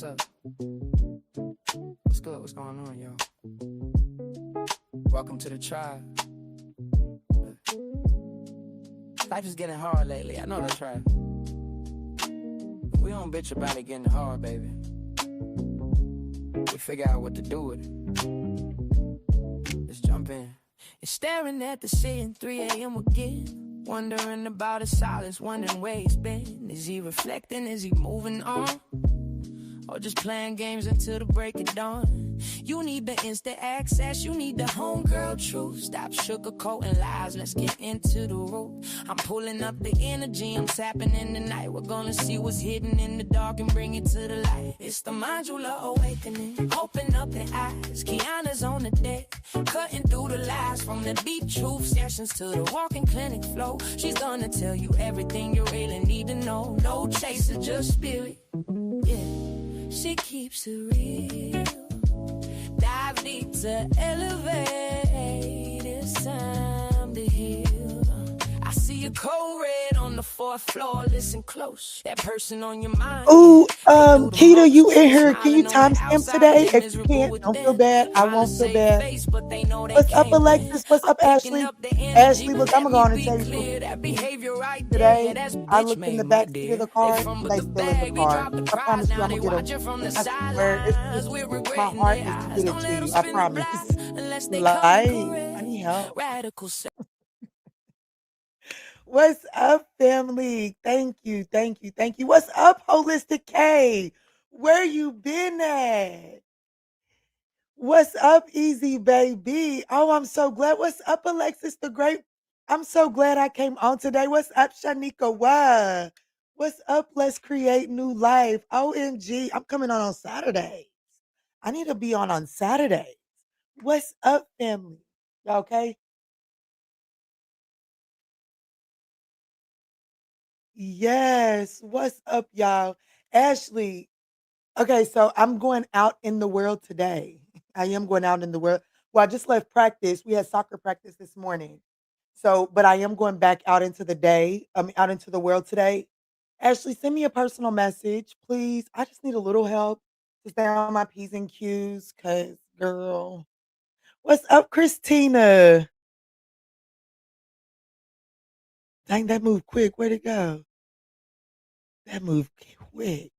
What's up? What's good? What's going on, yo? Welcome to the tribe. Life is getting hard lately. I know that's right. We don't bitch about it getting hard, baby. We figure out what to do with it. Let's jump in. You're staring at the ceiling, 3 a.m. again. Wondering about his silence, wondering where he's been. Is he reflecting? Is he moving on? Or just playing games until the break of dawn? You need the instant access, you need the homegirl truth. Stop sugarcoating lies, let's get into the root. I'm pulling up the energy, I'm tapping in the night. We're gonna see what's hidden in the dark and bring it to the light. It's the ManjulaAwakening, open up the eyes. Kiana's on the deck, cutting through the lies. From the deep truth sessions to the walking clinic flow. She's gonna tell you everything you really need to know. No chaser, just spirit, yeah. She keeps it real. Dive deep to elevate. It's time to heal. I see a cold red on the 4th floor. Listen close. That person on your mind. Ooh, Keita, you in here? Can you timestamp today? If you can't, don't feel bad. I won't feel bad. What's up, Alexis? What's up, Ashley? Ashley, look, I'm going to tell you today. I looked in the back seat of the car. They still in the car. I promise you, I'm gonna get them. I swear, my heart is to get it to you. I promise. Like, I need help. What's up, family? Thank you, thank you, thank you. What's up, Holistic K? Where you been at? What's up, Easy Baby? Oh, I'm so glad. What's up, Alexis the Great? I'm so glad I came on today. What's up, Shanika? What? What's up? Let's create new life. OMG, I'm coming on Saturdays. I need to be on Saturdays. What's up, family? Y'all okay? Yes. What's up, y'all? Ashley. Okay, so I'm going out in the world today. I am going out in the world. Well, I just left practice. We had soccer practice this morning. So, but I am going back out into the day, out into the world today. Ashley, send me a personal message, please. I just need a little help to stay on my P's and Q's, cause girl. What's up, Christina? Dang, that moved quick. Where'd it go? That moved quick.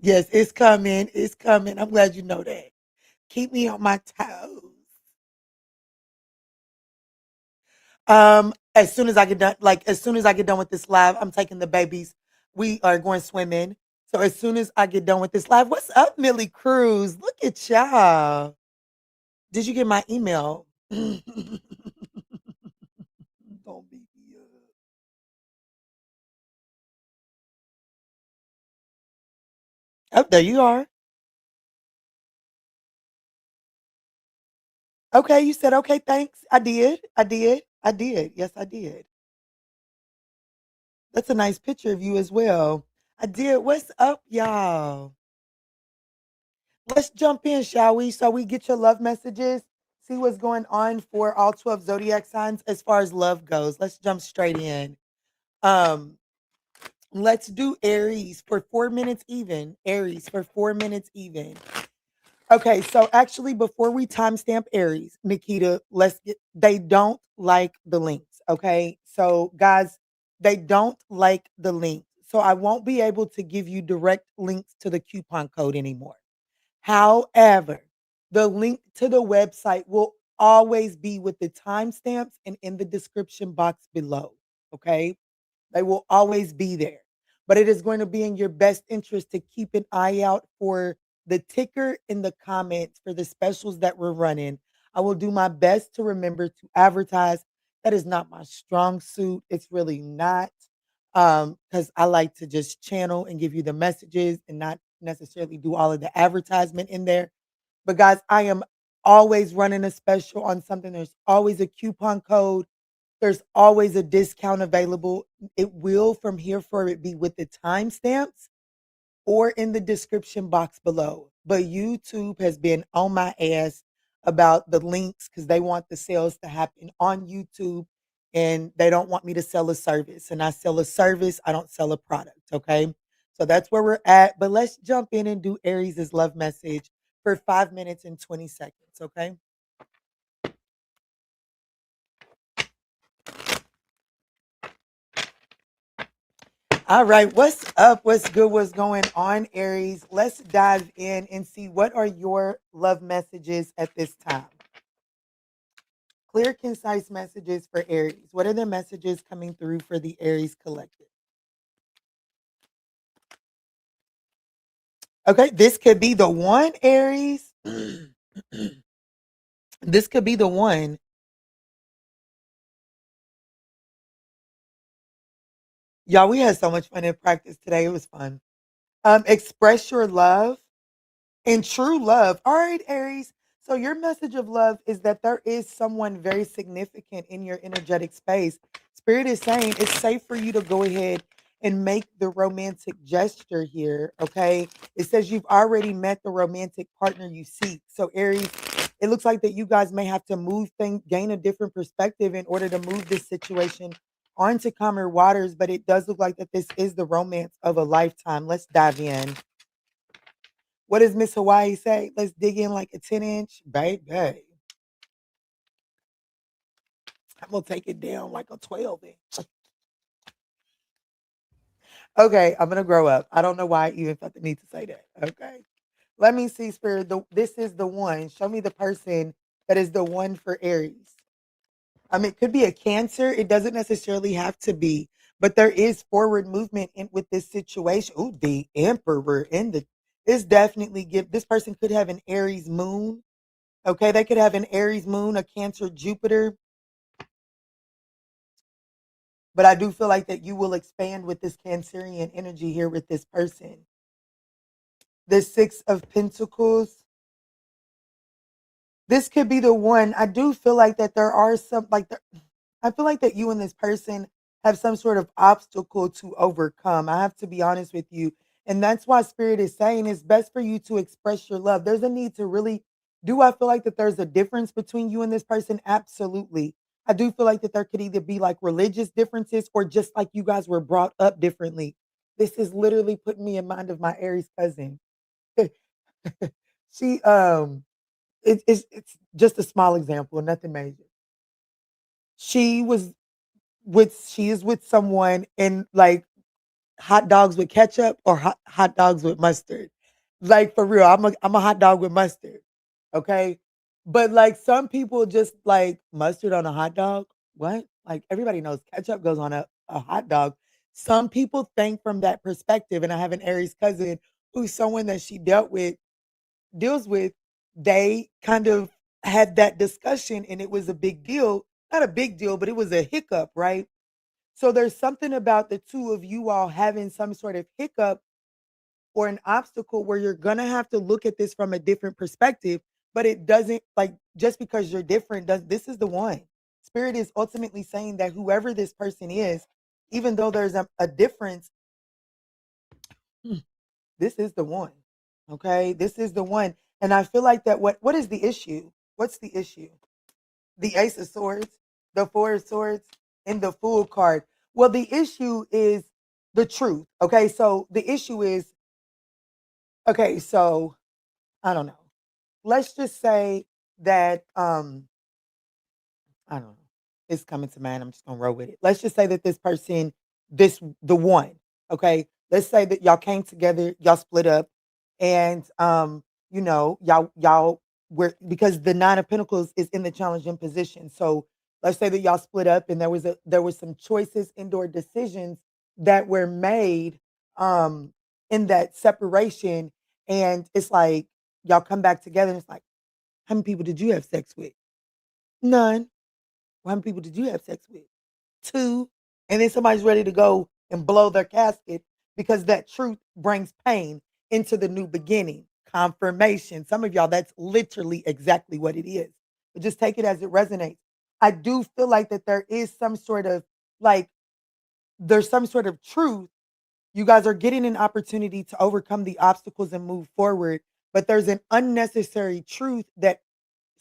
Yes, it's coming. It's coming. I'm glad you know that. Keep me on my toes. As soon as I get done, like as soon as I get done with this live, I'm taking the babies. We are going swimming. So as soon as I get done with this live, what's up, Millie Cruz? Look at y'all. Did you get my email? Don't beat me up. Oh, there you are. Okay, you said okay, thanks. I did. I did. I did. Yes, I did. That's a nice picture of you as well. I did. What's up, y'all? Let's jump in, shall we? So we get your love messages, see what's going on for all 12 zodiac signs as far as love goes. Let's jump straight in. Um, let's do Aries for 4 minutes even. Aries for 4 minutes even. Okay, so actually before we timestamp Aries, Nikita, they don't like the links. Okay. So guys, they don't like the links. So I won't be able to give you direct links to the coupon code anymore. However, the link to the website will always be with the timestamps and in the description box below. Okay. They will always be there. But it is going to be in your best interest to keep an eye out for the ticker in the comments for the specials that we're running. I will do my best to remember to advertise. That is not my strong suit. It's really not. Because I like to just channel and give you the messages and not necessarily do all of the advertisement in there. But guys, I am always running a special on something. There's always a coupon code. There's always a discount available. It will from here for it be with the timestamps or in the description box below. But YouTube has been on my ass about the links because they want the sales to happen on YouTube and they don't want me to sell a service. And I sell a service, I don't sell a product. Okay. So that's where we're at. But let's jump in and do Aries' love message for 5 minutes and 20 seconds. Okay. All right. What's up? What's good? What's going on, Aries? Let's dive in and see what are your love messages at this time. Clear, concise messages for Aries. What are the messages coming through for the Aries collective? Okay, this could be the one, Aries. This could be the one. Y'all, we had so much fun in practice today. It was fun. Express your love and true love. All right, Aries. So your message of love is that there is someone very significant in your energetic space. Spirit is saying it's safe for you to go ahead and make the romantic gesture here. Okay. It says you've already met the romantic partner you seek. So Aries, it looks like that you guys may have to move things, gain a different perspective in order to move this situation onto calmer waters. But it does look like that this is the romance of a lifetime. Let's dive in. What does Miss Hawaii say? Let's dig in like a 10-inch. Baby. I'm going to take it down like a 12-inch. Okay, I'm going to grow up. I don't know why I even felt the need to say that. Okay. Let me see, Spirit. This is the one. Show me the person that is the one for Aries. It could be a Cancer. It doesn't necessarily have to be, but there is forward movement in with this situation. Ooh, the Emperor in the. This definitely give. This person could have an Aries moon. Okay, they could have an Aries moon, a Cancer Jupiter, but I do feel like that you will expand with this Cancerian energy here with this person. The Six of Pentacles. This could be the one. I do feel like that there are some I feel like that you and this person have some sort of obstacle to overcome. I have to be honest with you. And that's why Spirit is saying it's best for you to express your love. There's a need to really do I feel like that there's a difference between you and this person? Absolutely. I do feel like that there could either be like religious differences or just like you guys were brought up differently. This is literally putting me in mind of my Aries cousin. she it's just a small example, nothing major. She was she is with someone and like hot dogs with ketchup or hot dogs with mustard. Like for real, I'm a hot dog with mustard. Okay? But like some people just like mustard on a hot dog. What? Like everybody knows ketchup goes on a hot dog. Some people think from that perspective, and I have an Aries cousin who's someone that she deals with, they kind of had that discussion and it was a big deal. Not a big deal, but it was a hiccup, right? So there's something about the two of you all having some sort of hiccup or an obstacle where you're going to have to look at this from a different perspective, but it doesn't like just because you're different does this is the one. Spirit is ultimately saying that whoever this person is, even though there's a difference, this is the one. Okay? This is the one. And I feel like that what is the issue? What's the issue? The Ace of Swords, the Four of Swords, and the Fool card. Well, the issue is the truth. Okay, so the issue is okay. So I don't know. Let's just say that I don't know. It's coming to mind. I'm just gonna roll with it. Let's just say that this person, the one, okay. Let's say that y'all came together, y'all split up, and y'all were because the Nine of Pentacles is in the challenging position. So let's say that y'all split up, and there was some choices and/or decisions that were made in that separation, and it's like y'all come back together, and it's like, how many people did you have sex with? None. Well, how many people did you have sex with? Two. And then somebody's ready to go and blow their casket because that truth brings pain into the new beginning. Confirmation. Some of y'all, that's literally exactly what it is. But just take it as it resonates. I do feel like that there is some sort of like, there's some sort of truth. You guys are getting an opportunity to overcome the obstacles and move forward. But there's an unnecessary truth that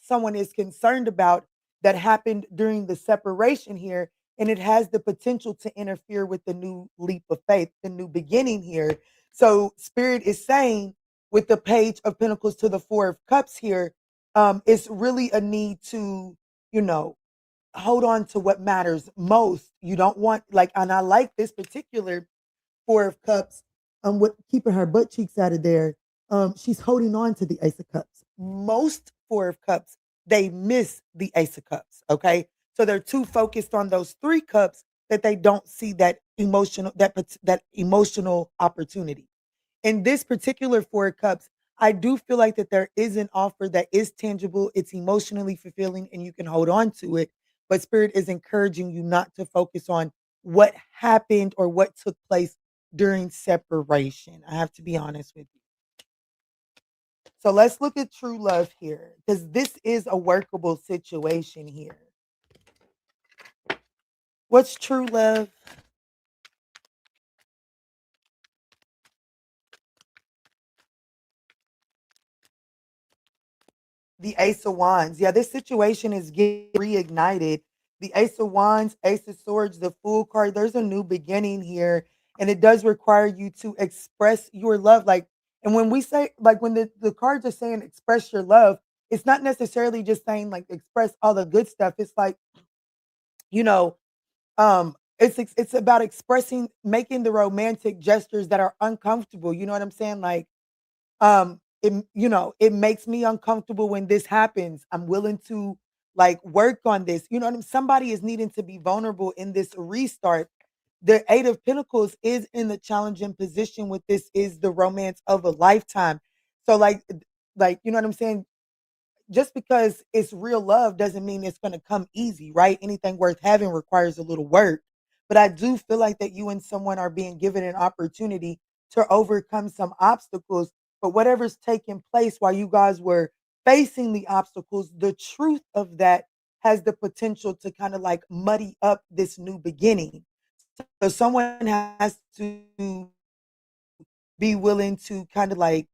someone is concerned about that happened during the separation here. and it has the potential to interfere with the new leap of faith, the new beginning here. So Spirit is saying with the Page of Pentacles to the Four of Cups here, it's really a need to, you know, hold on to what matters most. You don't want, like, and I like this particular Four of Cups, with keeping her butt cheeks out of there. She's holding on to the Ace of Cups. Most Four of Cups, they miss the Ace of Cups. Okay, so they're too focused on those three cups that they don't see that emotional opportunity. In this particular Four of Cups, I do feel like that there is an offer that is tangible, it's emotionally fulfilling, and you can hold on to it. But Spirit is encouraging you not to focus on what happened or what took place during separation. I have to be honest with you. So let's look at true love here, because this is a workable situation here. What's true love? The Ace of Wands. Yeah, this situation is getting reignited. The Ace of Wands, Ace of Swords, the Fool card. There's a new beginning here, and it does require you to express your love. Like, and when we say, like, when the cards are saying express your love, it's not necessarily just saying like express all the good stuff. It's like, you know, it's about expressing, making the romantic gestures that are uncomfortable. You know what I'm saying? Like, it makes me uncomfortable when this happens. I'm willing to, like, work on this. You know what I mean? Somebody is needing to be vulnerable in this restart. The Eight of Pentacles is in the challenging position with this, is the romance of a lifetime. So like, you know what I'm saying? Just because it's real love doesn't mean it's going to come easy, right? Anything worth having requires a little work. But I do feel like that you and someone are being given an opportunity to overcome some obstacles. But whatever's taking place while you guys were facing the obstacles, the truth of that has the potential to kind of like muddy up this new beginning. So someone has to be willing to kind of like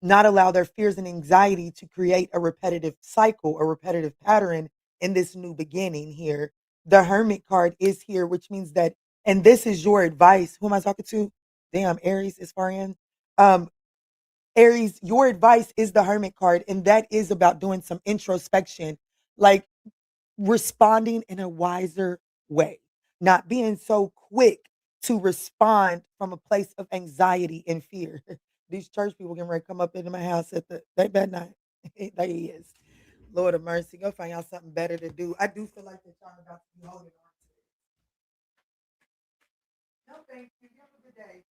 not allow their fears and anxiety to create a repetitive cycle, a repetitive pattern in this new beginning here. The Hermit card is here, which means that, and this is your advice. Who am I talking to? Damn, Aries is far in. Um, Aries, your advice is the Hermit card, and that is about doing some introspection, like responding in a wiser way, not being so quick to respond from a place of anxiety and fear. These church people getting ready to come up into my house at they bad night. They is. Lord of mercy. Go find y'all something better to do. I do feel like that y'all about to be holding on to it. No, thank you. You have a good day.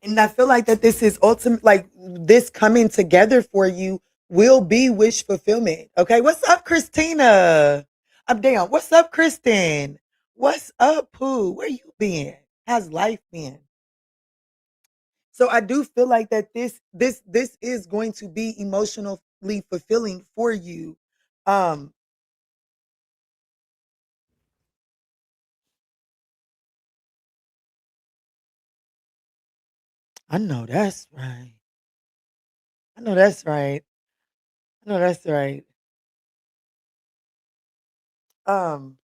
And I feel like that this is ultimate, like this coming together for you will be wish fulfillment. Okay. What's up, Christina? I'm down. What's up, Kristen? What's up, Pooh? Where you been? How's life been? So I do feel like that this is going to be emotionally fulfilling for you. Um, I know that's right. I know that's right. I know that's right. Um,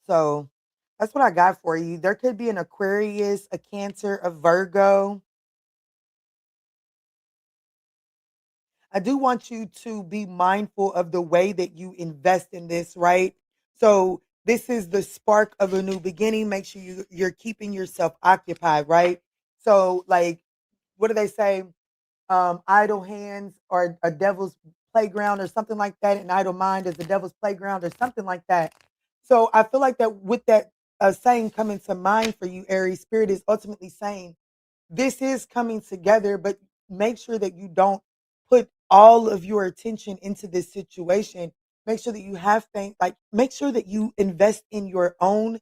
so that's what I got for you. There could be an Aquarius, a Cancer, a Virgo. I do want you to be mindful of the way that you invest in this, right? So this is the spark of a new beginning. Make sure you're keeping yourself occupied, right? So like, what do they say? Idle hands are a devil's playground or something like that. An idle mind is the devil's playground or something like that. So I feel like that with that saying coming to mind for you, Aries, Spirit is ultimately saying this is coming together, but make sure that you don't put all of your attention into this situation. Make sure that you have things, like make sure that you invest in your own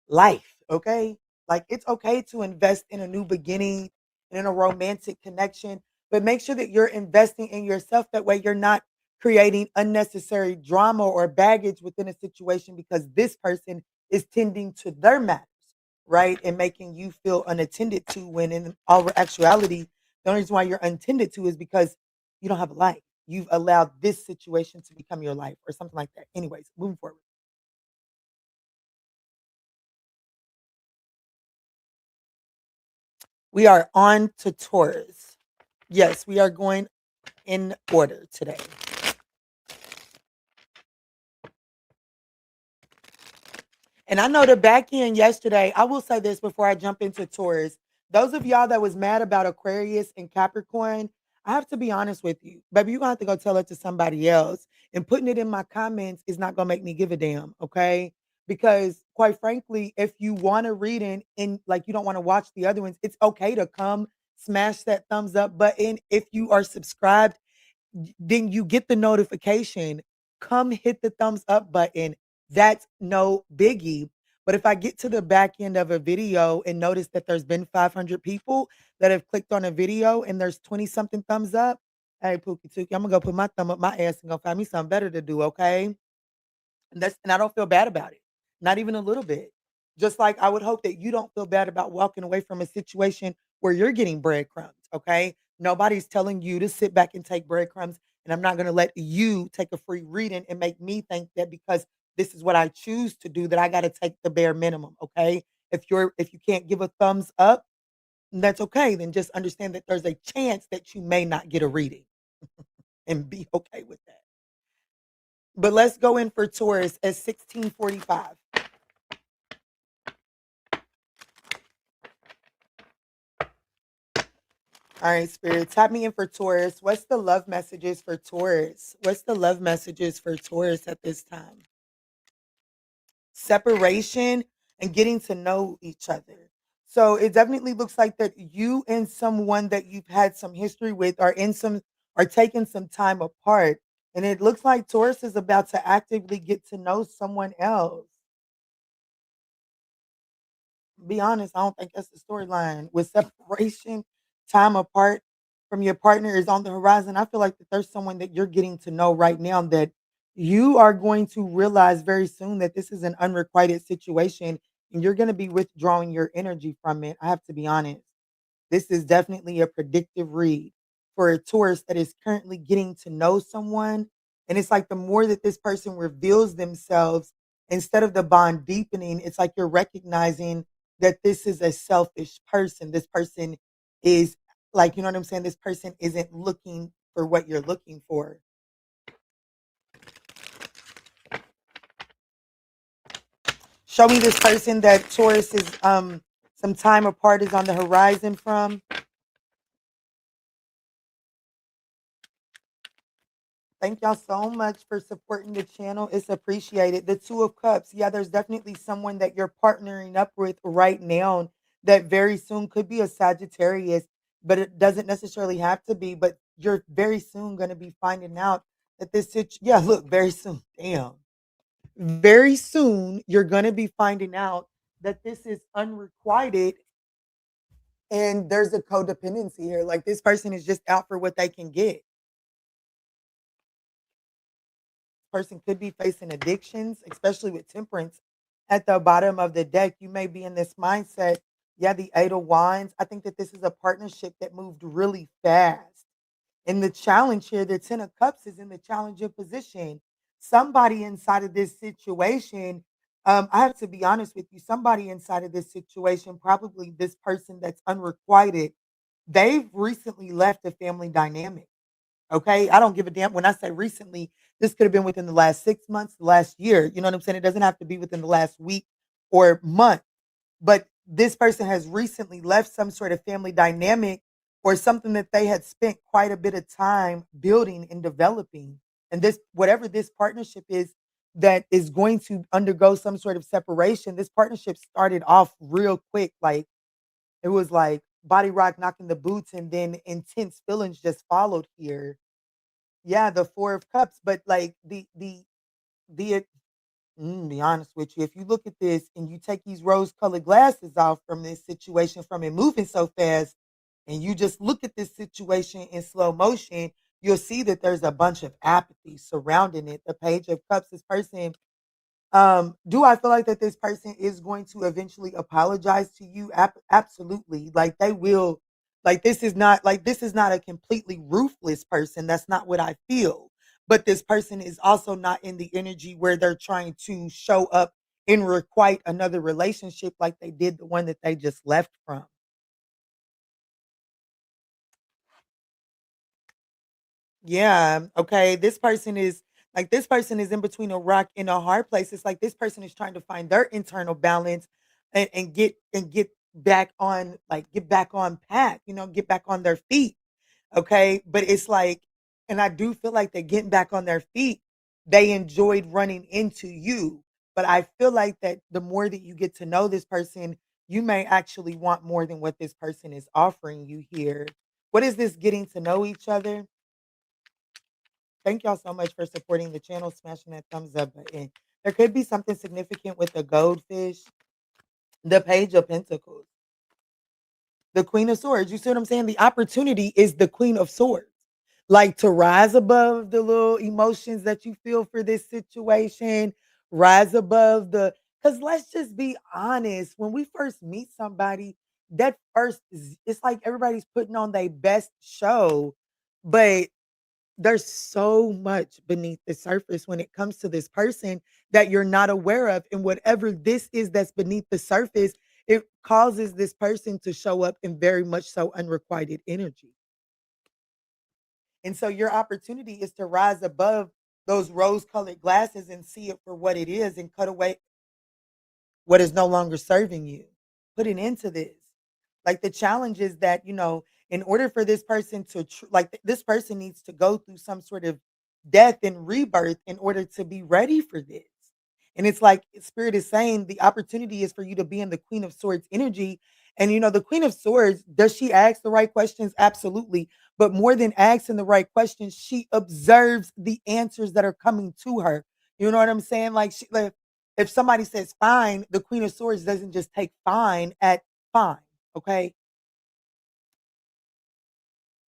life, okay? Like it's okay to invest in a new beginning and in a romantic connection, but make sure that you're investing in yourself. That way you're not creating unnecessary drama or baggage within a situation because this person is tending to their matters, right? And making you feel unattended to when in all actuality, The only reason why you're untended to is because you don't have a life. You've allowed this situation to become your life or something like that. Anyways, moving forward. We are on to Taurus. Yes, we are going in order today. And I know the back end yesterday, I will say this before I jump into Taurus. Those of y'all that was mad about Aquarius and Capricorn, I have to be honest with you. Baby, you're going to have to go tell it to somebody else. And putting it in my comments is not going to make me give a damn, okay? Because quite frankly, if you want to read and like you don't want to watch the other ones, it's okay to come smash that thumbs up button. If you are subscribed, then you get the notification. Come hit the thumbs up button. That's no biggie. But if I get to the back end of a video and notice that there's been 500 people that have clicked on a video and there's 20 something thumbs up, hey, Pookie Tookie, I'm gonna go put my thumb up my ass and go find me something better to do, okay? And I don't feel bad about it. Not even a little bit. Just like I would hope that you don't feel bad about walking away from a situation where you're getting breadcrumbs, okay? Nobody's telling you to sit back and take breadcrumbs, and I'm not going to let you take a free reading and make me think that because this is what I choose to do that I got to take the bare minimum, okay? If you can't give a thumbs up, that's okay. Then just understand that there's a chance that you may not get a reading and be okay with that. But let's go in for Taurus at 1645. All right, Spirit, tap me in for Taurus. What's the love messages for Taurus? What's the love messages for Taurus at this time? Separation and getting to know each other. So it definitely looks like that you and someone that you've had some history with are taking some time apart. And it looks like Taurus is about to actively get to know someone else. Be honest, I don't think that's the storyline. With separation, time apart from your partner is on the horizon. I feel like that there's someone that you're getting to know right now that you are going to realize very soon that this is an unrequited situation and you're going to be withdrawing your energy from it. I have to be honest. This is definitely a predictive read for a Taurus that is currently getting to know someone. And it's like the more that this person reveals themselves, instead of the bond deepening, it's like you're recognizing that this is a selfish person. This person is like, you know what I'm saying? This person isn't looking for what you're looking for. Show me this person that Taurus is some time apart is on the horizon from. Thank y'all so much for supporting the channel. It's appreciated. The Two of Cups. Yeah, there's definitely someone that you're partnering up with right now that very soon could be a Sagittarius, but it doesn't necessarily have to be. But you're very soon going to be finding out that yeah, look, very soon. Damn. Very soon, you're going to be finding out that this is unrequited and there's a codependency here. Like this person is just out for what they can get. Person could be facing addictions, especially with temperance at the bottom of the deck. You may be in this mindset. Yeah, the Eight of Wands. I think that this is a partnership that moved really fast. And the challenge here, the Ten of Cups is in the challenging position. Somebody inside of this situation, I have to be honest with you, somebody inside of this situation, probably this person that's unrequited, they've recently left a family dynamic. Okay. I don't give a damn. When I say recently, this could have been within the last 6 months, the last year. You know what I'm saying? It doesn't have to be within the last week or month. But this person has recently left some sort of family dynamic or something that they had spent quite a bit of time building and developing. And this, whatever this partnership is that is going to undergo some sort of separation, this partnership started off real quick. Like it was like body rock knocking the boots and then intense feelings just followed here. Yeah, the Four of Cups, but like the be honest with you, if you look at this and you take these rose-colored glasses off from this situation, from it moving so fast, and you just look at this situation in slow motion, you'll see that there's a bunch of apathy surrounding it. The Page of Cups, this person, do I feel like that this person is going to eventually apologize to you? Absolutely. Like they will Like this is not a completely ruthless person. That's not what I feel. But this person is also not in the energy where they're trying to show up and requite another relationship like they did the one that they just left from. Yeah. Okay. This person is in between a rock and a hard place. It's like this person is trying to find their internal balance and get back on get back on path, get back on their feet. Okay. But it's like, and I do feel like they're getting back on their feet. They enjoyed running into you. But I feel like that the more that you get to know this person, you may actually want more than what this person is offering you here. What is this getting to know each other? Thank y'all so much for supporting the channel, smashing that thumbs up button. There could be something significant with the goldfish, the page of pentacles, the queen of swords. You see what I'm saying? The opportunity is the queen of swords. Like to rise above the little emotions that you feel for this situation, rise above because let's just be honest, when we first meet somebody, it's like everybody's putting on their best show, but there's so much beneath the surface when it comes to this person that you're not aware of. And whatever this is that's beneath the surface, it causes this person to show up in very much so unrequited energy. And so your opportunity is to rise above those rose colored glasses and see it for what it is and cut away what is no longer serving you. Put an end to this. Like the challenge is that, in order for this person to, this person needs to go through some sort of death and rebirth in order to be ready for this. And it's like Spirit is saying the opportunity is for you to be in the Queen of Swords energy. And, the Queen of Swords, does she ask the right questions? Absolutely. But more than asking the right questions, she observes the answers that are coming to her. You know what I'm saying? Like if somebody says fine, the Queen of Swords doesn't just take fine at fine. Okay.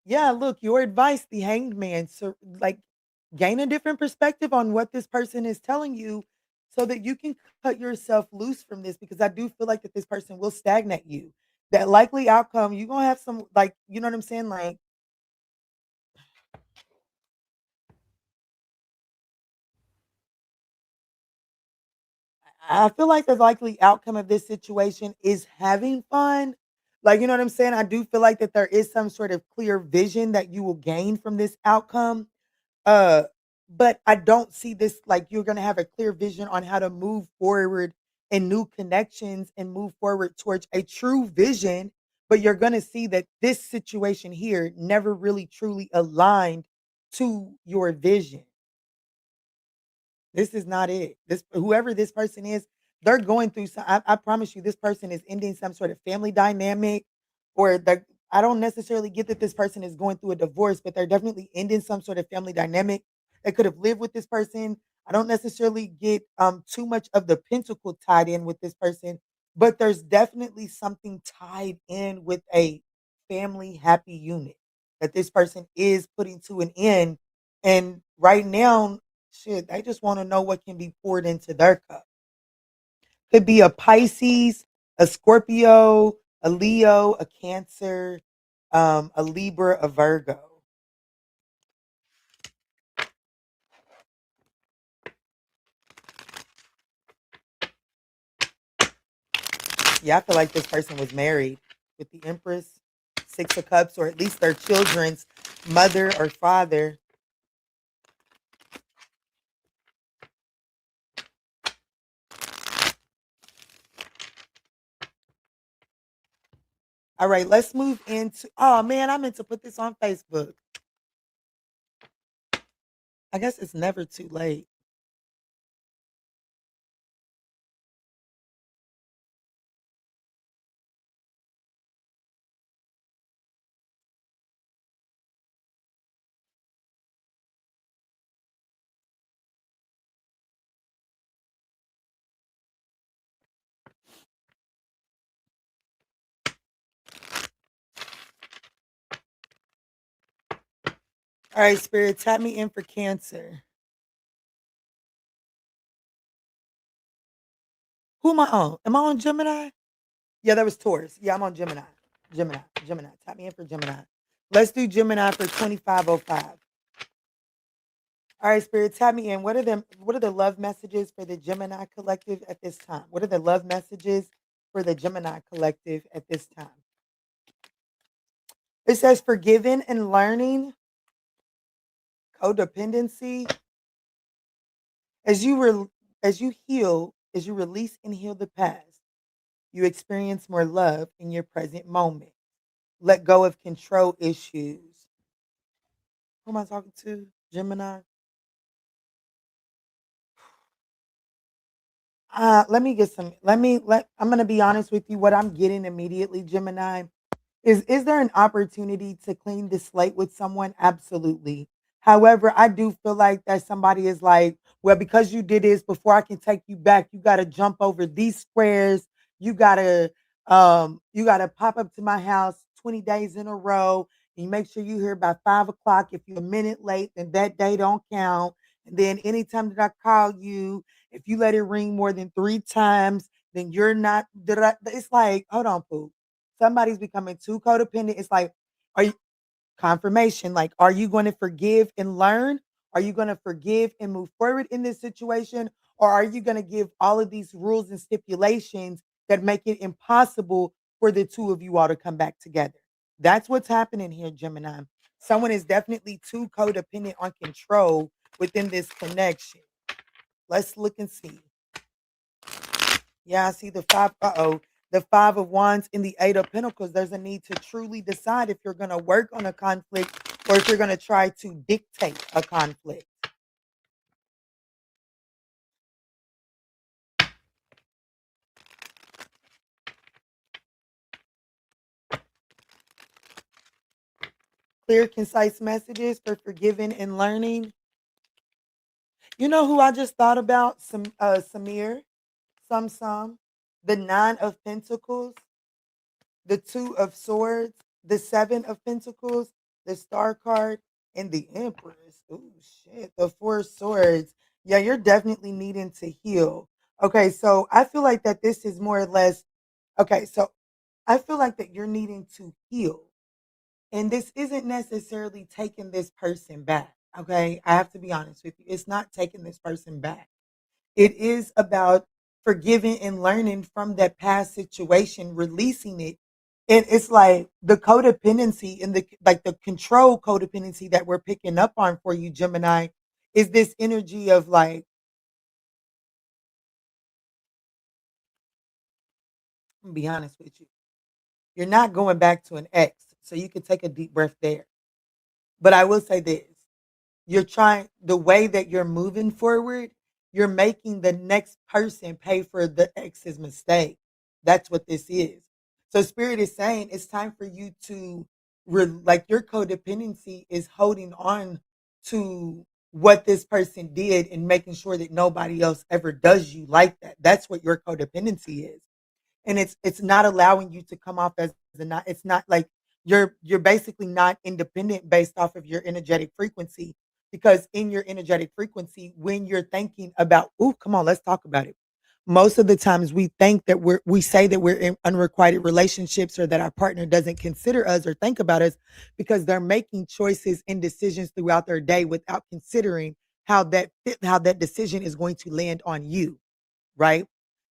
Yeah, look, your advice, the hanged man. So like gain a different perspective on what this person is telling you so that you can cut yourself loose from this because I do feel like that this person will stagnate you. That likely outcome, you're gonna have some you know what I'm saying? Like I feel like the likely outcome of this situation is having fun. Like, you know what I'm saying? I do feel like that there is some sort of clear vision that you will gain from this outcome. Uh, but I don't see this like you're gonna have a clear vision on how to move forward in new connections and move forward towards a true vision. But you're gonna see that this situation here never really truly aligned to your vision. This is not it. This whoever this person is, they're going through some I promise you this person is ending some sort of family dynamic or I don't necessarily get that this person is going through a divorce, but they're definitely ending some sort of family dynamic. They could have lived with this person. I don't necessarily get too much of the pentacle tied in with this person, but there's definitely something tied in with a family happy unit that this person is putting to an end. And right now, shit, they just want to know what can be poured into their cup. Could be a Pisces, a Scorpio, a Leo, a Cancer, a Libra, a Virgo. Yeah, I feel like this person was married with the Empress, Six of Cups, or at least their children's mother or father. All right, let's move into. Oh man, I meant to put this on Facebook. I guess it's never too late. All right, Spirit, tap me in for Cancer. Who am I on? Am I on Gemini? Yeah, that was Taurus. Yeah, I'm on Gemini. Gemini. Gemini. Tap me in for Gemini. Let's do Gemini for 2505. All right, Spirit, tap me in. What are the love messages for the Gemini collective at this time? What are the love messages for the Gemini collective at this time? It says forgiving and learning, codependency. As you heal, as you release and heal the past, you experience more love in your present moment. Let go of control issues. Who am I talking to? Gemini. Let me get some. I'm gonna be honest with you. What I'm getting immediately, Gemini, is there an opportunity to clean the slate with someone? Absolutely. However, I do feel like that somebody is like, well, because you did this before I can take you back, you gotta jump over these squares. You gotta pop up to my house 20 days in a row. And you make sure you here by 5 o'clock. If you're a minute late, then that day don't count. And then anytime that I call you, if you let it ring more than 3 times, then you're not. It's like, hold on, Pooh. Somebody's becoming too codependent. It's like, are you confirmation? Like, are you going to forgive and learn? Are you going to forgive and move forward in this situation? Or are you going to give all of these rules and stipulations that make it impossible for the two of you all to come back together? That's what's happening here, Gemini. Someone is definitely too codependent on control within this connection. Let's look and see. Yeah, I see the five. The 5 of Wands in the 8 of Pentacles. There's a need to truly decide if you're going to work on a conflict or if you're going to try to dictate a conflict. Clear, concise messages for forgiving and learning. You know who I just thought about? Samir, Some, the 9 of Pentacles, the 2 of Swords, the 7 of Pentacles, the Star card, and the Empress. Oh shit, the 4 of Swords. Yeah, you're definitely needing to heal. Okay, so I feel like that this is more or less okay. So I feel like that you're needing to heal, and this isn't necessarily taking this person back. Okay, I have to be honest with you. It's not taking this person back. It is about forgiving and learning from that past situation, releasing it. And it's like the codependency and the control codependency that we're picking up on for you, Gemini, is this energy of like, I'm gonna be honest with you. You're not going back to an ex. So you can take a deep breath there. But I will say this. You're trying the way that you're moving forward, you're making the next person pay for the ex's mistake. That's what this is. So spirit is saying it's time for you to like your codependency is holding on to what this person did and making sure that nobody else ever does you like that. That's what your codependency is. And it's not allowing you to come off as a not. It's not like you're basically not independent based off of your energetic frequency, because in your energetic frequency when you're thinking about, oh, come on, let's talk about it. Most of the times we think that we say that we're in unrequited relationships or that our partner doesn't consider us or think about us because they're making choices and decisions throughout their day without considering how that decision is going to land on you, right?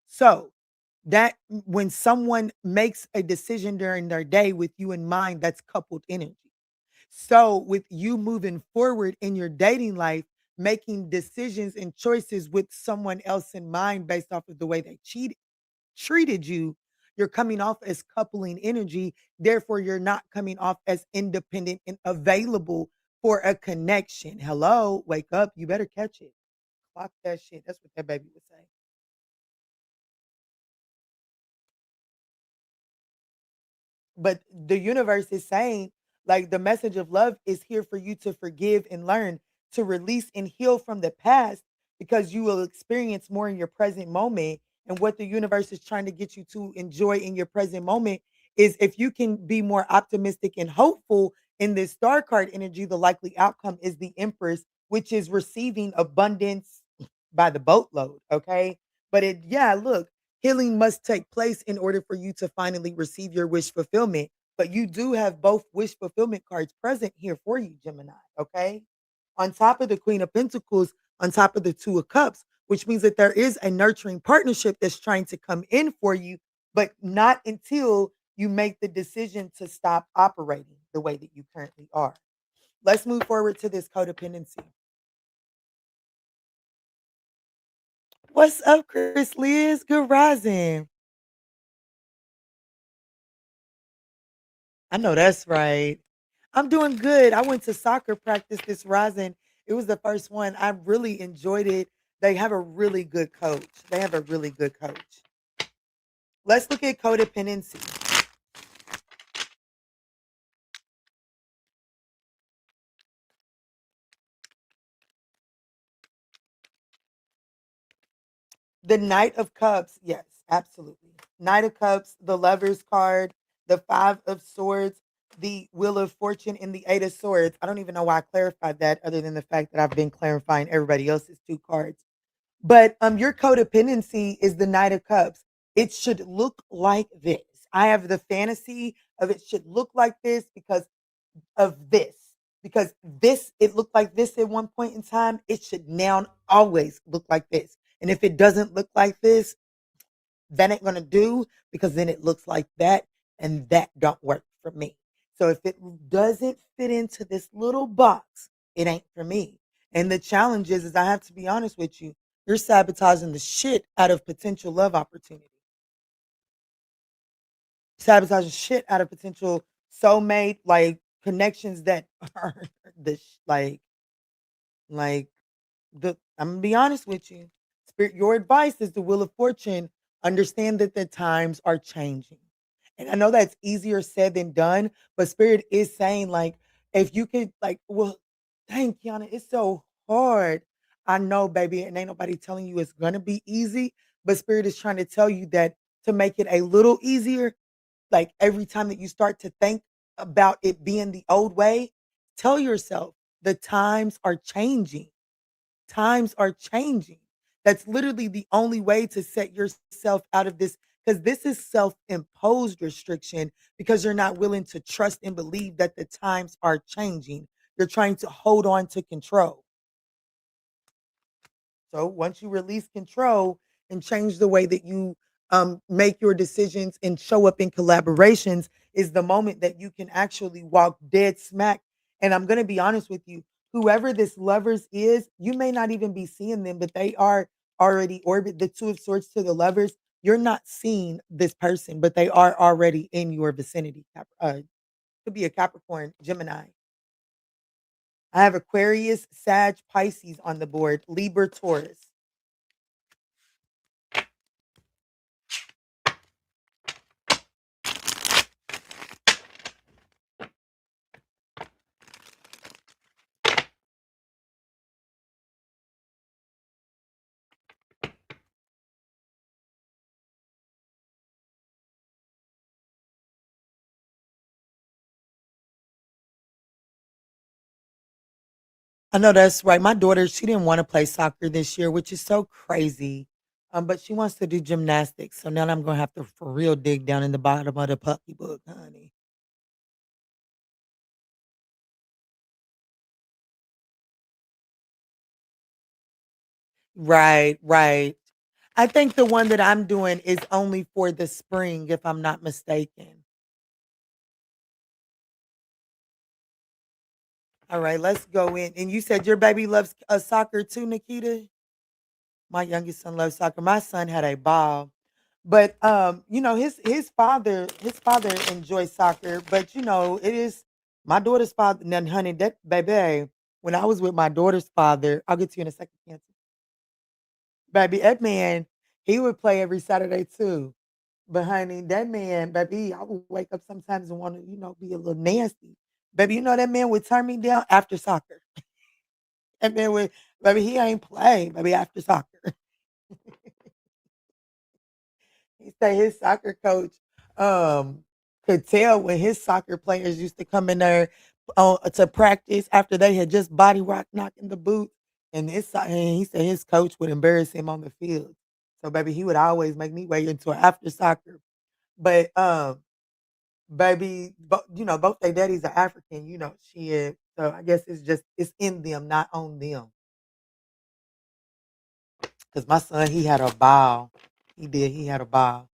So that when someone makes a decision during their day with you in mind, that's coupled energy. So with you moving forward in your dating life, making decisions and choices with someone else in mind based off of the way they treated you, you're coming off as coupling energy. Therefore, you're not coming off as independent and available for a connection. Hello, wake up. You better catch it. Clock that shit. That's what that baby would say. But the universe is saying, like, the message of love is here for you to forgive and learn, to release and heal from the past, because you will experience more in your present moment. And what the universe is trying to get you to enjoy in your present moment is if you can be more optimistic and hopeful in this star card energy, the likely outcome is the Empress, which is receiving abundance by the boatload. Okay. But yeah, look, healing must take place in order for you to finally receive your wish fulfillment. But you do have both wish fulfillment cards present here for you, Gemini. Okay. On top of the Queen of Pentacles, on top of the Two of Cups, which means that there is a nurturing partnership that's trying to come in for you, but not until you make the decision to stop operating the way that you currently are. Let's move forward to this codependency. What's up, Chris Liz? Good rising. I know that's right. I'm doing good. I went to soccer practice this rising. It was the first one. I really enjoyed it. They have a really good coach. They have a really good coach. Let's look at codependency. The Knight of Cups. Yes, absolutely. Knight of Cups, the Lover's card, the Five of Swords, the Wheel of Fortune, and the Eight of Swords. I don't even know why I clarified that other than the fact that I've been clarifying everybody else's two cards. But your codependency is the Knight of Cups. It should look like this. I have the fantasy of it should look like this because of this. Because this, it looked like this at one point in time. It should now always look like this. And if it doesn't look like this, that ain't gonna do because then it looks like that, and that don't work for me. So if it doesn't fit into this little box, it ain't for me. And the challenge is I have to be honest with you, you're sabotaging the shit out of potential love opportunity. Sabotaging shit out of potential soulmate like connections that are like I'm gonna be honest with you. Spirit, your advice is the Wheel of Fortune. Understand that the times are changing. And I know that's easier said than done, but Spirit is saying, like, if you could, like, well, dang, Kiana, it's so hard. I know, baby, and ain't nobody telling you it's gonna be easy, but Spirit is trying to tell you that to make it a little easier, like every time that you start to think about it being the old way, tell yourself the times are changing. Times are changing. That's literally the only way to set yourself out of this because this is self imposed restriction because you're not willing to trust and believe that the times are changing. You're trying to hold on to control. So once you release control and change the way that you make your decisions and show up in collaborations, is the moment that you can actually walk dead smack. And I'm going to be honest with you, whoever this lovers is, you may not even be seeing them, but they are already orbit the Two of Swords to the lovers. You're not seeing this person, but they are already in your vicinity. Could be a Capricorn, Gemini. I have Aquarius, Sag, Pisces on the board, Libra, Taurus. I know that's right. My daughter, she didn't want to play soccer this year, which is so crazy. But she wants to do gymnastics. So now I'm gonna have to for real dig down in the bottom of the puppy book, honey. Right, right. I think the one that I'm doing is only for the spring, if I'm not mistaken. All right, let's go in. And you said your baby loves soccer too, Nikita? My youngest son loves soccer. My son had a ball. But his father enjoys soccer, but it is my daughter's father. Now, honey, that baby, when I was with my daughter's father, I'll get to you in a second, Cancer. Baby, that man, he would play every Saturday too. But honey, that man, baby, I would wake up sometimes and want to, be a little nasty. Baby, that man would turn me down after soccer. And then would, baby, he ain't play, baby, after soccer. He said his soccer coach could tell when his soccer players used to come in there to practice after they had just body rock knocking the boots, and he said his coach would embarrass him on the field. So baby, he would always make me wait until after soccer. But baby, but both their daddies are African, shit. So I guess it's in them, not on them. Cause my son, he had a ball. He did. He had a ball.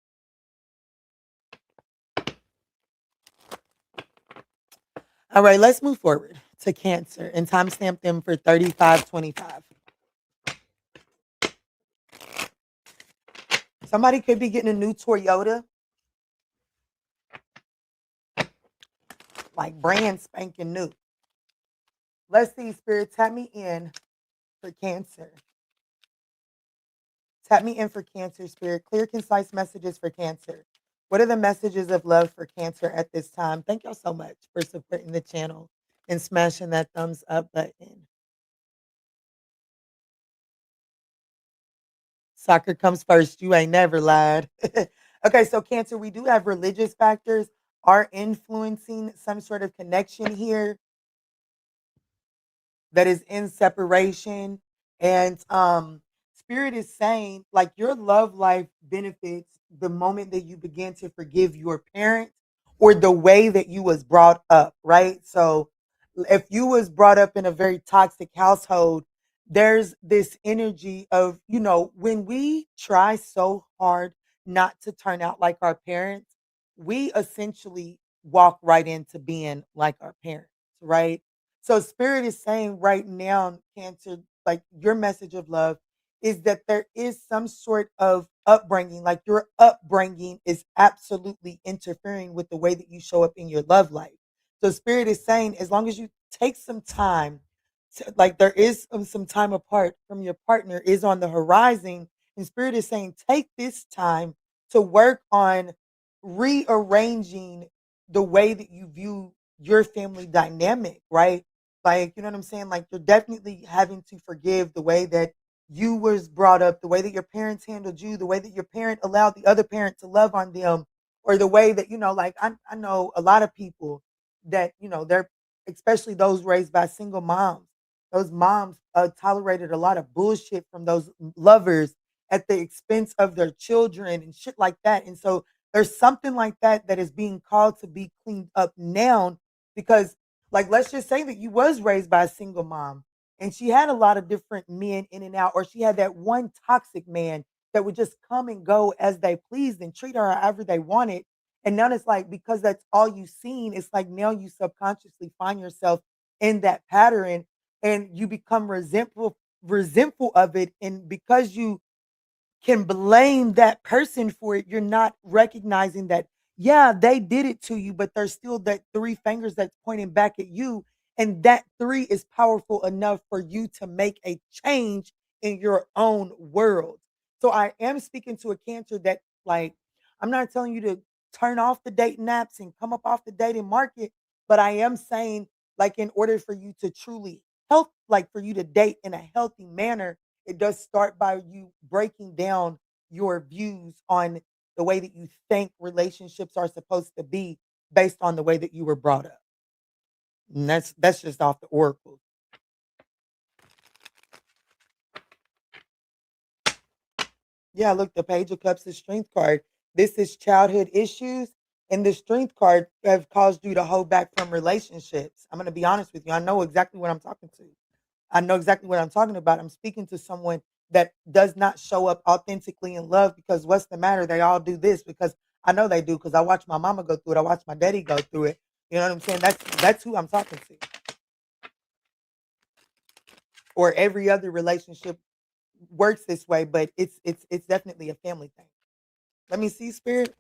All right, let's move forward to Cancer and timestamp them for 3525. Somebody could be getting a new Toyota, like brand spanking new. Let's see, Spirit, tap me in for Cancer. Tap me in for Cancer, Spirit. Clear, concise messages for Cancer. What are the messages of love for Cancer at this time? Thank y'all so much for supporting the channel and smashing that thumbs up button. Soccer comes first. You ain't never lied. Okay, so Cancer, we do have religious factors are influencing some sort of connection here that is in separation. And Spirit is saying, like, your love life benefits the moment that you begin to forgive your parents or the way that you was brought up, right? So if you was brought up in a very toxic household, there's this energy of, when we try so hard not to turn out like our parents, we essentially walk right into being like our parents, right? So Spirit is saying right now, Cancer, like, your message of love is that there is some sort of upbringing, like your upbringing is absolutely interfering with the way that you show up in your love life. So Spirit is saying, as long as you take some time, like, there is some time apart from your partner is on the horizon, and Spirit is saying, take this time to work on rearranging the way that you view your family dynamic, right? Like, you know what I'm saying? Like, you're definitely having to forgive the way that you was brought up, the way that your parents handled you, the way that your parent allowed the other parent to love on them, or the way that, like, I know a lot of people that, they're, especially those raised by single moms. Those moms tolerated a lot of bullshit from those lovers at the expense of their children and shit like that. And so there's something like that that is being called to be cleaned up now, because, like, let's just say that you was raised by a single mom and she had a lot of different men in and out, or she had that one toxic man that would just come and go as they pleased and treat her however they wanted. And now it's like, because that's all you've seen, it's like now you subconsciously find yourself in that pattern and you become resentful of it. And because you can blame that person for it, you're not recognizing that, yeah, they did it to you, but there's still that three fingers that's pointing back at you. And that three is powerful enough for you to make a change in your own world. So I am speaking to a Cancer that, like, I'm not telling you to turn off the dating apps and come up off the dating market, but I am saying, like, in order for you to truly help, like, for you to date in a healthy manner, it does start by you breaking down your views on the way that you think relationships are supposed to be based on the way that you were brought up. And that's just off the oracle. Yeah, look, the Page of Cups is Strength card. This is childhood issues, and the Strength card have caused you to hold back from relationships. I'm going to be honest with you. I know exactly what I'm talking to. I know exactly what I'm talking about. I'm speaking to someone that does not show up authentically in love, because what's the matter? They all do this because I know they do, because I watch my mama go through it. I watch my daddy go through it. You know what I'm saying? That's who I'm talking to. Or every other relationship works this way, but it's definitely a family thing. Let me see, Spirit.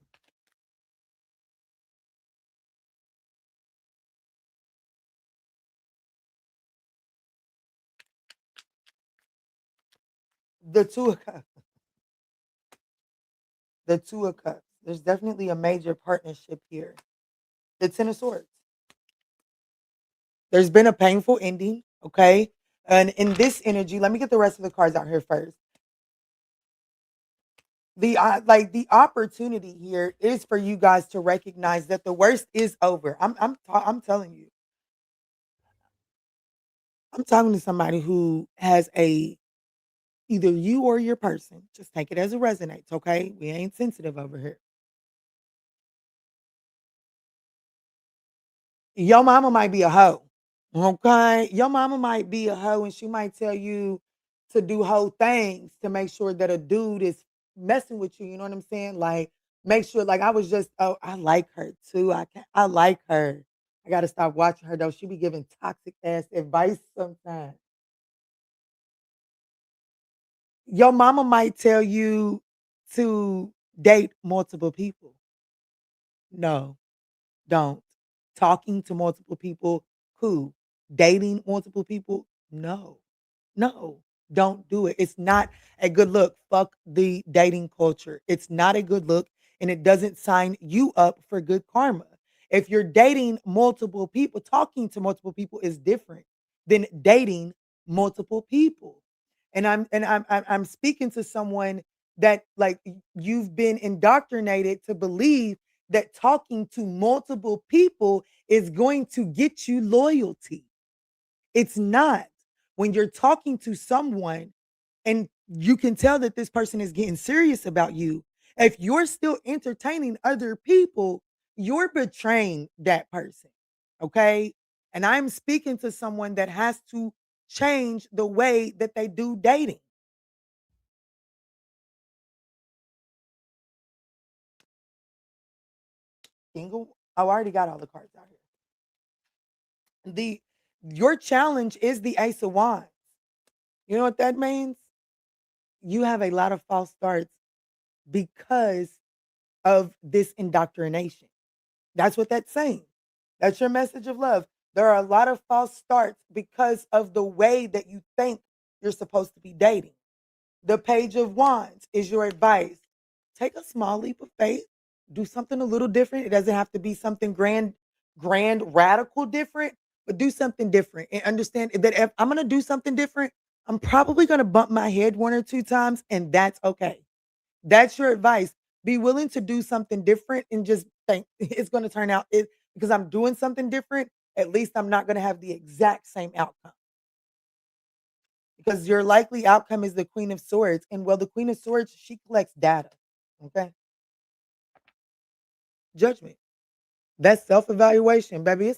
The two of cups. The two of cups. There's definitely a major partnership here. The Ten of Swords. There's been a painful ending, okay? And in this energy, let me get the rest of the cards out here first. The opportunity here is for you guys to recognize that the worst is over. I'm telling you. I'm talking to somebody who has a either you or your person. Just take it as it resonates, okay? We ain't sensitive over here. Your mama might be a hoe. Okay. Your mama might be a hoe and she might tell you to do whole things to make sure that a dude is messing with you. You know what I'm saying? Like, make sure, like, I was just, oh, I like her too. I like her. I gotta stop watching her though. She be giving toxic ass advice sometimes. Your mama might tell you to date multiple people. No. Don't. Talking to multiple people, cool. Dating multiple people, no. No, don't do it. It's not a good look. Fuck the dating culture. It's not a good look and it doesn't sign you up for good karma. If you're dating multiple people, talking to multiple people is different than dating multiple people. And I'm speaking to someone that like you've been indoctrinated to believe that talking to multiple people is going to get you loyalty. It's not. When you're talking to someone and you can tell that this person is getting serious about you, if you're still entertaining other people, you're betraying that person. Okay. And I'm speaking to someone that has to change the way that they do dating. Single, oh, I already got all the cards out here. Your challenge is the Ace of Wands. You know what that means? You have a lot of false starts because of this indoctrination. That's what that's saying. That's your message of love. There are a lot of false starts because of the way that you think you're supposed to be dating. The Page of Wands is your advice. Take a small leap of faith. Do something a little different. It doesn't have to be something grand, radical different, but do something different and understand that if I'm going to do something different, I'm probably going to bump my head one or two times, and that's okay. That's your advice. Be willing to do something different and just think it's going to turn out it because I'm doing something different. At least I'm not going to have the exact same outcome because your likely outcome is the Queen of Swords. And well, the Queen of Swords, she collects data. Okay. Judgment. That's self evaluation, baby.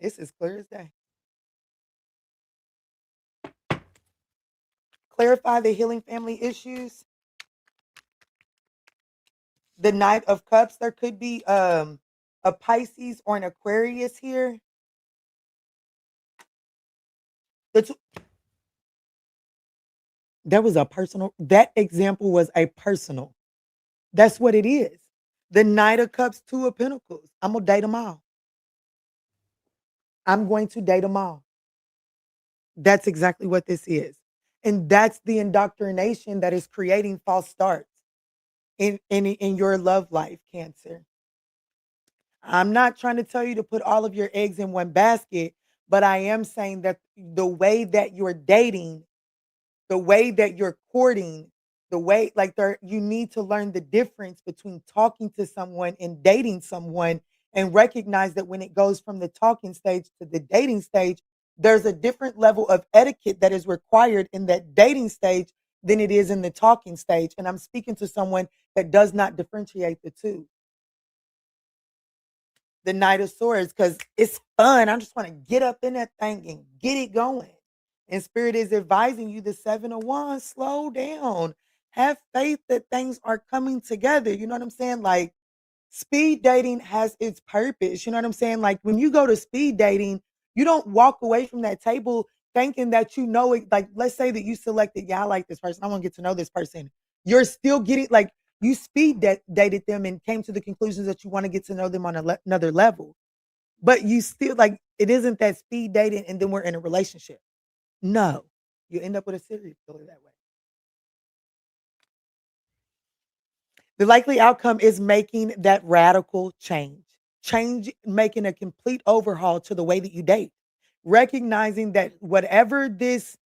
It's as clear as day. Clarify the healing family issues. The Knight of Cups, there could be a Pisces or an Aquarius here. The two, that example was a personal. That's what it is. The Knight of Cups, Two of Pentacles. I'm going to date them all. I'm going to date them all. That's exactly what this is. And that's the indoctrination that is creating false starts in your love life, Cancer. I'm not trying to tell you to put all of your eggs in one basket, but I am saying that the way that you're dating, the way that you're courting, the way like there you need to learn the difference between talking to someone and dating someone and recognize that when it goes from the talking stage to the dating stage, there's a different level of etiquette that is required in that dating stage than it is in the talking stage. And I'm speaking to someone that does not differentiate the two. The Knight of Swords, because it's fun. I just want to get up in that thing and get it going. And Spirit is advising you the Seven of Wands, slow down. Have faith that things are coming together. You know what I'm saying? Like speed dating has its purpose. You know what I'm saying? Like when you go to speed dating, you don't walk away from that table thinking that you know it. Like, let's say that you selected, yeah, I like this person. I want to get to know this person. You're still getting like you dated them and came to the conclusions that you want to get to know them on another level. But you still like it isn't that speed dating and then we're in a relationship. No, you end up with a serial killer that way. The likely outcome is making that radical change, making a complete overhaul to the way that you date, recognizing that whatever this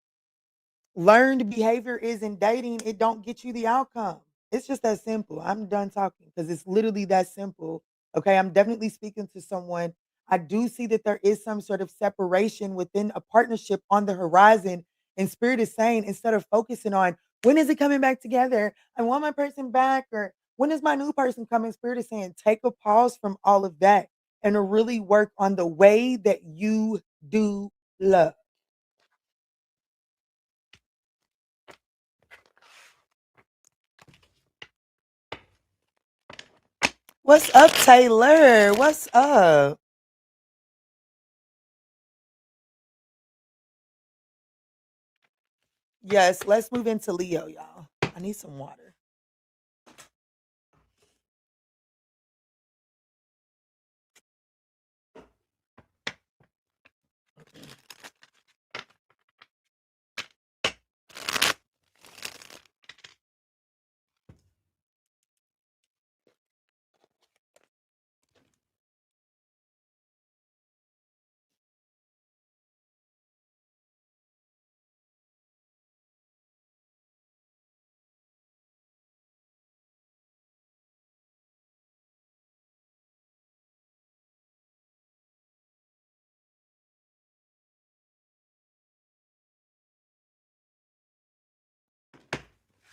learned behavior is in dating, it don't get you the outcome. It's just that simple. I'm done talking because it's literally that simple. Okay, I'm definitely speaking to someone. I do see that there is some sort of separation within a partnership on the horizon. And Spirit is saying, instead of focusing on when is it coming back together, I want my person back, or when is my new person coming, Spirit is saying, take a pause from all of that and to really work on the way that you do love. What's up, Taylor? What's up? Yes, let's move into Leo, y'all. I need some water.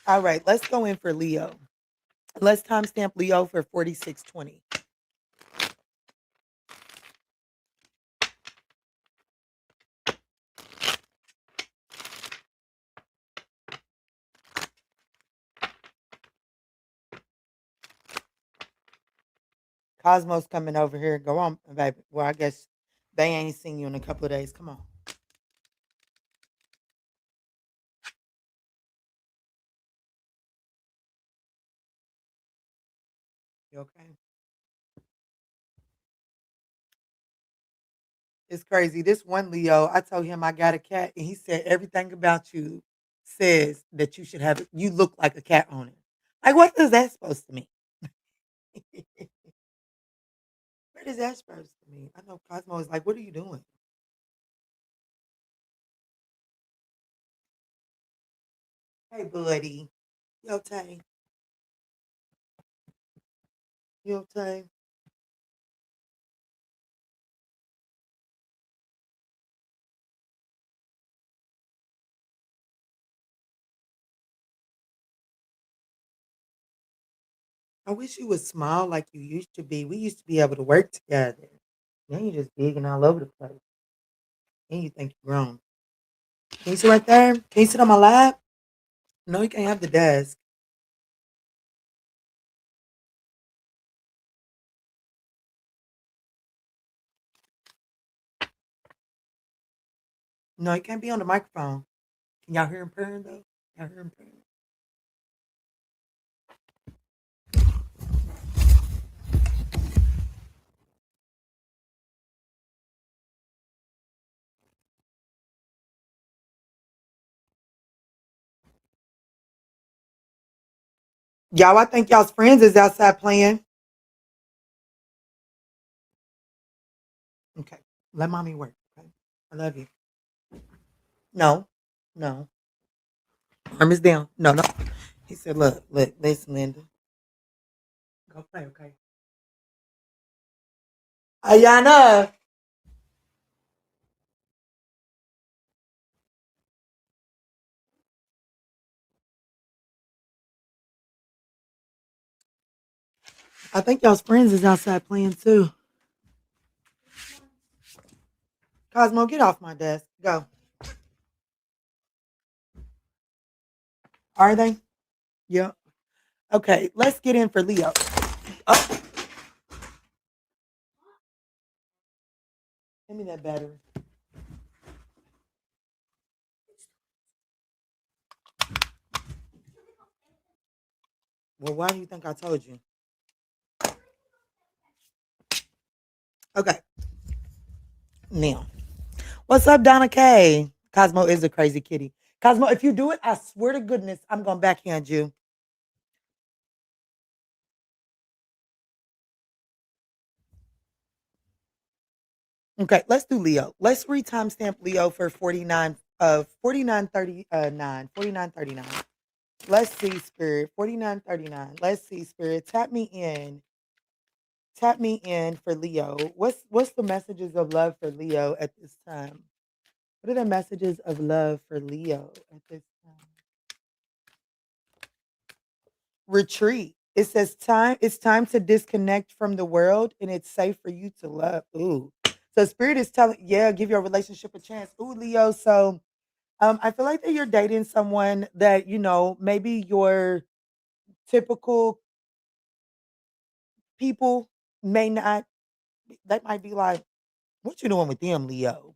All right, let's go in for Leo. Let's timestamp Leo for 4620. Cosmo's coming over here. Go on, baby. Well, I guess they ain't seen you in a couple of days. Come on. You okay? It's crazy. This one Leo, I told him I got a cat, and he said everything about you says that you should have it. You look like a cat owner. Like, what is that supposed to mean? What is that supposed to mean? I know Cosmo is like, what are you doing? Hey, buddy. You okay? You okay? I wish you would smile like you used to be. We used to be able to work together. Now you're just big and all over the place. And you think you're grown. Can you sit right there? Can you sit on my lap? No, you can't have the desk. No, you can't be on the microphone. Can y'all hear him purring though? Y'all hear him purring? Y'all, I think y'all's friends is outside playing. Okay. Let mommy work. Okay. I love you. No. No. Arm is down. No, no. He said, look, listen, Linda. Go play, okay? Ayana. I think y'all's friends is outside playing too. Cosmo, get off my desk. Go. Are they? Yeah. Okay, let's get in for Leo. Oh, give me that battery. Well, why do you think I told you? Okay. Now, what's up, Donna K? Cosmo is a crazy kitty. Cosmo, if you do it, I swear to goodness, I'm going to backhand you. Okay, let's do Leo. Let's re-timestamp Leo for 4939. 4939. Let's see, Spirit. 4939. Let's see, Spirit. Tap me in. Tap me in for Leo. What's the messages of love for Leo at this time? What are the messages of love for Leo at this time? Retreat. It says it's time to disconnect from the world and it's safe for you to love. Ooh. So spirit is telling, yeah, give your relationship a chance. Ooh, Leo. So I feel like that you're dating someone that, maybe your typical people may not, they might be like, what you doing with them, Leo?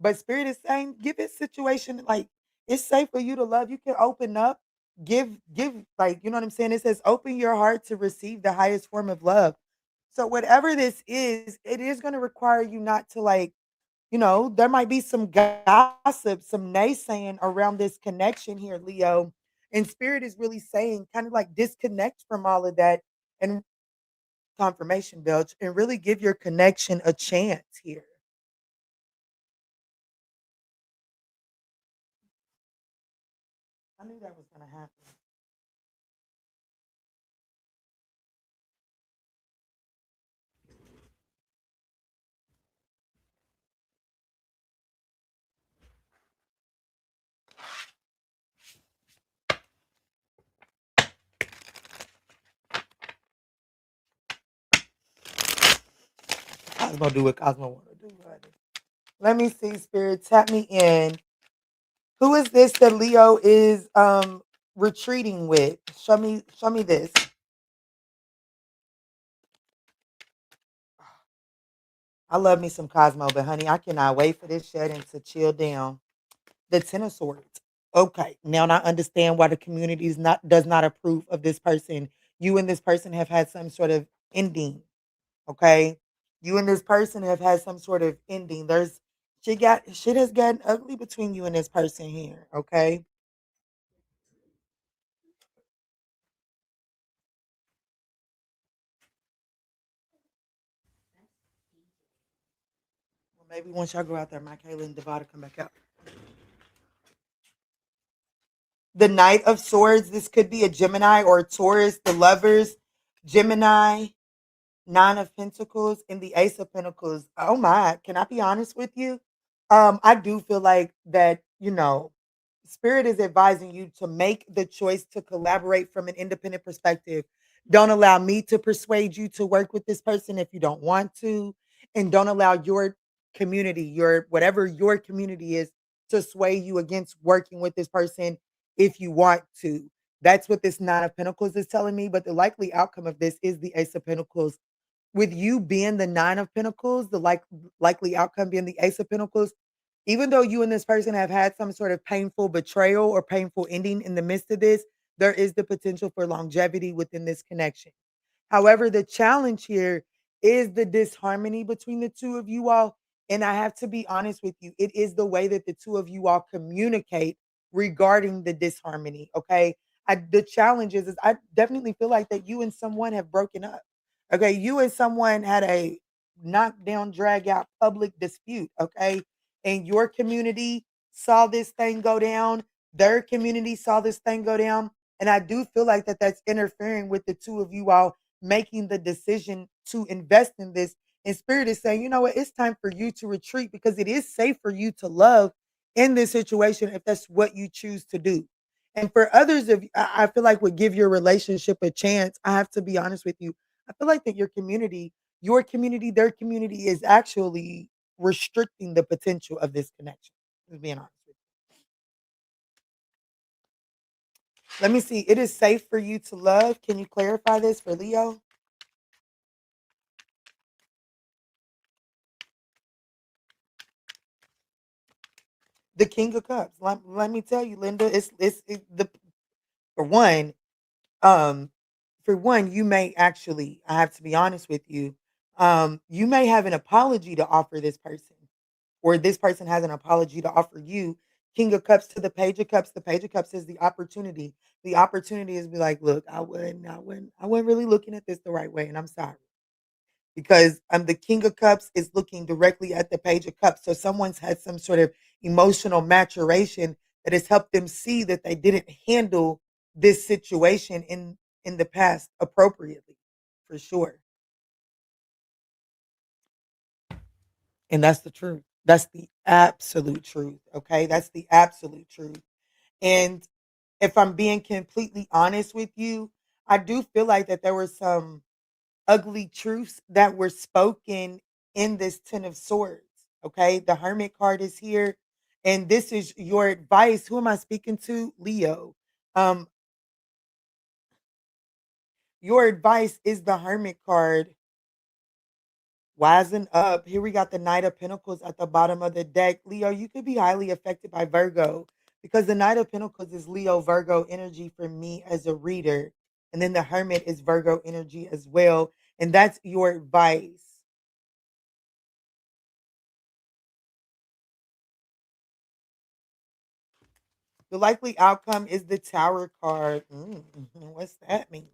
But spirit is saying, give it situation like it's safe for you to love. You can open up, give, like, you know what I'm saying? It says, open your heart to receive the highest form of love. So whatever this is, it is going to require you not to like, there might be some gossip, some naysaying around this connection here, Leo. And spirit is really saying, kind of like disconnect from all of that and confirmation belch and really give your connection a chance here. I knew that was going to happen. Cosmo do what Cosmo want to do, honey. Let me see, spirit, tap me in. Who is this that Leo is retreating with? Show me this. I love me some Cosmo, but honey, I cannot wait for this shedding to chill down. The Ten of Swords. Okay, now I understand why the community does not approve of this person. You and this person have had some sort of ending. Okay, you and this person have had some sort of ending. Shit has gotten ugly between you and this person here. Okay, well, maybe once y'all go out there, Michaela and Devada come back out. The Knight of Swords. This could be a Gemini or a Taurus. The Lovers, Gemini, Nine of Pentacles, and the Ace of Pentacles. Oh my, can I be honest with you? I do feel like that, Spirit is advising you to make the choice to collaborate from an independent perspective. Don't allow me to persuade you to work with this person if you don't want to. And don't allow your community, your whatever your community is, to sway you against working with this person if you want to. That's what this Nine of Pentacles is telling me. But the likely outcome of this is the Ace of Pentacles, with you being the Nine of Pentacles, the likely outcome being the Ace of Pentacles. Even though you and this person have had some sort of painful betrayal or painful ending in the midst of this, there is the potential for longevity within this connection. However, the challenge here is the disharmony between the two of you all. And I have to be honest with you, it is the way that the two of you all communicate regarding the disharmony. Okay. The challenge is I definitely feel like that you and someone have broken up. Okay. You and someone had a knockdown, drag out public dispute. Okay. And your community saw this thing go down. Their community saw this thing go down. And I do feel like that's interfering with the two of you all making the decision to invest in this. And spirit is saying, you know what, it's time for you to retreat because it is safe for you to love in this situation if that's what you choose to do. And for others of you, I feel like would give your relationship a chance. I have to be honest with you. I feel like that your community, their community is actually restricting the potential of this connection. Just being honest with you. Let me see. It is safe for you to love. Can you clarify this for Leo? The King of Cups. Let me tell you, Linda, it's the for one, um, you may actually, I have to be honest with you, you may have an apology to offer this person, or this person has an apology to offer you. King of Cups to the Page of Cups. The Page of Cups is the opportunity. The opportunity is be like, look, I wasn't really looking at this the right way, and I'm sorry because the King of Cups is looking directly at the Page of Cups. So someone's had some sort of emotional maturation that has helped them see that they didn't handle this situation in the past appropriately, for sure. And that's the truth. That's the absolute truth. Okay, that's the absolute truth. And if I'm being completely honest with you, I do feel like that there were some ugly truths that were spoken in this Ten of Swords. Okay, the Hermit card is here, and this is your advice. Who am I speaking to? Leo. Um, your advice is the Hermit card. Wisen up. Here we got the Knight of Pentacles at the bottom of the deck. Leo, you could be highly affected by Virgo because the Knight of Pentacles is Leo Virgo energy for me as a reader. And then the Hermit is Virgo energy as well. And that's your advice. The likely outcome is the Tower card. What's that mean?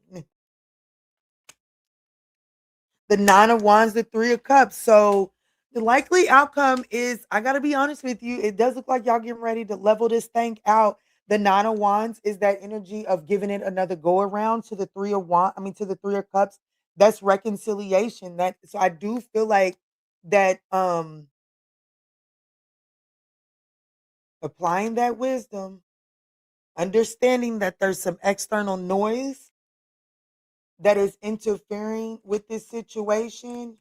The Nine of Wands, the Three of Cups. So the likely outcome is, I gotta be honest with you, it does look like y'all getting ready to level this thing out. The Nine of Wands is that energy of giving it another go around. To the Three of Wands, to the Three of Cups. That's reconciliation. That so I do feel like that applying that wisdom, understanding that there's some external noise that is interfering with this situation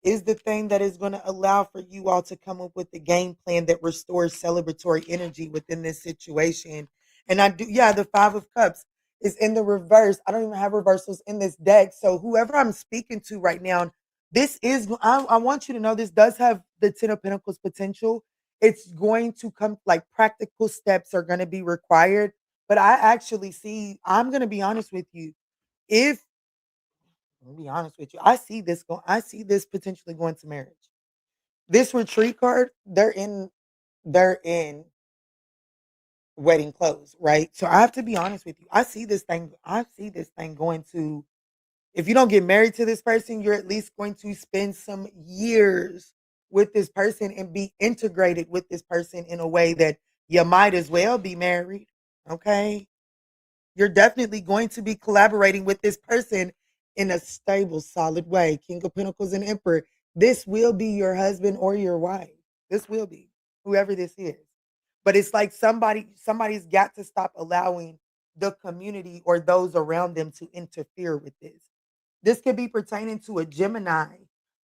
is the thing that is going to allow for you all to come up with the game plan that restores celebratory energy within this situation. And I do, yeah, the Five of Cups is in the reverse. I don't even have reversals in this deck. So whoever I'm speaking to right now, this is, I want you to know this does have the Ten of Pentacles potential. It's going to come, like practical steps are going to be required. But I actually see, I'm going to be honest with you. If I'll be honest with you. I see this potentially going to marriage. This retreat card, they're in wedding clothes, right? So I have to be honest with you. I see this thing going to, if you don't get married to this person, you're at least going to spend some years with this person and be integrated with this person in a way that you might as well be married. Okay? You're definitely going to be collaborating with this person in a stable, solid way. King of Pentacles and Emperor. This will be your husband or your wife. This will be whoever this is. But it's like somebody's got to stop allowing the community or those around them to interfere with this. This could be pertaining to a Gemini,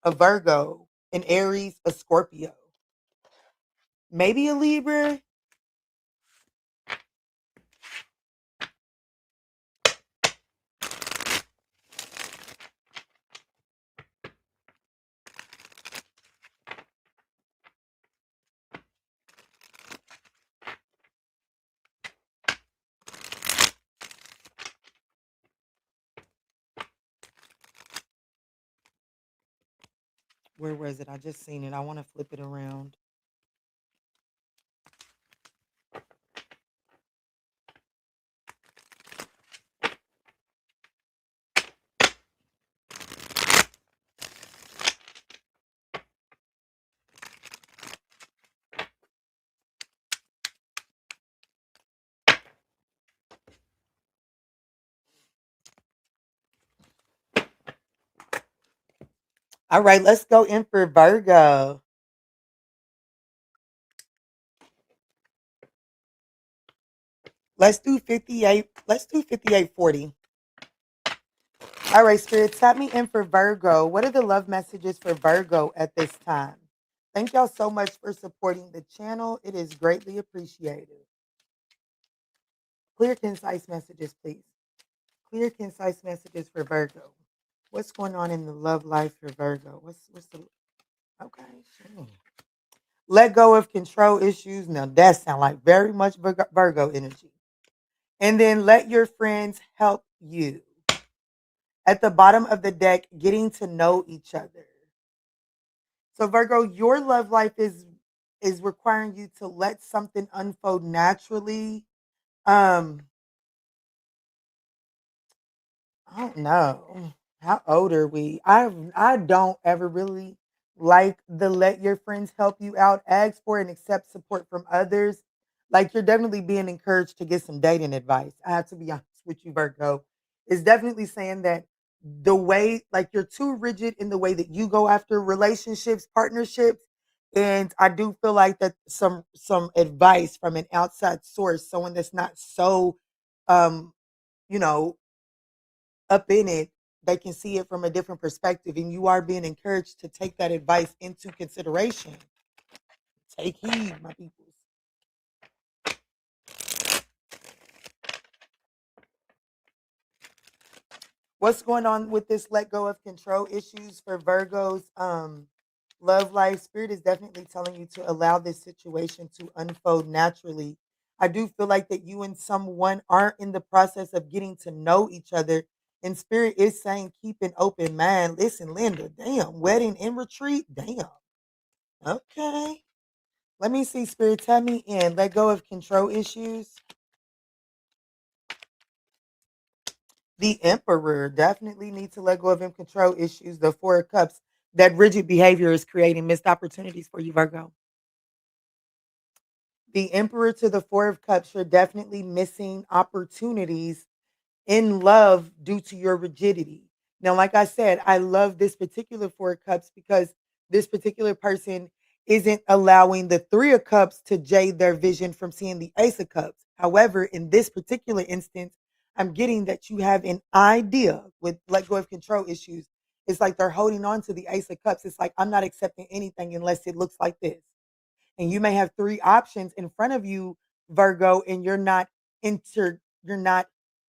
a Virgo, an Aries, a Scorpio, maybe a Libra. Where was it? I just seen it. I want to flip it around. All right, let's go in for Virgo. Let's do 58. Let's do 5840. All right, Spirit, tap me in for Virgo. What are the love messages for Virgo at this time? Thank y'all so much for supporting the channel. It is greatly appreciated. Clear, concise messages, please. Clear, concise messages for Virgo. What's going on in the love life for Virgo? What's the okay? Sure. Let go of control issues. Now that sounds like very much Virgo energy. And then let your friends help you. At the bottom of the deck, getting to know each other. So Virgo, your love life is requiring you to let something unfold naturally. Um, I don't know. How old are we? I don't ever really like the let your friends help you out, ask for and accept support from others. Like you're definitely being encouraged to get some dating advice. I have to be honest with you, Virgo. It's definitely saying that the way, like you're too rigid in the way that you go after relationships, partnerships. And I do feel like that some advice from an outside source, someone that's not so you know, up in it, they can see it from a different perspective, and you are being encouraged to take that advice into consideration. Take heed, my peoples. What's going on with this let go of control issues for Virgo's love life? Spirit is definitely telling you to allow this situation to unfold naturally. I do feel like that you and someone aren't in the process of getting to know each other. And Spirit is saying keep an open mind. Listen, Linda, damn, wedding in retreat, damn. Okay. Let me see, Spirit. Tell me in. Let go of control issues. The Emperor definitely needs to let go of him control issues. The Four of Cups. That rigid behavior is creating missed opportunities for you, Virgo. The Emperor to the Four of Cups. You're definitely missing opportunities in love due to your rigidity. Now, like I said, I love this particular Four of Cups because this particular person isn't allowing the Three of Cups to jade their vision from seeing the Ace of Cups. However, in this particular instance, I'm getting that you have an idea with let go of control issues. It's like they're holding on to the Ace of Cups. It's like, I'm not accepting anything unless it looks like this. And you may have three options in front of you, Virgo, and you're not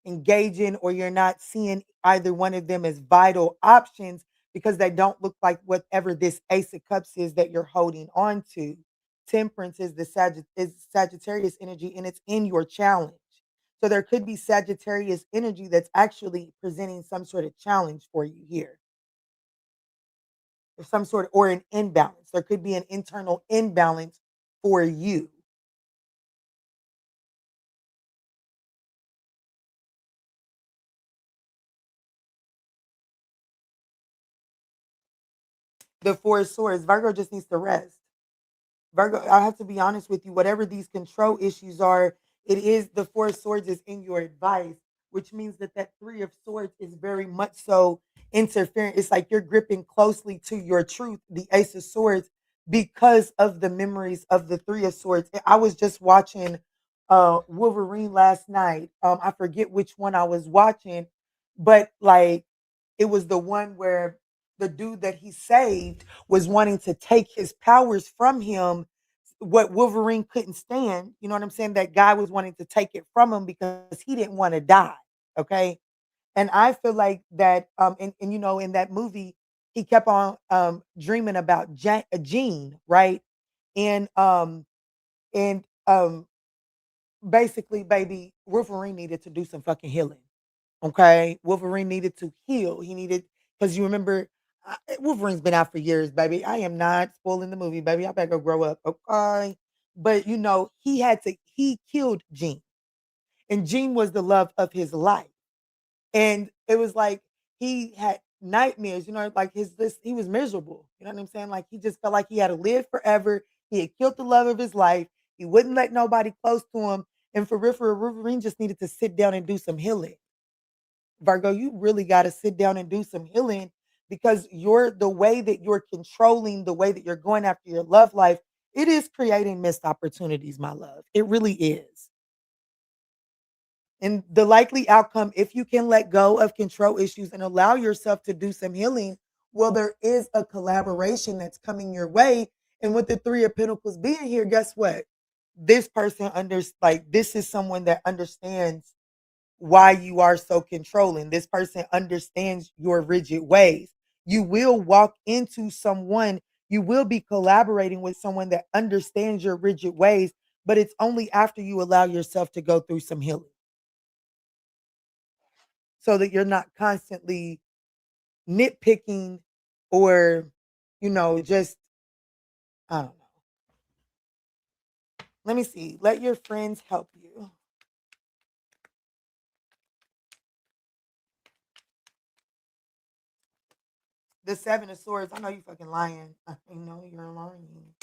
engaging, or you're not seeing either one of them as vital options because they don't look like whatever this Ace of Cups is that you're holding on to. Temperance is is Sagittarius energy, and it's in your challenge. So there could be Sagittarius energy that's actually presenting some sort of challenge for you here, or some sort, or an imbalance. There could be an internal imbalance for you. The Four of Swords. Virgo just needs to rest. Virgo, I have to be honest with you. Whatever these control issues are, it is the Four of Swords is in your advice, which means that that Three of Swords is very much so interfering. It's like you're gripping closely to your truth, the Ace of Swords, because of the memories of the Three of Swords. I was just watching Wolverine last night. I forget which one I was watching, but like it was the one where the dude that he saved was wanting to take his powers from him, what Wolverine couldn't stand. You know what I'm saying? That guy was wanting to take it from him because he didn't want to die. Okay. And I feel like that, and you know, in that movie, he kept on dreaming about Jean, right? And and basically, baby, Wolverine needed to do some fucking healing. Okay, Wolverine needed to heal. He needed, because you remember, Wolverine's been out for years, baby. I am not spoiling the movie, baby. I better go grow up, okay? But you know, he had to. He killed Jean, and Jean was the love of his life, and it was like he had nightmares. You know, like his this. He was miserable. You know what I'm saying? Like he just felt like he had to live forever. He had killed the love of his life. He wouldn't let nobody close to him, and for Wolverine just needed to sit down and do some healing. Virgo, you really got to sit down and do some healing because you're the way that you're controlling, the way that you're going after your love life, it is creating missed opportunities, my love. It really is. And the likely outcome, if you can let go of control issues and allow yourself to do some healing, well, there is a collaboration that's coming your way. And with the Three of Pentacles being here, guess what? This person like this is someone that understands why you are so controlling. This person understands your rigid ways. You will walk into someone, you will be collaborating with someone that understands your rigid ways, but it's only after you allow yourself to go through some healing so that you're not constantly nitpicking or, you know, just, I don't know. Let me see. Let your friends help you. The Seven of Swords. I know you fucking lying. I know you're lying.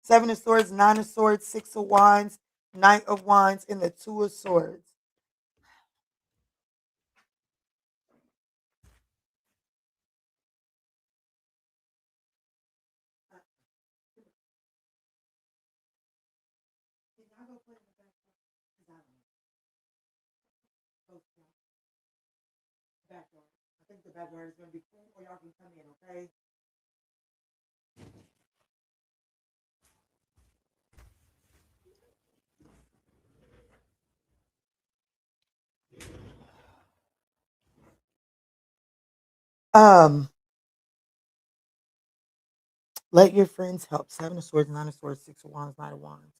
Seven of Swords, Nine of Swords, Six of Wands, Knight of Wands, and the Two of Swords. backyard. I think the backyard is going to be cool, or y'all can come in, okay? Let your friends help. 7 of Swords, 9 of Swords, 6 of Wands, 9 of Wands.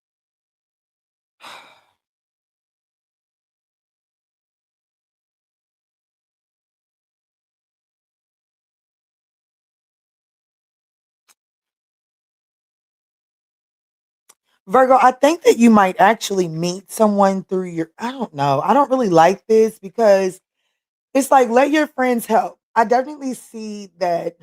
Virgo, I think that you might actually meet someone through your, I don't know. I don't really like this because it's like, let your friends help. I definitely see that.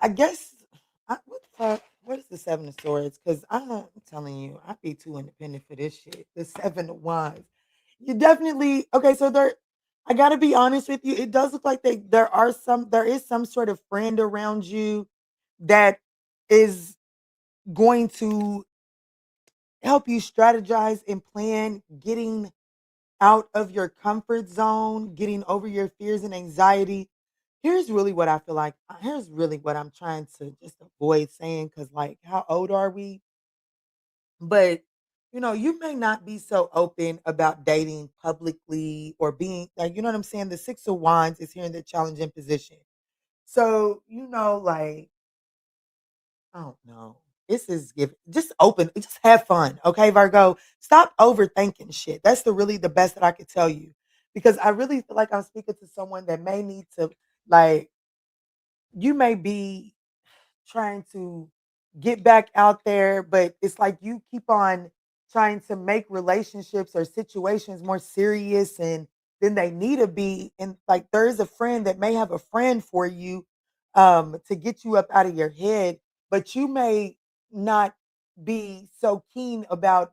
I guess, what the fuck? What is the 7 of Swords? Because I'm telling you, I'd be too independent for this shit. The 7 of Wands. You definitely, okay, so there, I got to be honest with you. It does look like there is some sort of friend around you that is going to help you strategize and plan getting out of your comfort zone, getting over your fears and anxiety. Here's really what I feel like. Here's really what I'm trying to just avoid saying because, like, how old are we? But, you may not be so open about dating publicly or being, like, you know what I'm saying? The 6 of Wands is here in the challenging position. So, like, I don't know. This is give just open, just have fun. Okay, Virgo. Stop overthinking shit. That's the best that I could tell you. Because I really feel like I'm speaking to someone that may need to, like, you may be trying to get back out there, but it's like you keep on trying to make relationships or situations more serious and than they need to be. And like there is a friend that may have a friend for you to get you up out of your head, but you may not be so keen about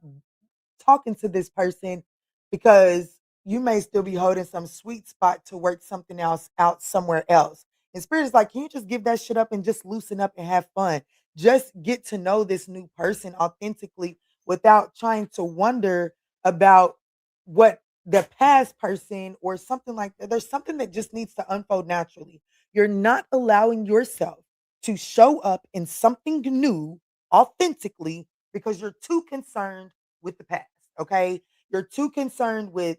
talking to this person because you may still be holding some sweet spot to work something else out somewhere else. And spirit is like, can you just give that shit up and just loosen up and have fun? Just get to know this new person authentically without trying to wonder about what the past person or something like that. There's something that just needs to unfold naturally. You're not allowing yourself to show up in something new authentically because you're too concerned with the past. Okay. You're too concerned with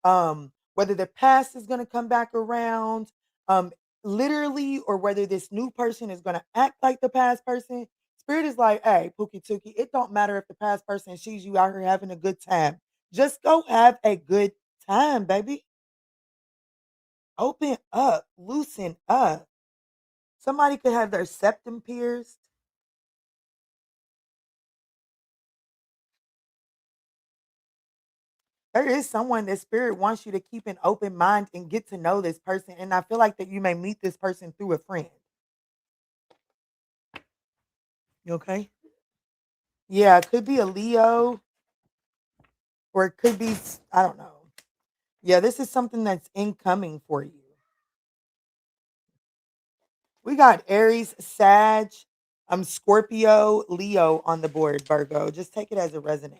whether the past is gonna come back around, um, literally, or whether this new person is gonna act like the past person. Spirit is like, hey, Pookie Tookie, it don't matter if the past person sees you out here having a good time. Just go have a good time, baby. Open up, loosen up. Somebody could have their septum pierced. There is someone that spirit wants you to keep an open mind and get to know this person. And I feel like that you may meet this person through a friend. You okay? Yeah, it could be a Leo or it could be, I don't know. Yeah, this is something that's incoming for you. We got Aries, Sag, Scorpio, Leo on the board, Virgo. Just take it as it resonates.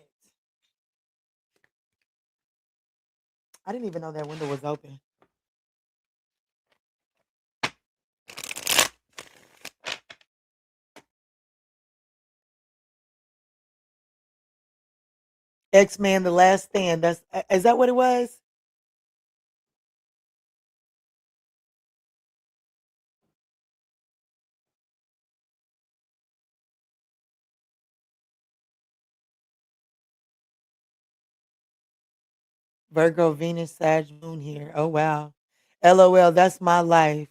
I didn't even know that window was open. X-Man, The Last Stand. Is that what it was? Virgo, Venus, Sag, Moon here. Oh wow. LOL, that's my life.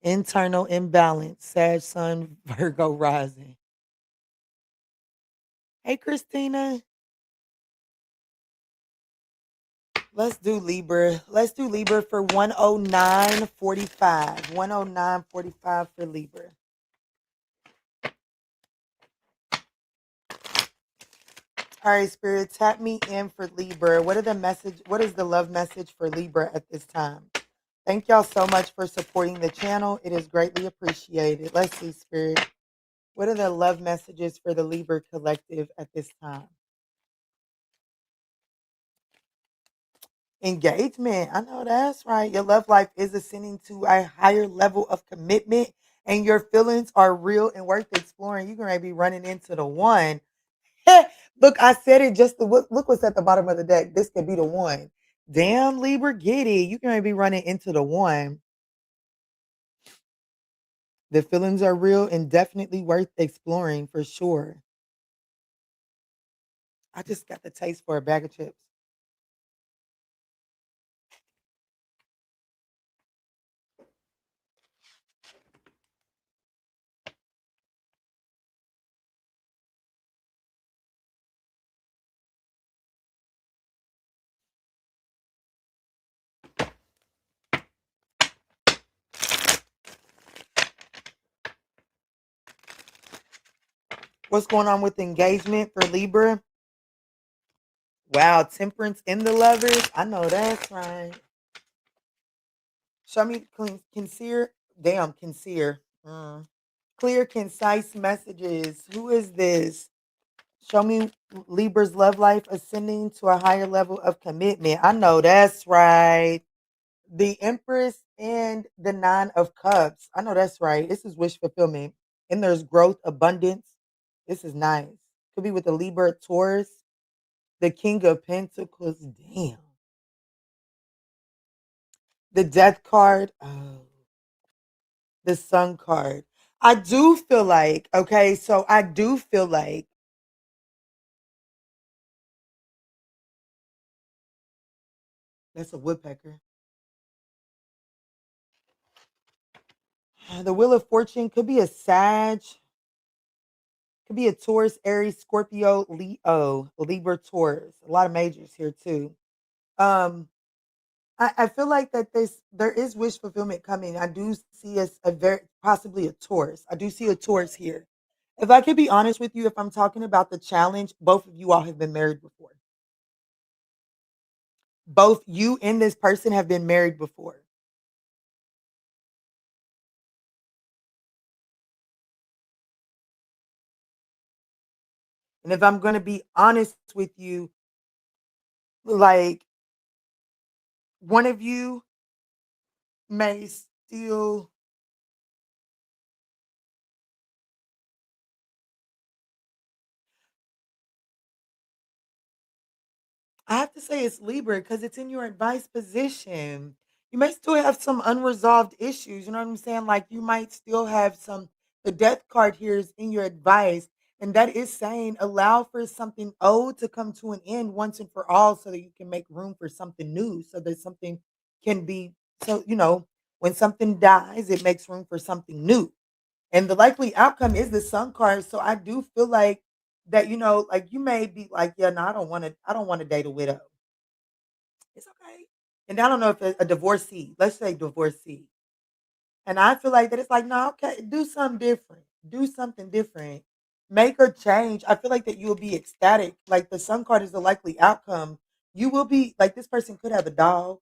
Internal imbalance. Sag, Sun, Virgo rising. Hey Christina. Let's do Libra. Let's do Libra for 109.45. 109.45 for Libra. All right, Spirit, tap me in for Libra. What is the love message for Libra at this time? Thank y'all so much for supporting the channel. It is greatly appreciated. Let's see, Spirit. What are the love messages for the Libra collective at this time? Engagement. I know that's right. Your love life is ascending to a higher level of commitment, and your feelings are real and worth exploring. You're going to be running into the one. Look, I said it just to look what's at the bottom of the deck. This could be the one. Damn, Libra, get it. You're going to be running into the one. The feelings are real and definitely worth exploring for sure. I just got the taste for a bag of chips. What's going on with engagement for Libra? Wow, temperance in the lovers. I know that's right. Show me sincere. Damn, sincere. Clear, concise messages. Who is this? Show me Libra's love life ascending to a higher level of commitment. I know that's right. The Empress and the Nine of Cups. I know that's right. This is wish fulfillment. And there's growth, abundance. This is nice. Could be with the Libra, Taurus, the King of Pentacles. Damn. The Death card. Oh. The Sun card. I do feel like, okay, so I do feel like that's a woodpecker. The Wheel of Fortune could be a Sag, could be a Taurus, Aries, Scorpio, Leo, Libra, Taurus. A lot of majors here too. Um, I feel like that there is wish fulfillment coming. I do see a very possibly a Taurus. I do see a Taurus here. If I could be honest with you, if I'm talking about the challenge, both of you all have been married before. Both you and this person have been married before. And if I'm going to be honest with you, like one of you may still I have to say it's Libra because it's in your advice position. You may still have some unresolved issues. You know what I'm saying? Like you might still have some. The death card here is in your advice, and that is saying allow for something old to come to an end once and for all, so that you can make room for something new, so that something can be. So when something dies, it makes room for something new. And the likely outcome is the Sun card. So I do feel like that, like you may be like, yeah, no, I don't want to date a widow. It's okay. And I don't know if a divorcee, let's say divorcee. And I feel like that it's like, no, okay, do something different. Do something different. Make a change. I feel like that you will be ecstatic. Like the Sun card is the likely outcome. You will be like this person could have a dog.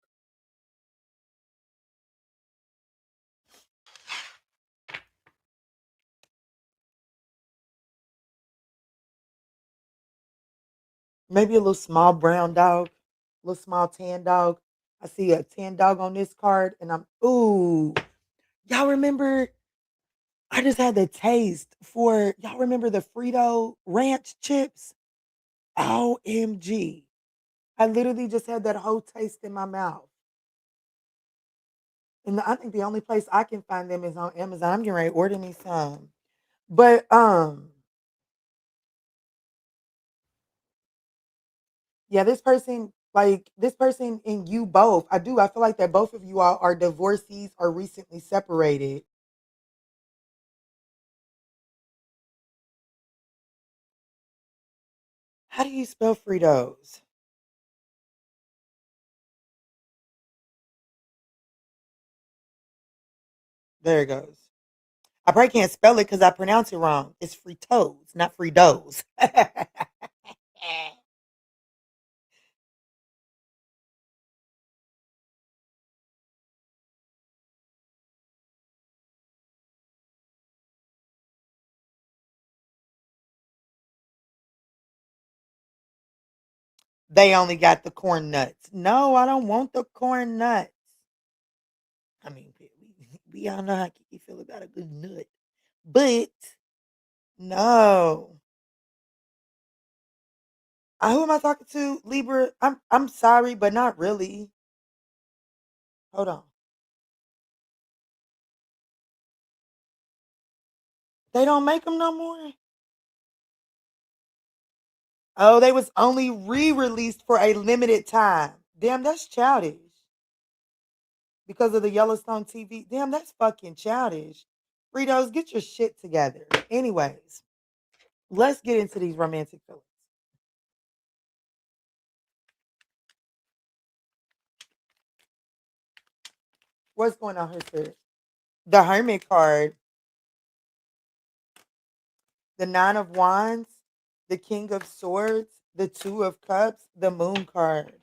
Maybe a little small brown dog, a little small tan dog. I see a tan dog on this card, and ooh, y'all remember? I just had the taste for y'all remember the Frito Ranch chips? OMG. I literally just had that whole taste in my mouth. And I think the only place I can find them is on Amazon. I'm getting ready to order me some. But yeah, this person and you both, I feel like that both of you all are divorcees or recently separated. How do you spell Fritos? There it goes. I probably can't spell it because I pronounce it wrong. It's Fritos, not Fritos. They only got the corn nuts. No, I don't want the corn nuts. I mean, we all know how you feel about a good nut. But no. Who am I talking to? Libra. I'm sorry, but not really. Hold on. They don't make them no more. Oh, they was only re-released for a limited time. Damn, that's childish. Because of the Yellowstone TV. Damn, that's fucking childish. Fritos, get your shit together. Anyways, let's get into these romantic feelings. What's going on here, Spirit? The Hermit card, the Nine of Wands, the King of Swords, the Two of Cups, the Moon card.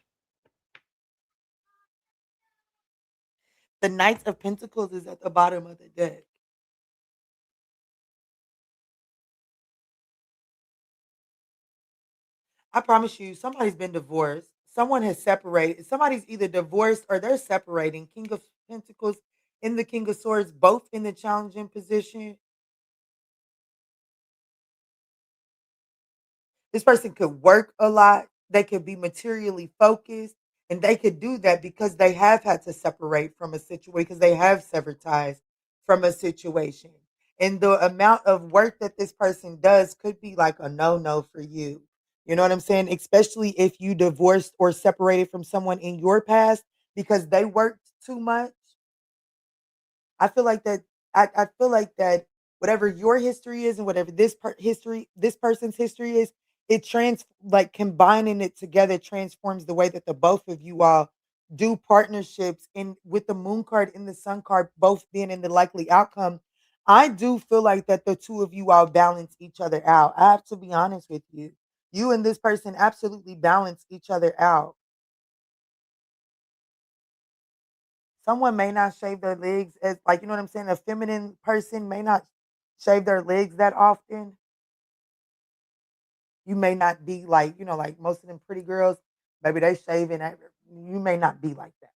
The Knight of Pentacles is at the bottom of the deck. I promise you, somebody's been divorced. Someone has separated. Somebody's either divorced or they're separating. King of Pentacles and the King of Swords, both in the challenging position. This person could work a lot. They could be materially focused. And they could do that because they have had to separate from a situation, because they have severed ties from a situation. And the amount of work that this person does could be like a no for you. You know what I'm saying? Especially if you divorced or separated from someone in your past because they worked too much. I feel like that. I feel like that whatever your history is and whatever this person's history is, it like combining it together transforms the way that the both of you all do partnerships. And with the Moon card and the Sun card both being in the likely outcome, I do feel like that the two of you all balance each other out. I have to be honest with you. You and this person absolutely balance each other out. Someone may not shave their legs as, like, you know what I'm saying? A feminine person may not shave their legs that often. You may not be like, like most of them pretty girls, maybe they shave and you may not be like that.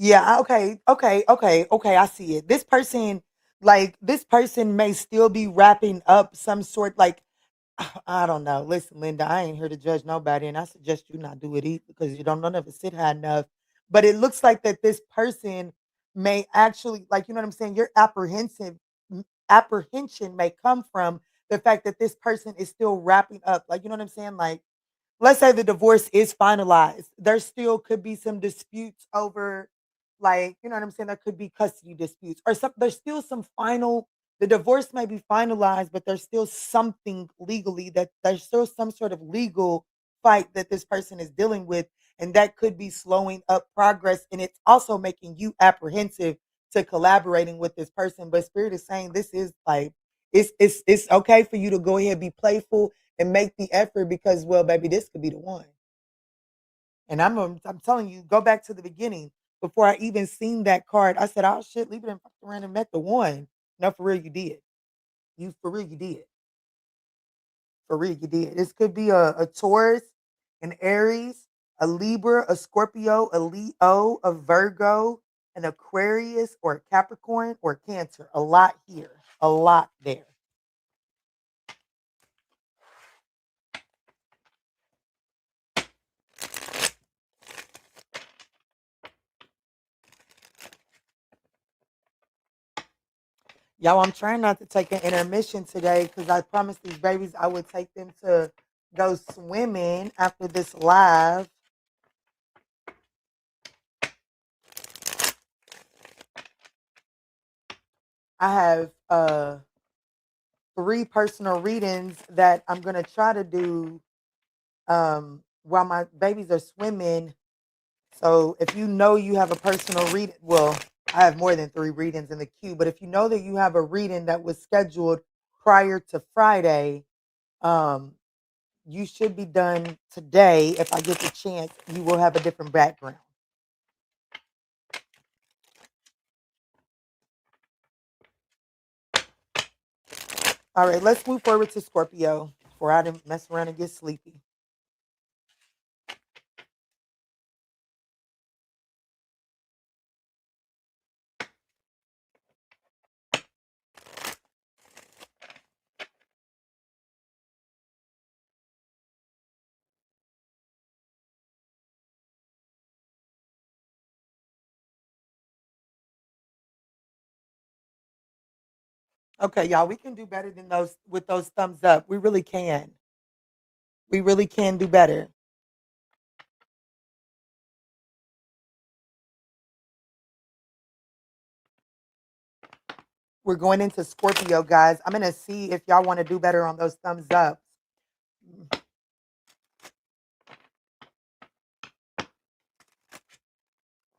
Yeah, okay, I see it. This person may still be wrapping up some sort, like, I don't know. Listen, Linda, I ain't here to judge nobody, and I suggest you not do it either because you don't none of it sit high enough. But it looks like that this person may actually, like, you know what I'm saying? Your apprehension may come from the fact that this person is still wrapping up. Like, you know what I'm saying? Like, let's say the divorce is finalized, there still could be some disputes over, like, you know what I'm saying? There could be custody disputes or some, there's still some final, the divorce may be finalized, but there's still something legally that there's still some sort of legal fight that this person is dealing with. And that could be slowing up progress. And it's also making you apprehensive to collaborating with this person. But Spirit is saying this is like, it's okay for you to go ahead and be playful and make the effort because, well, baby, this could be the one. And I'm telling you, go back to the beginning. Before I even seen that card, I said, "Oh shit, leave it and fuck around and met the one." No, for real, you did. You for real, you did. For real, you did. This could be a Taurus, an Aries, a Libra, a Scorpio, a Leo, a Virgo, an Aquarius, or a Capricorn, or Cancer. A lot here. A lot there. Y'all, I'm trying not to take an intermission today because I promised these babies I would take them to go swimming after this live. I have 3 personal readings that I'm gonna try to do while my babies are swimming. So if you know you have a personal reading, well, I have more than 3 readings in the queue, but if you know that you have a reading that was scheduled prior to Friday, um, you should be done today. If I get the chance, you will have a different background. All right, let's move forward to Scorpio before I didn't mess around and get sleepy. Okay, y'all, we can do better than those with those thumbs up. We really can. We really can do better. We're going into Scorpio, guys. I'm going to see if y'all want to do better on those thumbs up.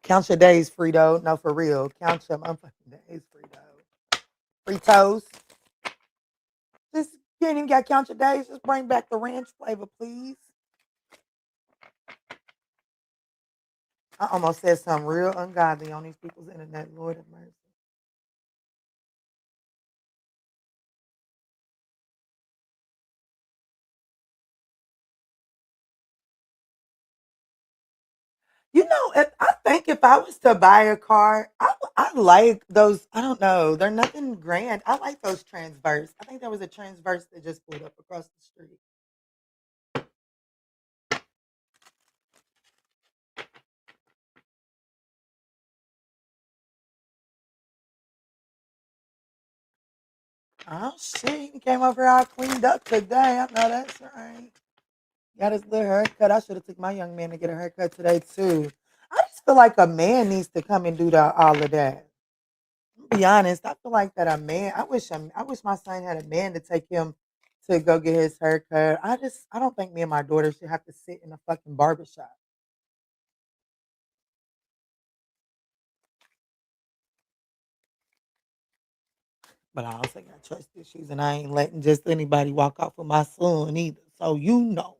Count your days, Frito. No, for real. Count your motherfucking days, Frito. Fritos. Just, you ain't even got to count your days. Just bring back the ranch flavor, please. I almost said something real ungodly on these people's internet. Lord have mercy. You know, I think if I was to buy a car, I like those. I don't know. They're nothing grand. I like those Transverse. I think there was a Transverse that just pulled up across the street. Oh, shit. He came over all cleaned up today. I know that's right. Got his little haircut. I should have took my young man to get a haircut today, too. I just feel like a man needs to come and do all of that. Be honest, I feel like that a man. I wish my son had a man to take him to go get his haircut. I don't think me and my daughter should have to sit in a fucking barbershop. But I also got trust issues, and I ain't letting just anybody walk off with my son either. So you know.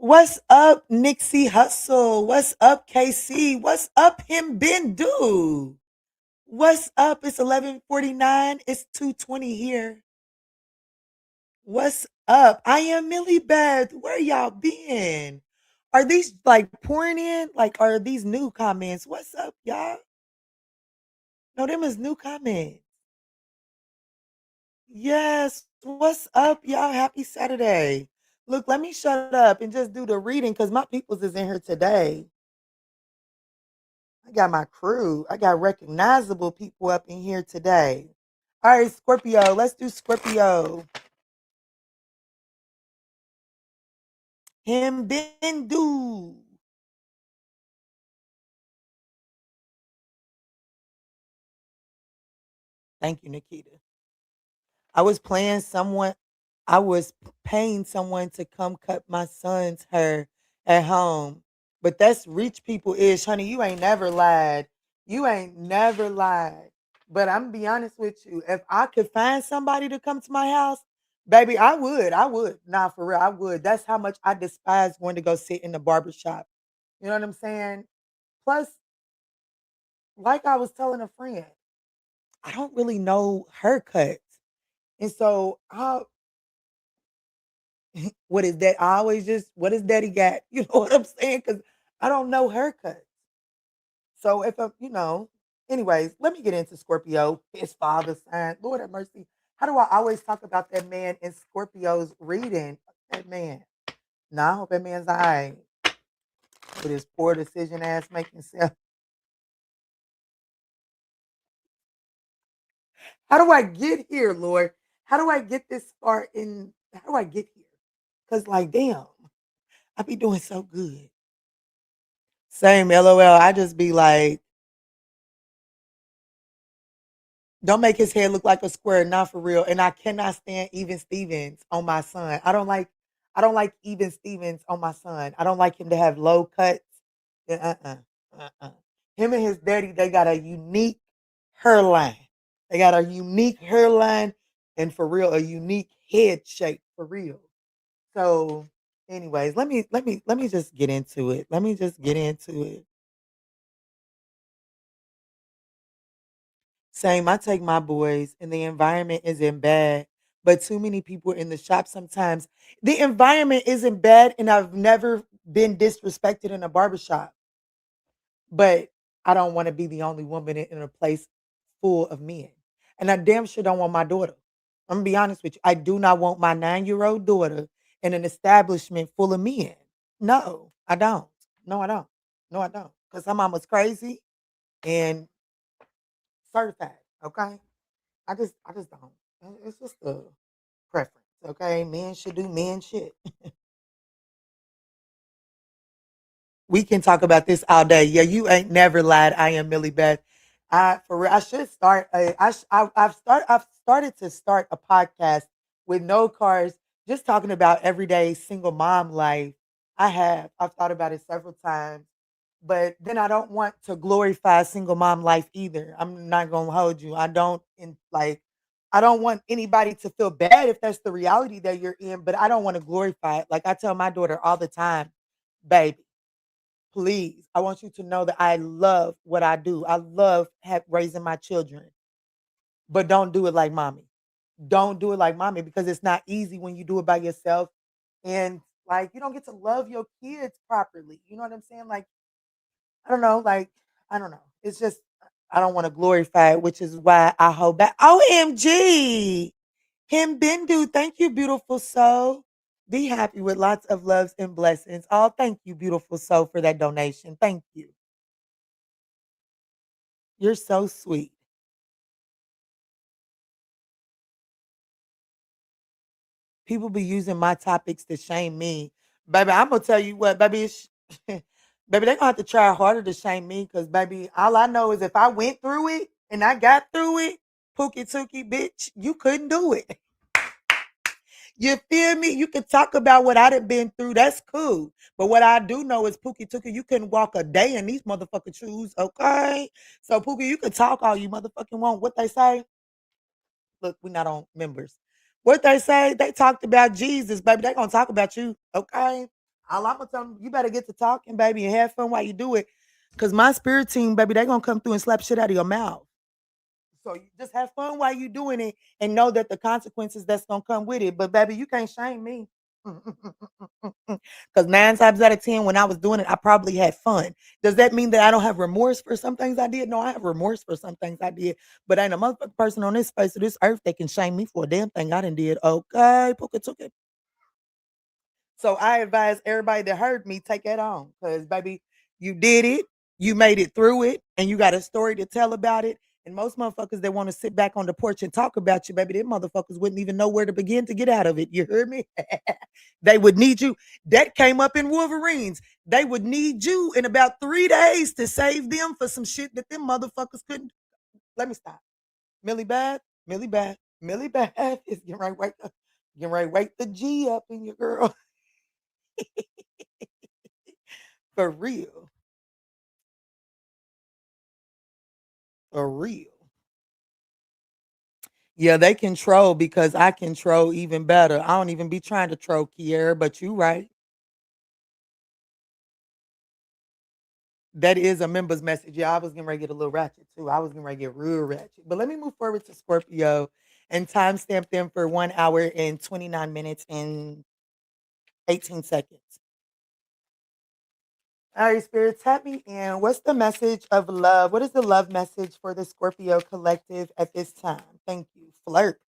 What's up, Nixie Hustle? What's up, KC? What's up, him Bendu? What's up? It's 11:49. It's 2:20 here. What's up? I am Millie Beth. Where y'all been? Are these like pouring in? Like, are these new comments? What's up, y'all? No, them is new comments. Yes. What's up, y'all? Happy Saturday. Look, let me shut up and just do the reading because my peoples is in here today. I got my crew. I got recognizable people up in here today. All right, Scorpio. Let's do Scorpio. Him Bendu. Thank you, Nikita. I was playing someone I was paying someone to come cut my son's hair at home. But that's rich people ish, honey. You ain't never lied. You ain't never lied. But I'm gonna be honest with you. If I could find somebody to come to my house, baby, I would. I would. Nah, for real, I would. That's how much I despise going to go sit in the barber shop. You know what I'm saying? Plus, like I was telling a friend, I don't really know haircuts. And so I what is that? I always just, what is daddy got? You know what I'm saying? Because I don't know haircuts. So if I, anyways, let me get into Scorpio, his father sign. Lord have mercy. How do I always talk about that man in Scorpio's reading? That man. Nah, I hope that man's all right with his poor decision ass making self. How do I get here, Lord? How do I get this far in? How do I get here? Because, like, damn, I be doing so good. Same, LOL. I just be like, don't make his head look like a square, not for real. And I cannot stand even Stevens on my son. I don't like. I don't like even Stevens on my son. I don't like him to have low cuts. Uh-uh. Him and his daddy, they got a unique hairline. They got a unique hairline and for real, a unique head shape for real. So, anyways, let me just get into it. Let me just get into it. Same, I take my boys and the environment isn't bad, but too many people in the shop sometimes. The environment isn't bad, and I've never been disrespected in a barbershop, but I don't want to be the only woman in a place full of men. And I damn sure don't want my daughter. I'm gonna be honest with you. I do not want my 9-year-old daughter in an establishment full of men. No, I don't. No, I don't. No, I don't. Because her mama's crazy and certified. Okay. I just don't. It's just a preference, okay? Men should do men shit. We can talk about this all day. Yeah, you ain't never lied. I am Millie Beth. I for real, I should start. I've started to start a podcast with no cars, just talking about everyday single mom life. I've thought about it several times, but then I don't want to glorify single mom life either. I'm not gonna hold you. I don't want anybody to feel bad if that's the reality that you're in, but I don't want to glorify it. Like I tell my daughter all the time, baby, please, I want you to know that I love what I do. I love raising my children, but don't do it like mommy. Don't do it like mommy because it's not easy when you do it by yourself. And like, you don't get to love your kids properly. You know what I'm saying? Like, I don't know. Like, I don't know. It's just, I don't want to glorify it, which is why I hold back. OMG. Him Bindu, thank you, beautiful soul. Be happy with lots of loves and blessings. Oh, thank you, beautiful soul, for that donation. Thank you. You're so sweet. People be using my topics to shame me. Baby, I'm gonna tell you what, baby, baby, they gonna have to try harder to shame me because baby, all I know is if I went through it and I got through it, Pookie Tookie, bitch, you couldn't do it. You feel me? You can talk about what I done been through. That's cool. But what I do know is Pookie Tookie, you couldn't walk a day in these motherfucking shoes, okay? So Pookie, you can talk all you motherfucking want. What they say? Look, we're not on members. What they say? They talked about Jesus, baby. They gonna talk about you, okay? All I'm gonna tell them, you better get to talking, baby, and have fun while you do it. Cause my spirit team, baby, they gonna come through and slap shit out of your mouth. So you just have fun while you doing it and know that the consequences that's gonna come with it. But baby, you can't shame me. Because 9 times out of 10, when I was doing it, I probably had fun. Does that mean that I don't have remorse for some things I did? No, I have remorse for some things I did. But ain't a motherfucking person on this face of this earth that can shame me for a damn thing I done did. Okay, Puka took it. So I advise everybody that heard me take that on. Because baby, you did it, you made it through it, and you got a story to tell about it. And most motherfuckers that want to sit back on the porch and talk about you, baby, them motherfuckers wouldn't even know where to begin to get out of it. You heard me? They would need you. That came up in Wolverines. They would need you in about 3 days to save them for some shit that them motherfuckers couldn't. Let me stop. Millie Bad, Millie Bad, Millie Bad is getting ready to wake the G up in your girl. For real. For real. Yeah, they control because I control even better. I don't even be trying to troll Kiera, but you right. That is a member's message. Yeah, I was getting ready to get a little ratchet too. I was getting ready to get real ratchet. But let me move forward to Scorpio and timestamp them for 1 hour and 29 minutes and 18 seconds. All right, Spirit, tap me in. What's the message of love? What is the love message for the Scorpio collective at this time? Thank you. Flirt.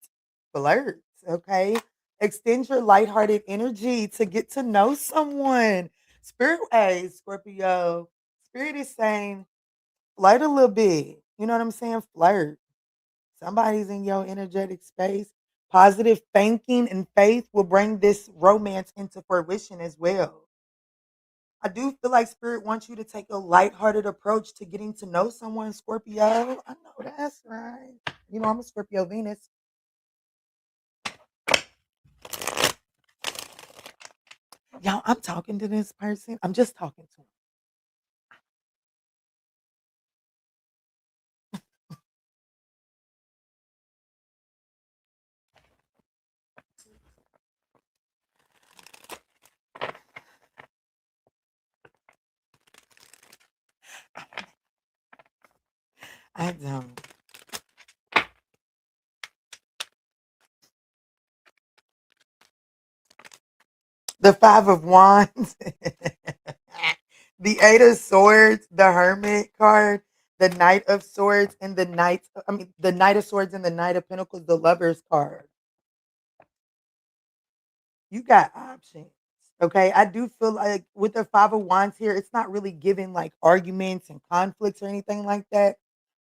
Flirt. Okay. Extend your lighthearted energy to get to know someone. Spirit, hey, Scorpio. Spirit is saying, flirt a little bit. You know what I'm saying? Flirt. Somebody's in your energetic space. Positive thinking and faith will bring this romance into fruition as well. I do feel like Spirit wants you to take a lighthearted approach to getting to know someone, Scorpio. I know that's right. You know, I'm a Scorpio Venus. Y'all, I'm talking to this person. I'm just talking to him. I don't. The Five of Wands, the Eight of Swords, the Hermit card, the Knight of Swords, and the Knight of Swords and the Knight of Pentacles, the Lovers card. You got options. Okay. I do feel like with the Five of Wands here, it's not really giving like arguments and conflicts or anything like that.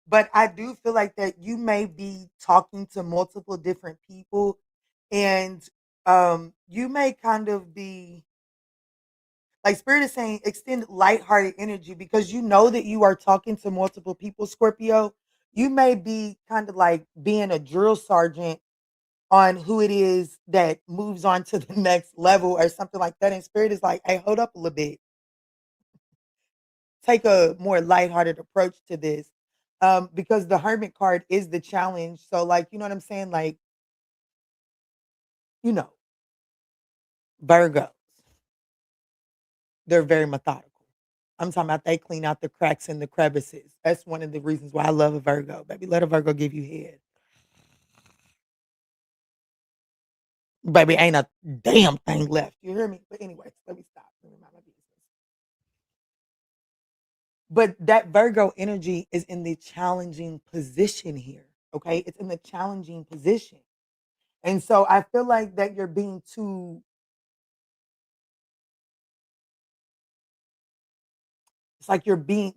But I do feel like that you may be talking to multiple different people and you may kind of be like Spirit is saying extend lighthearted energy because you know that you are talking to multiple people, Scorpio. You may be kind of like being a drill sergeant on who it is that moves on to the next level or something like that. And Spirit is like, hey, hold up a little bit. Take a more lighthearted approach to this. Because the Hermit card is the challenge. So, like, you know what I'm saying? Like, you know, Virgos, they're very methodical. I'm talking about they clean out the cracks and the crevices. That's one of the reasons why I love a Virgo. Baby, let a Virgo give you head. Baby, ain't a damn thing left. You hear me? But anyways, let me stop. Let me mind my business. But that Virgo energy is in the challenging position here. Okay. It's in the challenging position. And so I feel like that you're being too, it's like you're being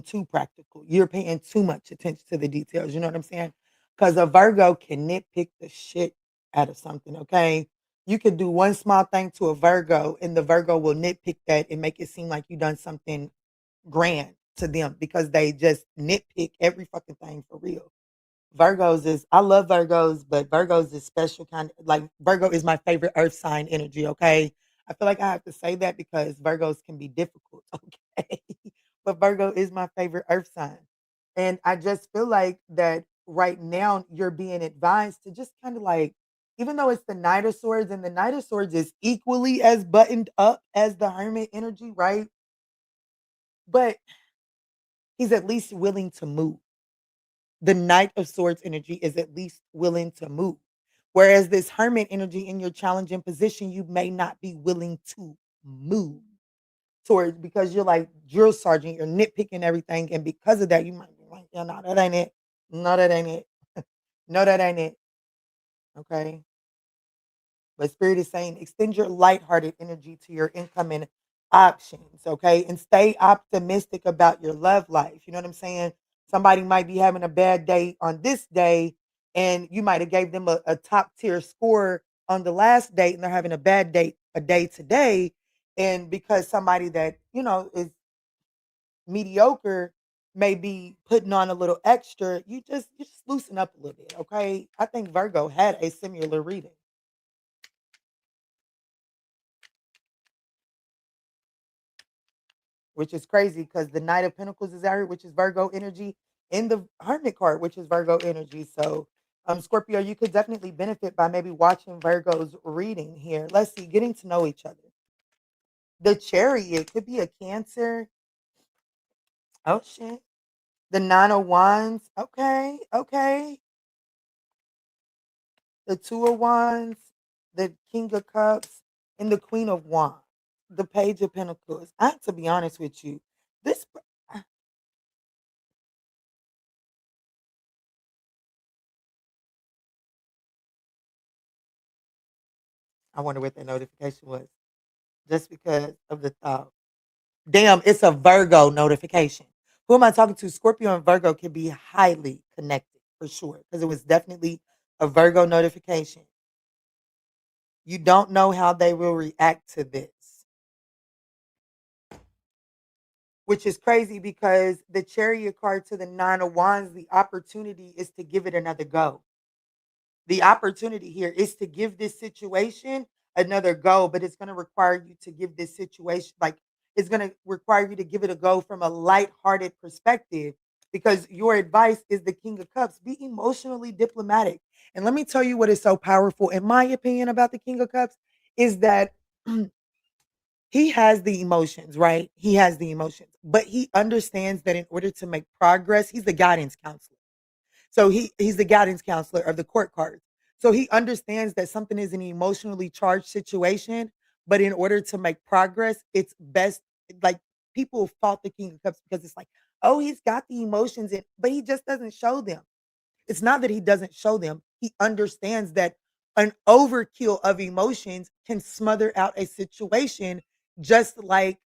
too practical. You're paying too much attention to the details. You know what I'm saying? Because a Virgo can nitpick the shit out of something. Okay. You could do one small thing to a Virgo, and the Virgo will nitpick that and make it seem like you done something grand to them because they just nitpick every fucking thing for real. Virgos is I love Virgos, but Virgos is special kind of like Virgo is my favorite earth sign energy, okay? I feel like I have to say that because Virgos can be difficult, okay? But Virgo is my favorite earth sign. And I just feel like that right now you're being advised to just kind of like even though it's the Knight of Swords and the Knight of Swords is equally as buttoned up as the Hermit energy, right? But he's at least willing to move. The Knight of Swords energy is at least willing to move. Whereas this Hermit energy in your challenging position, you may not be willing to move towards because you're like drill sergeant, you're nitpicking everything. And because of that, you might be like, yeah, no, that ain't it. No, that ain't it. No, that ain't it. Okay. But Spirit is saying extend your lighthearted energy to your incoming options, okay? And stay optimistic about your love life. You know what I'm saying? Somebody might be having a bad day on this day, and you might have gave them a top tier score on the last date, and they're having a bad date a day today. And because somebody that is mediocre may be putting on a little extra, you just loosen up a little bit, okay? I think Virgo had a similar reading. Which is crazy because the Knight of Pentacles is out here, which is Virgo energy, and the Hermit card, which is Virgo energy. So, Scorpio, you could definitely benefit by maybe watching Virgo's reading here. Let's see, getting to know each other. The Chariot could be a Cancer. Oh shit. The Nine of Wands. Okay, okay. The Two of Wands, the King of Cups, and the Queen of Wands. The Page of Pentacles. I have to be honest with you. This I wonder what the notification was. Just because of the thought. Damn, it's a Virgo notification. Who am I talking to? Scorpio and Virgo can be highly connected for sure because it was definitely a Virgo notification. You don't know how they will react to this, which is crazy because the Chariot card to the Nine of Wands, the opportunity is to give it another go. The opportunity here is to give this situation another go, but it's going to require you to give this situation, like, it's going to require you to give it a go from a lighthearted perspective, because your advice is the King of Cups. Be emotionally diplomatic. And let me tell you what is so powerful, in my opinion, about the King of Cups is that he has the emotions, right? He has the emotions, but he understands that in order to make progress, he's the guidance counselor. So he's the guidance counselor of the court cards. So he understands that something is an emotionally charged situation, but in order to make progress, it's best, like, people fault the King of Cups because it's like, oh, he's got the emotions in, but he just doesn't show them. It's not that he doesn't show them. He understands that an overkill of emotions can smother out a situation, just like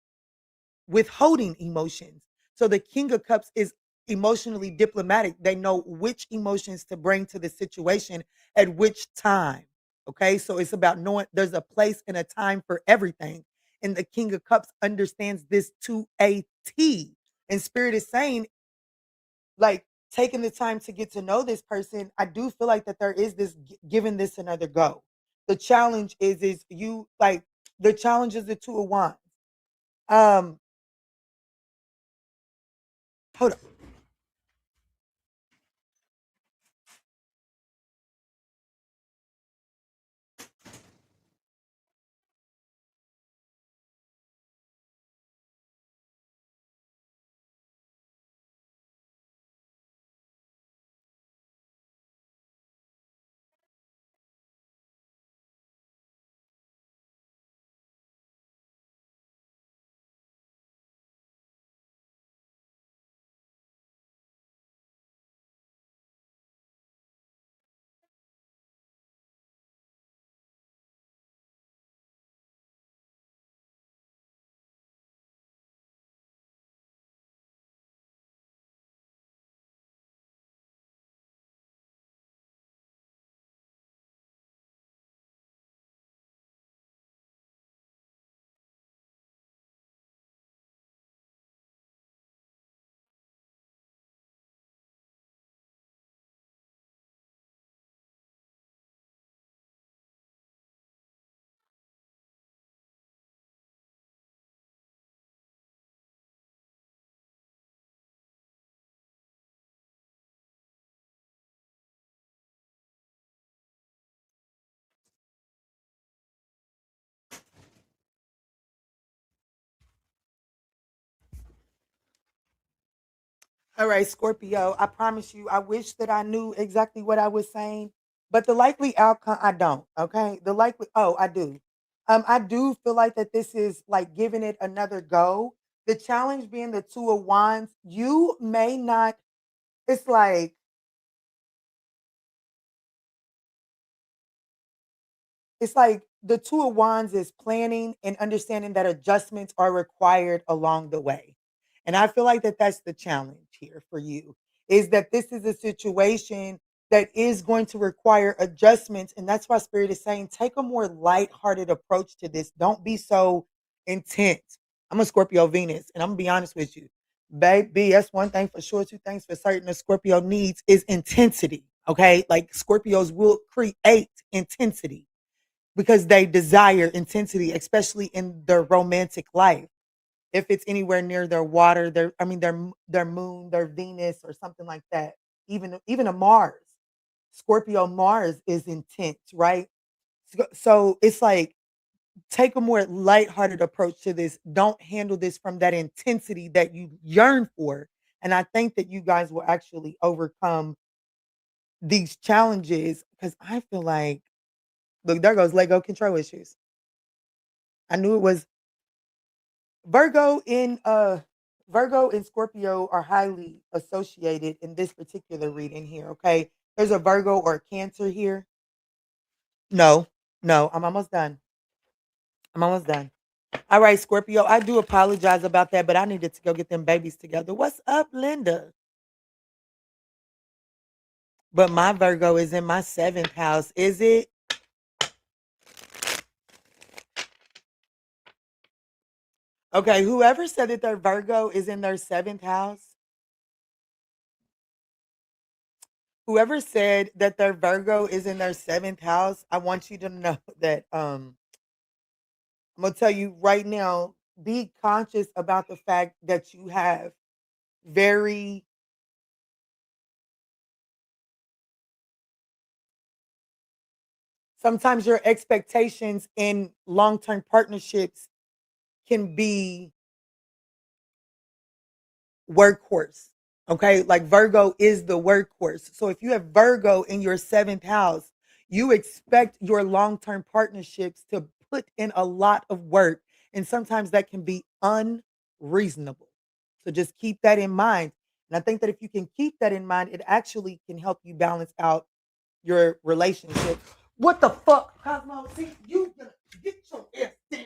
withholding emotions. So the King of Cups is emotionally diplomatic. They know which emotions to bring to the situation at which time. Okay. So it's about knowing there's a place and a time for everything. And the King of Cups understands this to a T. And Spirit is saying, like, taking the time to get to know this person, I do feel like that there is this giving this another go. The challenge is you, like, the challenge is the Two of Wands. Um, hold on. All right, Scorpio, I promise you, I wish that I knew exactly what I was saying, but the likely outcome, I don't. Okay. The likely, oh, I do. I do feel like that this is like giving it another go. The challenge being the Two of Wands, you may not, it's like, it's like the Two of Wands is planning and understanding that adjustments are required along the way. And I feel like that that's the challenge here for you, is that this is a situation that is going to require adjustments. And that's why Spirit is saying take a more lighthearted approach to this. Don't be so intense. I'm a Scorpio Venus, and I'm going to be honest with you. Baby, that's one thing for sure. Two things for certain a Scorpio needs is intensity. Okay. Like Scorpios will create intensity because they desire intensity, especially in their romantic life. If it's anywhere near their water, their I mean their moon, their Venus, or something like that. Even a Mars, Scorpio Mars is intense, right? So it's like take a more lighthearted approach to this. Don't handle this from that intensity that you yearn for. And I think that you guys will actually overcome these challenges because I feel like, look, there goes Lego control issues. I knew it was Virgo in Virgo and Scorpio are highly associated in this particular reading here. Okay. There's a Virgo or a Cancer here. No, no, I'm almost done. I'm almost done. All right, Scorpio. I do apologize about that, but I needed to go get them babies together. What's up, Linda? But my Virgo is in my seventh house. Is it? Okay, whoever said that their Virgo is in their seventh house, whoever said that their Virgo is in their seventh house, I want you to know that I'm going to tell you right now, be conscious about the fact that you have very, sometimes your expectations in long-term partnerships can be workhorse. Okay. Like Virgo is the workhorse. So if you have Virgo in your seventh house, you expect your long term partnerships to put in a lot of work. And sometimes that can be unreasonable. So just keep that in mind. And I think that if you can keep that in mind, it actually can help you balance out your relationship. What the fuck, Cosmo? See, you gonna get your ass down.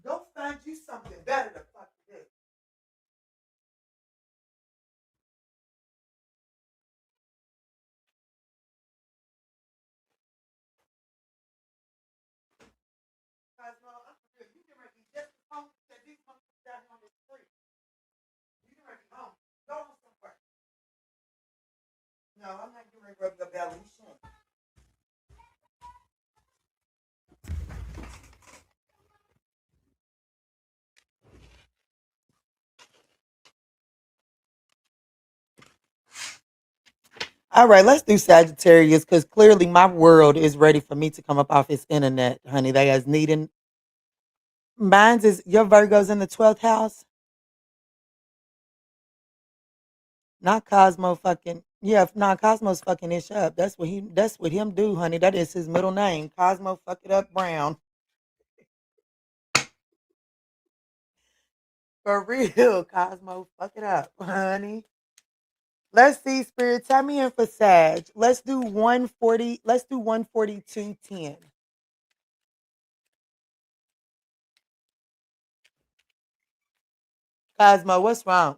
Go find you something better to fucking do. Cosmo, I'm for real. You can ready just as home that these motherfuckers down here on this street. You can ready home. Go on somewhere. No, I'm not getting ready to rub your belly. You shouldn't. All right, let's do Sagittarius because clearly my world is ready for me to come up off this internet, honey. They is needing. Mine's is your Virgo's in the 12th house. Not Cosmo fucking. Yeah, not Cosmo's fucking ish up. That's what him do, honey. That is his middle name. Cosmo fuck it up Brown. For real, Cosmo fuck it up, honey. Let's see, Spirit. Tell me in for Sag. Let's do 140. Let's do 142.10. Cosmo, what's wrong?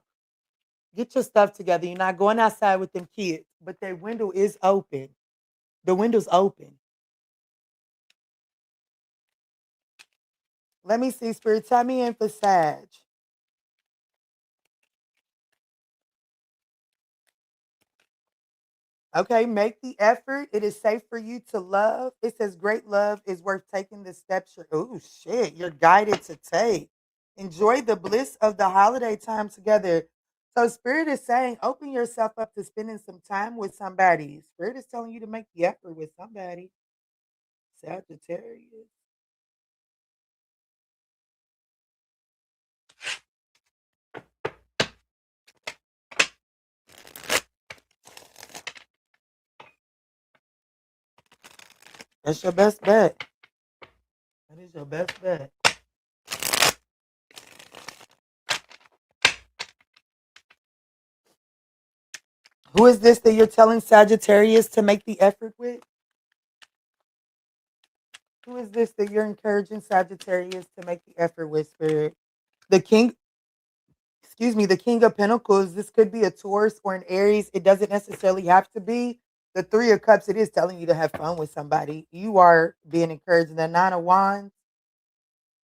Get your stuff together. You're not going outside with them kids, but their window is open. The window's open. Let me see, Spirit. Tell me in for Sag. Okay, make the effort. It is safe for you to love. It says great love is worth taking the steps. Oh shit, you're guided to take. Enjoy the bliss of the holiday time together. So Spirit is saying, open yourself up to spending some time with somebody. Spirit is telling you to make the effort with somebody. Sagittarius. That's your best bet. That is your best bet. Who is this that you're telling Sagittarius to make the effort with? Who is this that you're encouraging Sagittarius to make the effort with, Spirit? The king, excuse me, the King of Pentacles. This could be a Taurus or an Aries. It doesn't necessarily have to be. The Three of Cups, it is telling you to have fun with somebody. You are being encouraged. The Nine of Wands,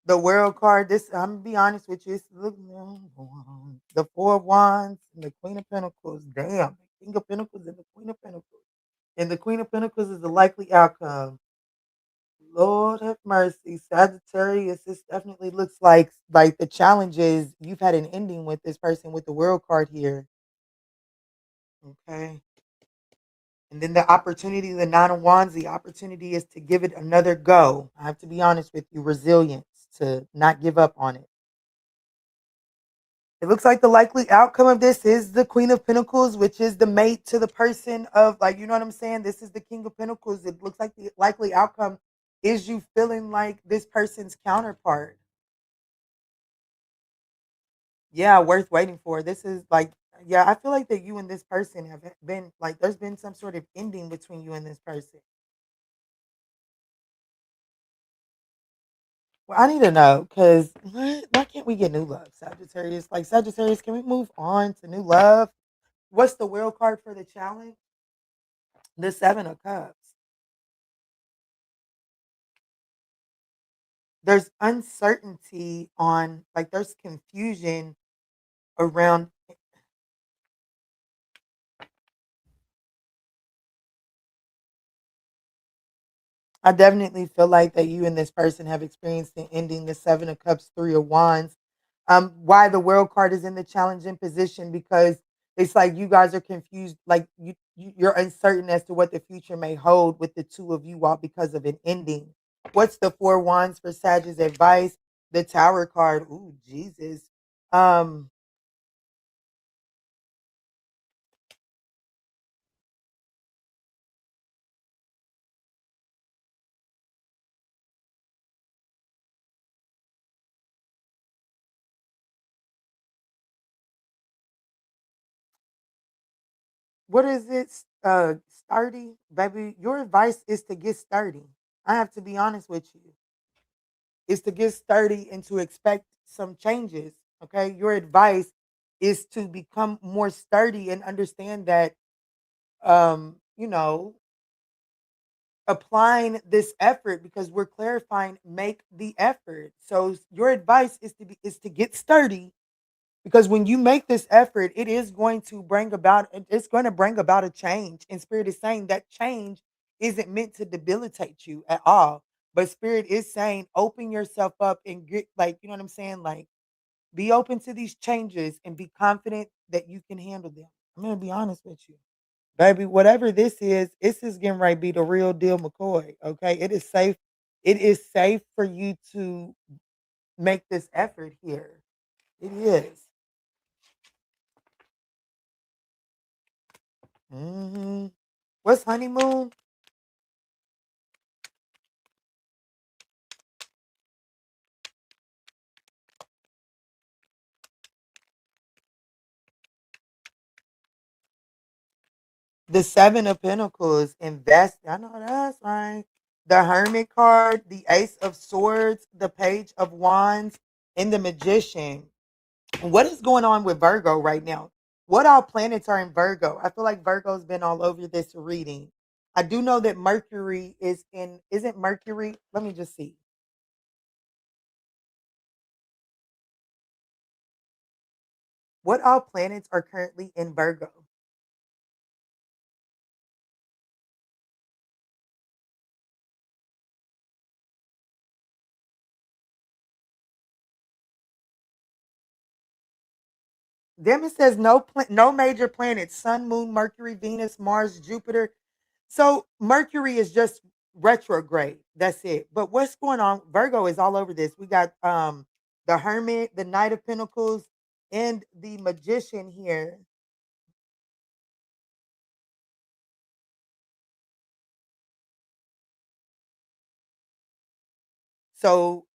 the World card. This, I'm gonna be honest with you. It's the Four of Wands and the Queen of Pentacles. Damn, the King of Pentacles and the Queen of Pentacles. And the Queen of Pentacles is the likely outcome. Lord have mercy, Sagittarius. This definitely looks like the challenges you've had an ending with this person with the World card here. Okay, and then the opportunity, the Nine of Wands. The opportunity is to give it another go. I have to be honest with you, resilience to not give up on it. It looks like the likely outcome of this is the Queen of Pentacles, which is the mate to the person of, like, you know what I'm saying? This is the King of Pentacles. It looks like the likely outcome is you feeling like this person's counterpart. Yeah, worth waiting for. This is like, yeah, I feel like that you and this person have been like, there's been some sort of ending between you and this person. Well, I need to know because why can't we get new love, Sagittarius? Like, Sagittarius, can we move on to new love? What's the world card for the challenge? The Seven of Cups. There's uncertainty on, like, there's confusion around. I definitely feel like that you and this person have experienced the ending, the Seven of Cups, Three of Wands. Why the World card is in the challenging position, because it's like you guys are confused, like you're uncertain as to what the future may hold with the two of you all because of an ending. What's the Four Wands for Sagittarius advice? The Tower card. Ooh, Jesus. Um, what is it? Sturdy, baby. Your advice is to get sturdy. I have to be honest with you. Is to get sturdy and to expect some changes. Okay. Your advice is to become more sturdy and understand that, you know, applying this effort, because we're clarifying, make the effort. So your advice is to get sturdy, because when you make this effort, it is going to bring about, it's going to bring about a change. And Spirit is saying that change isn't meant to debilitate you at all, but Spirit is saying open yourself up and get, like, you know what I'm saying, like, be open to these changes and be confident that you can handle them. I'm going to be honest with you, baby. Whatever this is getting ready to be the real deal, McCoy. Okay, it is safe. It is safe for you to make this effort here. It is. Mm-hmm. What's honeymoon? The Seven of Pentacles. Invest. I know that's right. The Hermit card, the Ace of Swords, the Page of Wands, and the Magician. What is going on with Virgo right now? What all planets are in Virgo? I feel like Virgo's been all over this reading. I do know that Mercury is in, isn't Mercury? Let me just see. What all planets are currently in Virgo? Then it says no major planets: Sun, Moon, Mercury, Venus, Mars, Jupiter. So Mercury is just retrograde. That's it. But what's going on? Virgo is all over this. We got the Hermit, the Knight of Pentacles, and the Magician here. So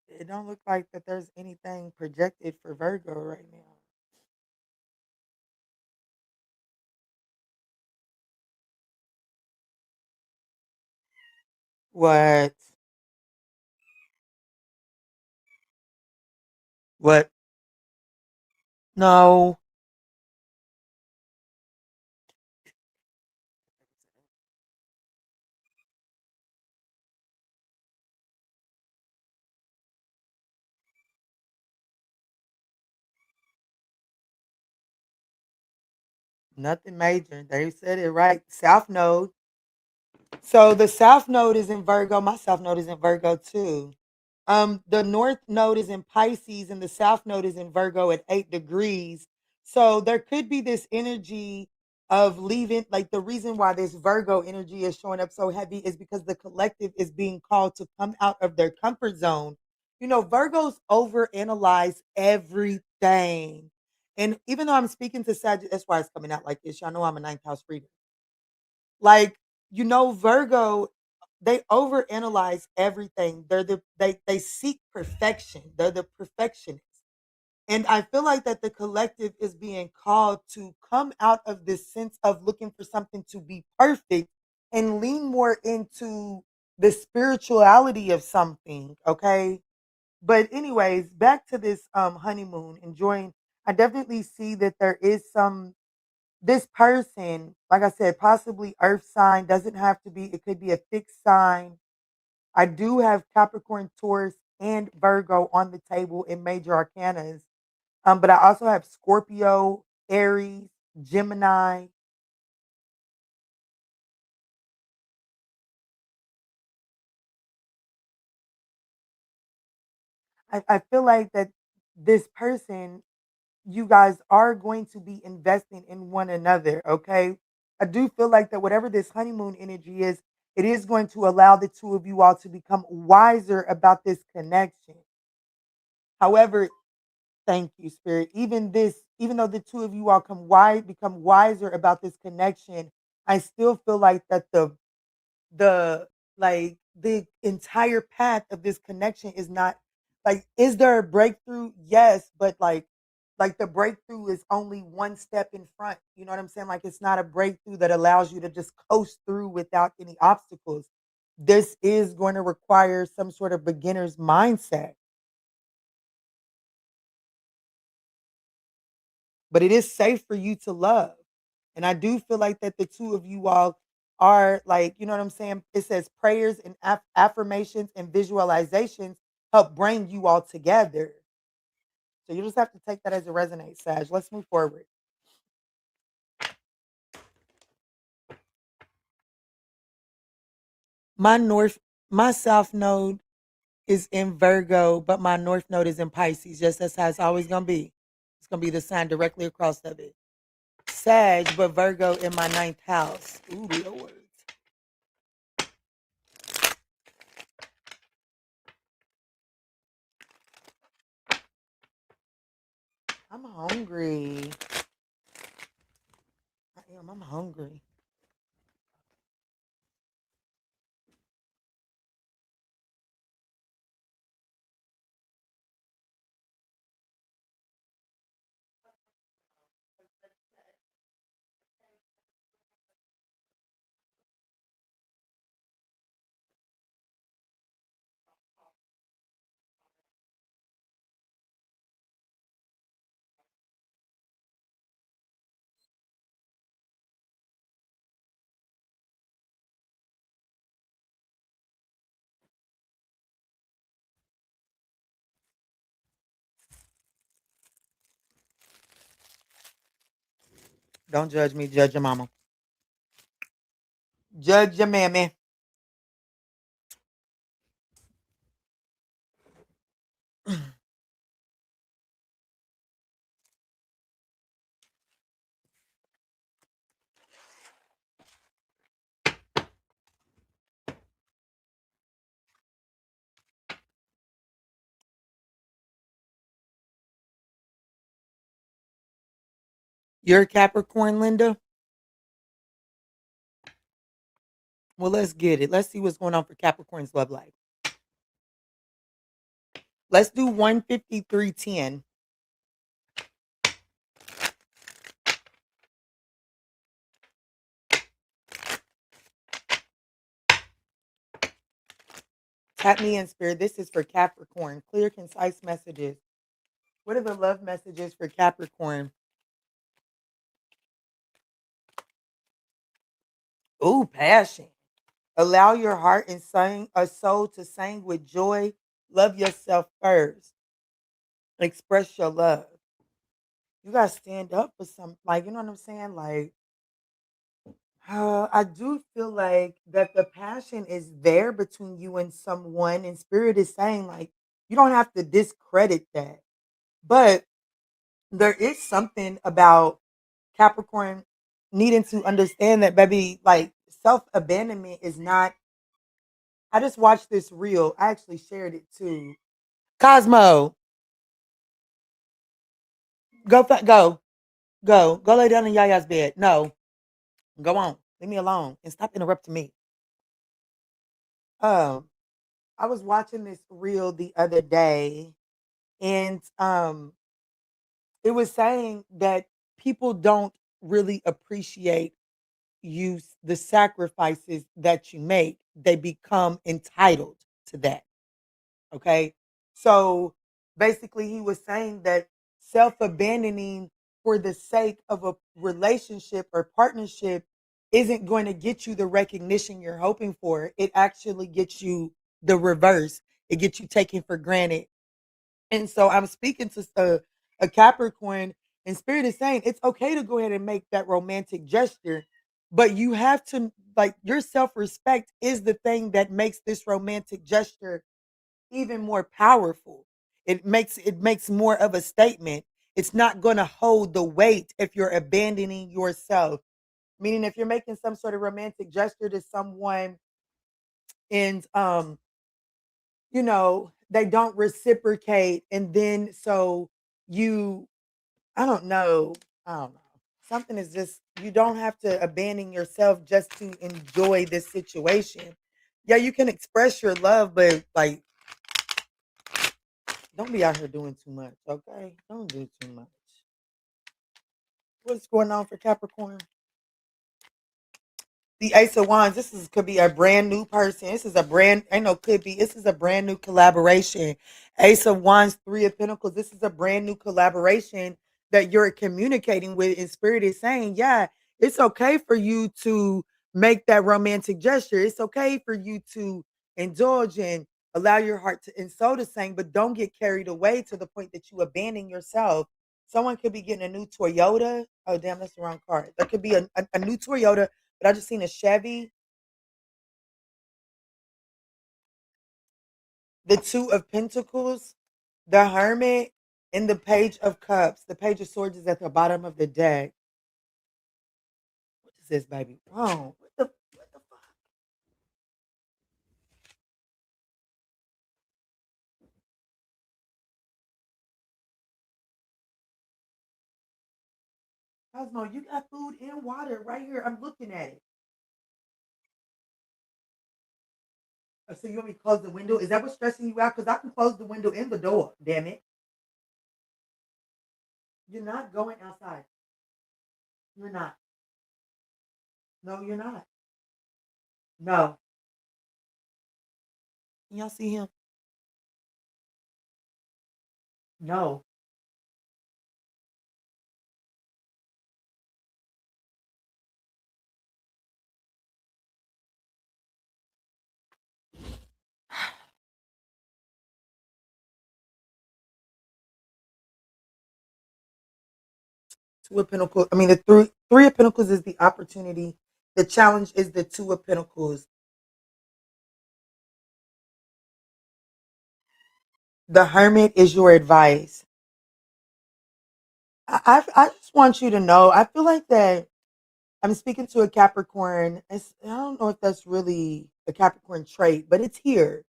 it don't look like that there's anything projected for Virgo right now. What? What? No. Nothing major. They said it right. South Node. So the South Node is in Virgo. My South Node is in Virgo too. The North Node is in Pisces, and the South Node is in Virgo at 8 degrees. So there could be this energy of leaving. Like, the reason why this Virgo energy is showing up so heavy is because the collective is being called to come out of their comfort zone. You know, Virgos overanalyze everything. And even though I'm speaking to Sagittarius, that's why it's coming out like this. Y'all know I'm a ninth house reader. Like, Virgo, they overanalyze everything. They seek perfection. They're the perfectionists. And I feel like that the collective is being called to come out of this sense of looking for something to be perfect and lean more into the spirituality of something. Okay. But anyways, back to this honeymoon, enjoying. I definitely see that there is some, this person, like I said, possibly earth sign, doesn't have to be, it could be a fixed sign. I do have Capricorn, Taurus, and Virgo on the table in major arcanas. But I also have Scorpio, Aries, Gemini. I feel like that this person, you guys are going to be investing in one another, okay? I do feel like that whatever this honeymoon energy is, it is going to allow the two of you all to become wiser about this connection. However, thank you, Spirit. Even though the two of you all become wiser about this connection, I still feel like that the the entire path of this connection is not like, is there a breakthrough? Yes, but like the breakthrough is only one step in front. You know what I'm saying? Like, it's not a breakthrough that allows you to just coast through without any obstacles. This is going to require some sort of beginner's mindset, but it is safe for you to love. And I do feel like that the two of you all are like, you know what I'm saying? It says prayers and affirmations and visualizations help bring you all together. So you just have to take that as it resonates, Sag. Let's move forward. My north, my south node is in Virgo, but my north node is in Pisces. Just that's how it's always gonna be. It's gonna be the sign directly across of it. Sag, but Virgo in my ninth house. Ooh, Lord. I'm hungry. I am. I'm hungry. Don't judge me. Judge your mama. Judge your mammy. You're a Capricorn, Linda? Well, let's get it. Let's see what's going on for Capricorn's love life. Let's do 15310. Tap me in, Spirit. This is for Capricorn. Clear, concise messages. What are the love messages for Capricorn? Ooh, passion. Allow your heart and soul to sing with joy. Love yourself first. Express your love. You gotta stand up for some, like, you know what I'm saying? Like, I do feel like that the passion is there between you and someone, and Spirit is saying, like, you don't have to discredit that. But there is something about Capricorn needing to understand that, baby, like, self abandonment is not. I just watched this reel. I actually shared it too. Cosmo, go lay down in Yaya's bed. No, go on, leave me alone and stop interrupting me. Um, I was watching this reel the other day, and it was saying that people don't really appreciate the sacrifices that you make. They become entitled to that. Okay. So basically, he was saying that self abandoning for the sake of a relationship or partnership isn't going to get you the recognition you're hoping for. It actually gets you the reverse, it gets you taken for granted. And so I'm speaking to a Capricorn, and Spirit is saying it's okay to go ahead and make that romantic gesture, but you have to, like, your self respect is the thing that makes this romantic gesture even more powerful. It makes more of a statement. It's not going to hold the weight if you're abandoning yourself. Meaning, if you're making some sort of romantic gesture to someone and they don't reciprocate, and then so you, I don't know, I don't know. Something is just, you don't have to abandon yourself just to enjoy this situation. Yeah, you can express your love, but like, don't be out here doing too much, okay? Don't do too much. What's going on for Capricorn? The Ace of Wands. Could be a brand new person. This is a brand. I know could be. This is a brand new collaboration. Ace of Wands, Three of Pentacles. This is a brand new collaboration that you're communicating with. And Spirit is saying, yeah, it's okay for you to make that romantic gesture. It's okay for you to indulge and allow your heart to and soul to sing, but don't get carried away to the point that you abandon yourself. Someone could be getting a new Toyota. Oh, damn, that's the wrong card. There could be a new Toyota, but I just seen a Chevy, the Two of Pentacles, the Hermit, and the Page of Cups. The Page of Swords is at the bottom of the deck. What is this, baby? Oh, what the fuck? Cosmo, you got food and water right here. I'm looking at it. Oh, so you want me to close the window? Is that what's stressing you out? Because I can close the window and the door. Damn it. You're not going outside. You're not. No, you're not. No. Can y'all see him? No. Two of Pentacles. I mean, the three of Pentacles is the opportunity. The challenge is the Two of Pentacles. The Hermit is your advice. I just want you to know. I feel like that I'm speaking to a Capricorn. I don't know if that's really a Capricorn trait, but it's here.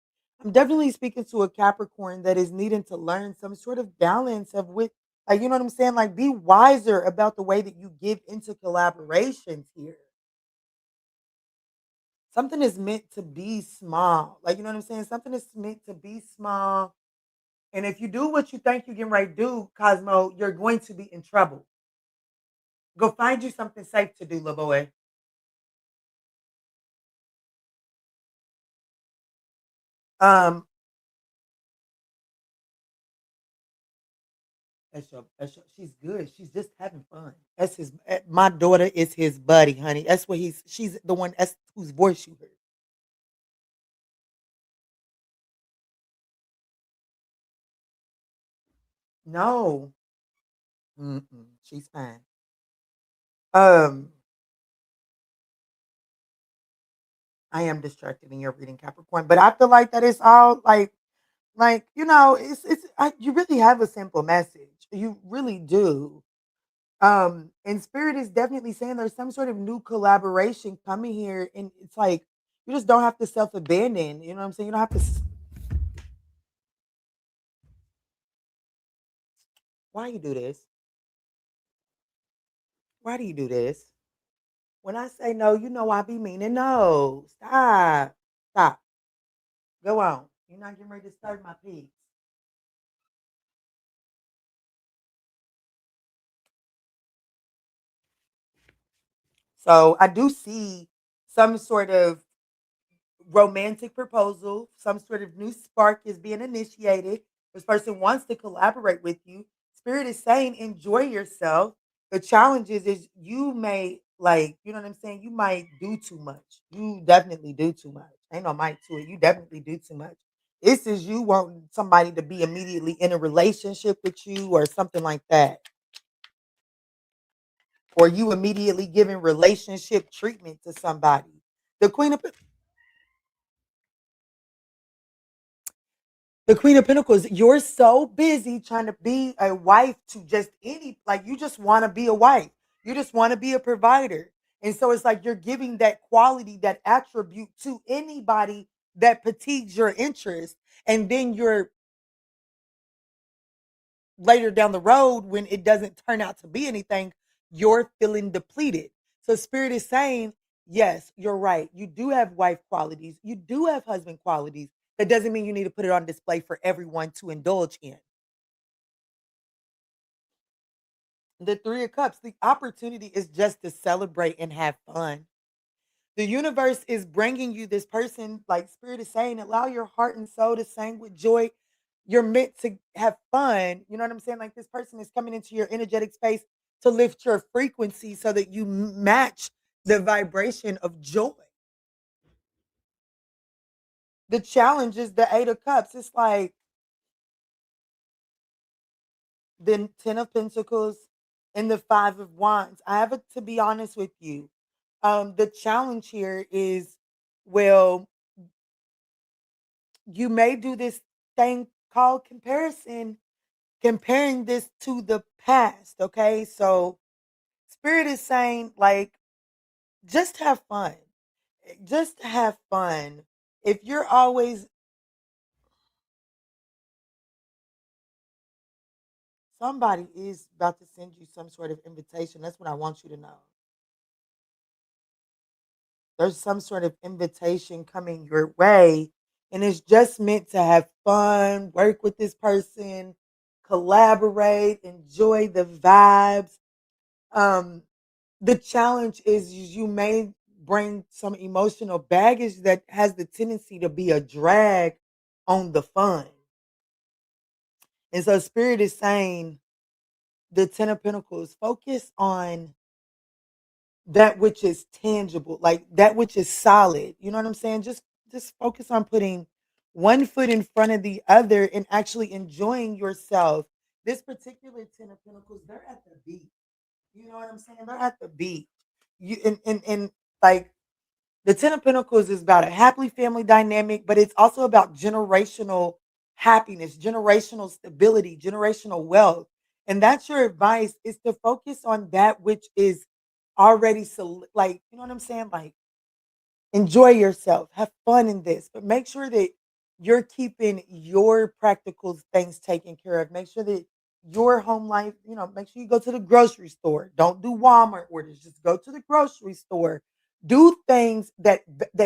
I'm definitely speaking to a Capricorn that is needing to learn some sort of balance of with, like, you know what I'm saying? Like, be wiser about the way that you give into collaborations here. Something is meant to be small. Like, you know what I'm saying? Something is meant to be small. And if you do what you think you're getting ready to do, Cosmo, you're going to be in trouble. Go find you something safe to do, little boy. Um, she's good. She's just having fun. That's my daughter is his buddy, honey. That's what she's the one that's whose voice you heard. No. Mm-mm, she's fine. Um, I am distracted in your reading Capricorn, but I feel like that it's all like you really have a simple message. You really do. And Spirit is definitely saying there's some sort of new collaboration coming here, and it's like you just don't have to self abandon. You know what I'm saying? You don't have to. Why you do this? Why do you do this? When I say no, you know I be meaning no. Stop. Stop. Go on. You're not getting ready to disturb my peace. So I do see some sort of romantic proposal, some sort of new spark is being initiated. This person wants to collaborate with you. Spirit is saying, enjoy yourself. The challenge is you may, like, you know what I'm saying? You might do too much. You definitely do too much. Ain't no might to it. You definitely do too much. This is you want somebody to be immediately in a relationship with you or something like that. Or you immediately giving relationship treatment to somebody. The Queen of The Queen of Pentacles, you're so busy trying to be a wife to just you just want to be a wife. You just want to be a provider. And so it's like you're giving that quality, that attribute to anybody that fatigues your interest. And then you're later down the road, when it doesn't turn out to be anything, you're feeling depleted. So Spirit is saying, yes, you're right. You do have wife qualities. You do have husband qualities. That doesn't mean you need to put it on display for everyone to indulge in. The Three of Cups, the opportunity is just to celebrate and have fun. The universe is bringing you this person, like Spirit is saying, allow your heart and soul to sing with joy. You're meant to have fun. You know what I'm saying? Like this person is coming into your energetic space to lift your frequency so that you match the vibration of joy. The challenge is the Eight of Cups. It's like the Ten of Pentacles and the Five of Wands. I have to be honest with you. The challenge here is, well, you may do this thing called comparison, comparing this to the past. Okay. So Spirit is saying, like, just have fun. Just have fun. If you're always, somebody is about to send you some sort of invitation. That's what I want you to know. There's some sort of invitation coming your way, and it's just meant to have fun, work with this person, collaborate, enjoy the vibes. Um, the challenge is you may bring some emotional baggage that has the tendency to be a drag on the fun. And so Spirit is saying, the Ten of Pentacles, focus on that which is tangible, like that which is solid. You know what I'm saying? Just focus on putting one foot in front of the other and actually enjoying yourself. This particular Ten of Pentacles, they're at the beach. You know what I'm saying? They're at the beach. You and like the Ten of Pentacles is about a happily family dynamic, but it's also about generational happiness, generational stability, generational wealth. And that's your advice, is to focus on that which is already like, you know what I'm saying? Like, enjoy yourself, have fun in this, but make sure that you're keeping your practical things taken care of. Make sure that your home life, make sure you go to the grocery store. Don't do Walmart orders. Just go to the grocery store. Do things that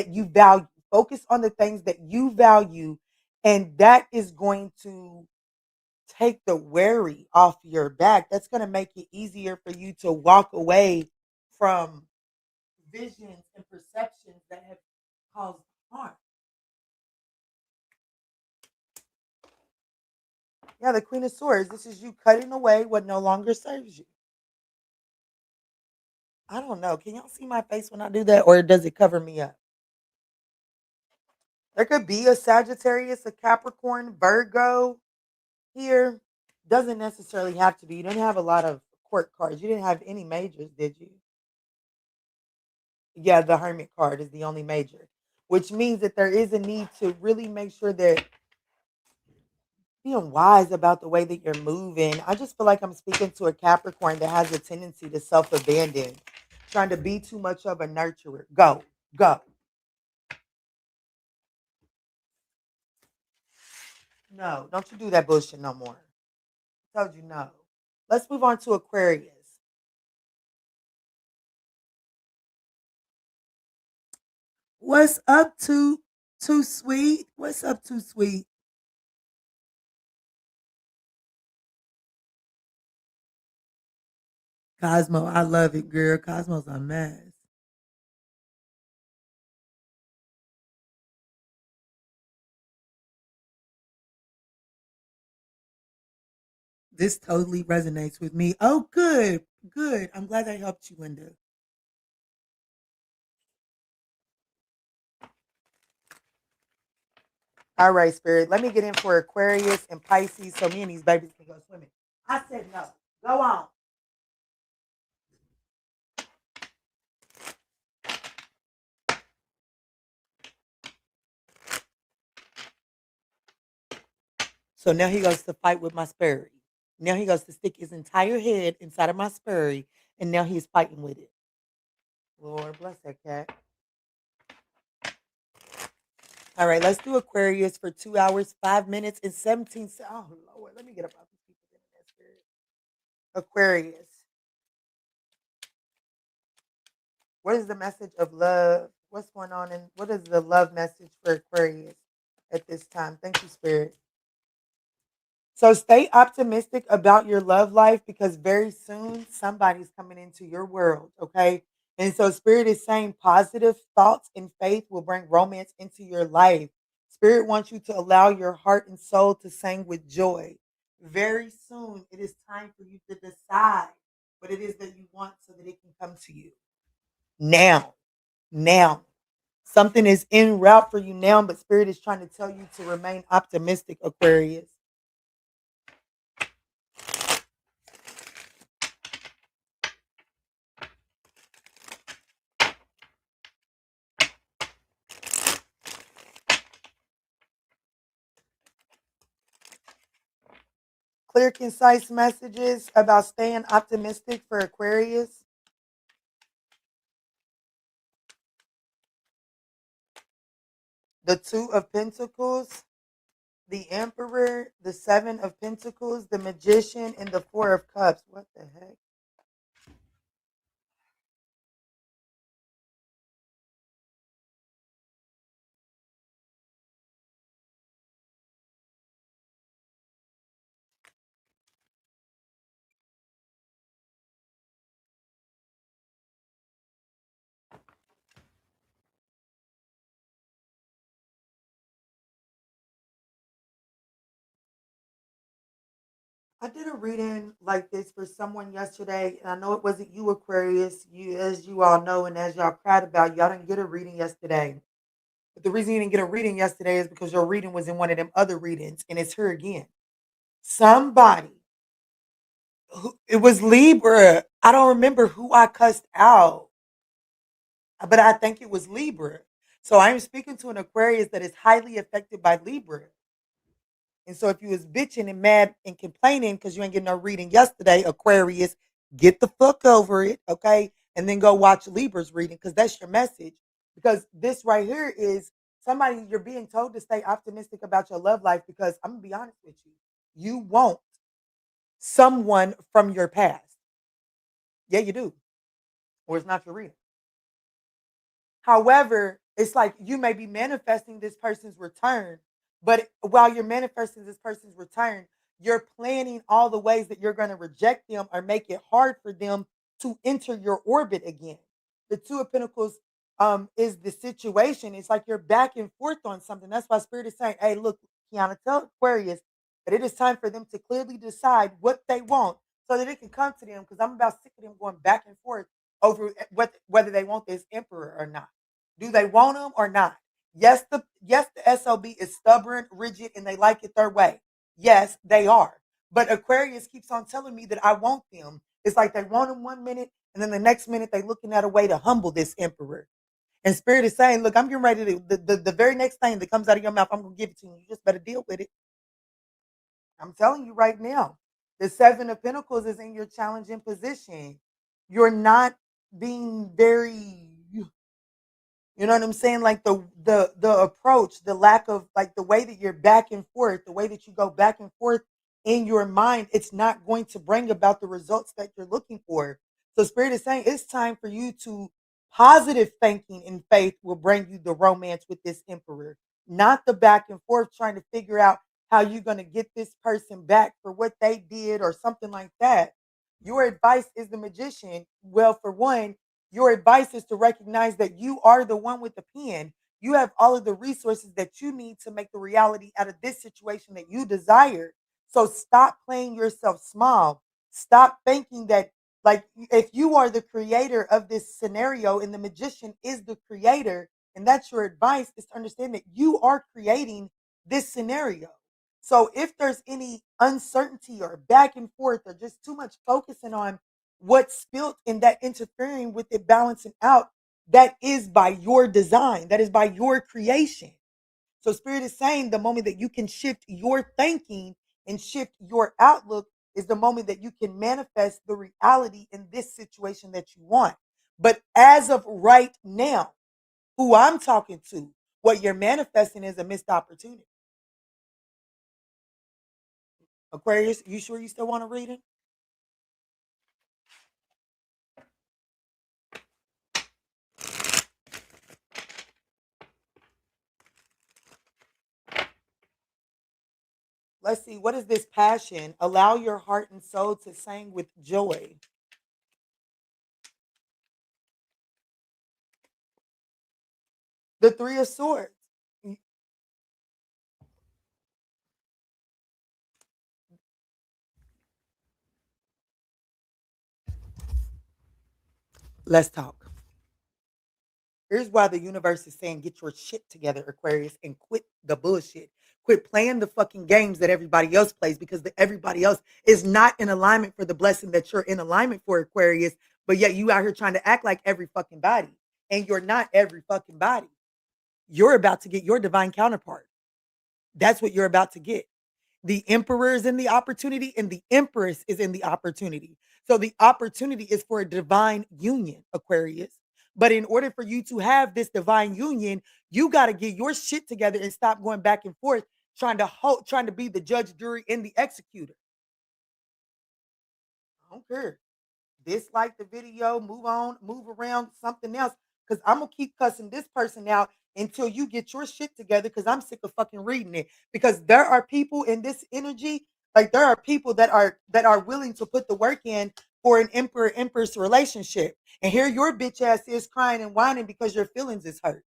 you value. Focus on the things that you value, and that is going to take the worry off your back. That's going to make it easier for you to walk away from visions and perceptions that have caused harm. Yeah, the Queen of Swords. This is you cutting away what no longer serves you. I don't know. Can y'all see my face when I do that, or does it cover me up? There could be a Sagittarius, a Capricorn, Virgo here. Doesn't necessarily have to be. You didn't have a lot of court cards. You didn't have any majors, did you? Yeah, the Hermit card is the only major, which means that there is a need to really make sure that being wise about the way that you're moving. I just feel like I'm speaking to a Capricorn that has a tendency to self-abandon, trying to be too much of a nurturer. Go, go. No, don't you do that bullshit no more. I told you no. Let's move on to Aquarius. What's up, too sweet? What's up, too sweet? Cosmo, I love it, girl. Cosmo's a mess. This totally resonates with me. Oh, good, good. I'm glad I helped you, Linda. All right, Spirit. Let me get in for Aquarius and Pisces so me and these babies can go swimming. I said no. Go on. So now he goes to fight with my Sperry. Now he goes to stick his entire head inside of my Sperry, and now he's fighting with it. Lord bless that cat. All right, let's do Aquarius for 2 hours, 5 minutes, and 17 seconds. Oh, Lord, let me get up off these people's internet spirit. Aquarius. What is the message of love? What's going on, and what is the love message for Aquarius at this time? Thank you, Spirit. So stay optimistic about your love life because very soon somebody's coming into your world, okay? And so Spirit is saying positive thoughts and faith will bring romance into your life. Spirit wants you to allow your heart and soul to sing with joy. Very soon it is time for you to decide what it is that you want so that it can come to you. Now. Now. Something is en route for you now, but Spirit is trying to tell you to remain optimistic, Aquarius. Clear, concise messages about staying optimistic for Aquarius. The Two of Pentacles, the Emperor, the Seven of Pentacles, the Magician, and the Four of Cups. What the heck? I did a reading like this for someone yesterday, and I know it wasn't you, Aquarius. You, as you all know, and as y'all cried about, y'all didn't get a reading yesterday. But the reason you didn't get a reading yesterday is because your reading was in one of them other readings, and it's her again. Somebody it was Libra. I don't remember who I cussed out, but I think it was Libra. So I'm speaking to an Aquarius that is highly affected by Libra. And so if you was bitching and mad and complaining because you ain't getting no reading yesterday, Aquarius, get the fuck over it, okay? And then go watch Libra's reading because that's your message. Because this right here is somebody you're being told to stay optimistic about your love life because I'm gonna be honest with you. You want someone from your past. Yeah, you do. Or it's not your reading. However, it's like you may be manifesting this person's return, but while you're manifesting this person's return, you're planning all the ways that you're going to reject them or make it hard for them to enter your orbit again. The Two of Pentacles is the situation. It's like you're back and forth on something. That's why Spirit is saying, hey, look, Kiana, tell Aquarius that it is time for them to clearly decide what they want so that it can come to them because I'm about sick of them going back and forth over whether they want this emperor or not. Do they want him or not? Yes, the SOB is stubborn, rigid, and they like it their way. Yes, they are. But Aquarius keeps on telling me that I want them. It's like they want him 1 minute, and then the next minute they looking at a way to humble this emperor. And Spirit is saying, look, I'm getting ready to the very next thing that comes out of your mouth, I'm gonna give it to you. You just better deal with it. I'm telling you right now. The Seven of Pentacles is in your challenging position. You're not being very, you know what I'm saying? Like the approach, the lack of like the way that you're back and forth, the way that you go back and forth in your mind, it's not going to bring about the results that you're looking for. So Spirit is saying it's time for you to positive thinking and faith will bring you the romance with this emperor, not the back and forth trying to figure out how you're going to get this person back for what they did or something like that. Your advice is the magician. Well, for one, your advice is to recognize that you are the one with the pen. You have all of the resources that you need to make the reality out of this situation that you desire. So stop playing yourself small. Stop thinking that, like, if you are the creator of this scenario and the magician is the creator, and that's your advice, is to understand that you are creating this scenario. So if there's any uncertainty or back and forth or just too much focusing on what's built in that interfering with it balancing out, that is by your design, that is by your creation. So Spirit is saying the moment that you can shift your thinking and shift your outlook is the moment that you can manifest the reality in this situation that you want. But as of right now, who I'm talking to, what you're manifesting is a missed opportunity. Aquarius, you sure you still want to read it? Let's see, what is this passion? Allow your heart and soul to sing with joy. The Three of Swords. Let's talk. Here's why the universe is saying get your shit together, Aquarius, and quit the bullshit. Quit playing the fucking games that everybody else plays because everybody else is not in alignment for the blessing that you're in alignment for, Aquarius. But yet you out here trying to act like every fucking body. And you're not every fucking body. You're about to get your divine counterpart. That's what you're about to get. The emperor is in the opportunity and the empress is in the opportunity. So the opportunity is for a divine union, Aquarius. But in order for you to have this divine union, you got to get your shit together and stop going back and forth trying to be the judge, jury, and the executor. I don't care. Dislike the video, move on, move around, something else. Because I'm gonna keep cussing this person out until you get your shit together. Because I'm sick of fucking reading it. Because there are people in this energy, like there are people that are willing to put the work in for an emperor empress relationship. And here your bitch ass is crying and whining because your feelings is hurt.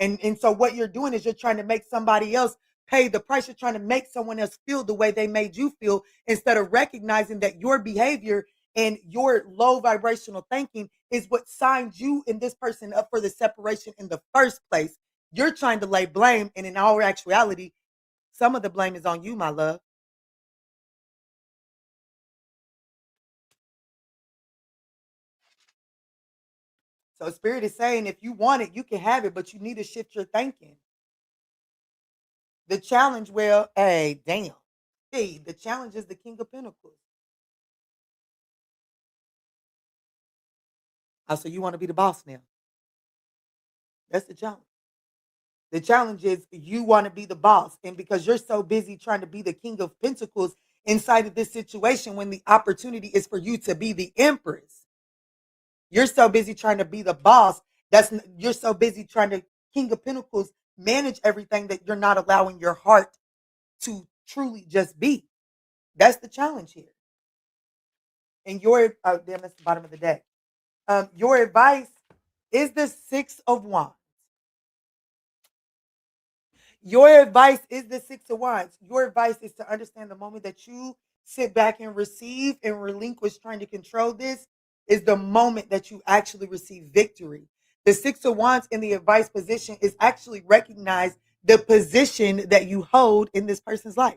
And so what you're doing is you're trying to make somebody else pay the price. You're trying to make someone else feel the way they made you feel instead of recognizing that your behavior and your low vibrational thinking is what signed you and this person up for the separation in the first place. You're trying to lay blame, and in all actuality, some of the blame is on you, my love. So Spirit is saying if you want it, you can have it, but you need to shift your thinking. The challenge, well, hey, damn. Hey, the challenge is the King of Pentacles. Oh, so you want to be the boss now. That's the challenge. The challenge is you want to be the boss. And because you're so busy trying to be the King of Pentacles inside of this situation, when the opportunity is for you to be the Empress, you're so busy trying to be the boss. You're so busy trying to King of Pentacles manage everything that you're not allowing your heart to truly just be. That's the challenge here. And oh damn, that's the bottom of the deck. Your advice is the Six of Wands. Your advice is the Six of Wands. Your advice is to understand the moment that you sit back and receive and relinquish trying to control this is the moment that you actually receive victory. The Six of Wands in the advice position is actually recognize the position that you hold in this person's life.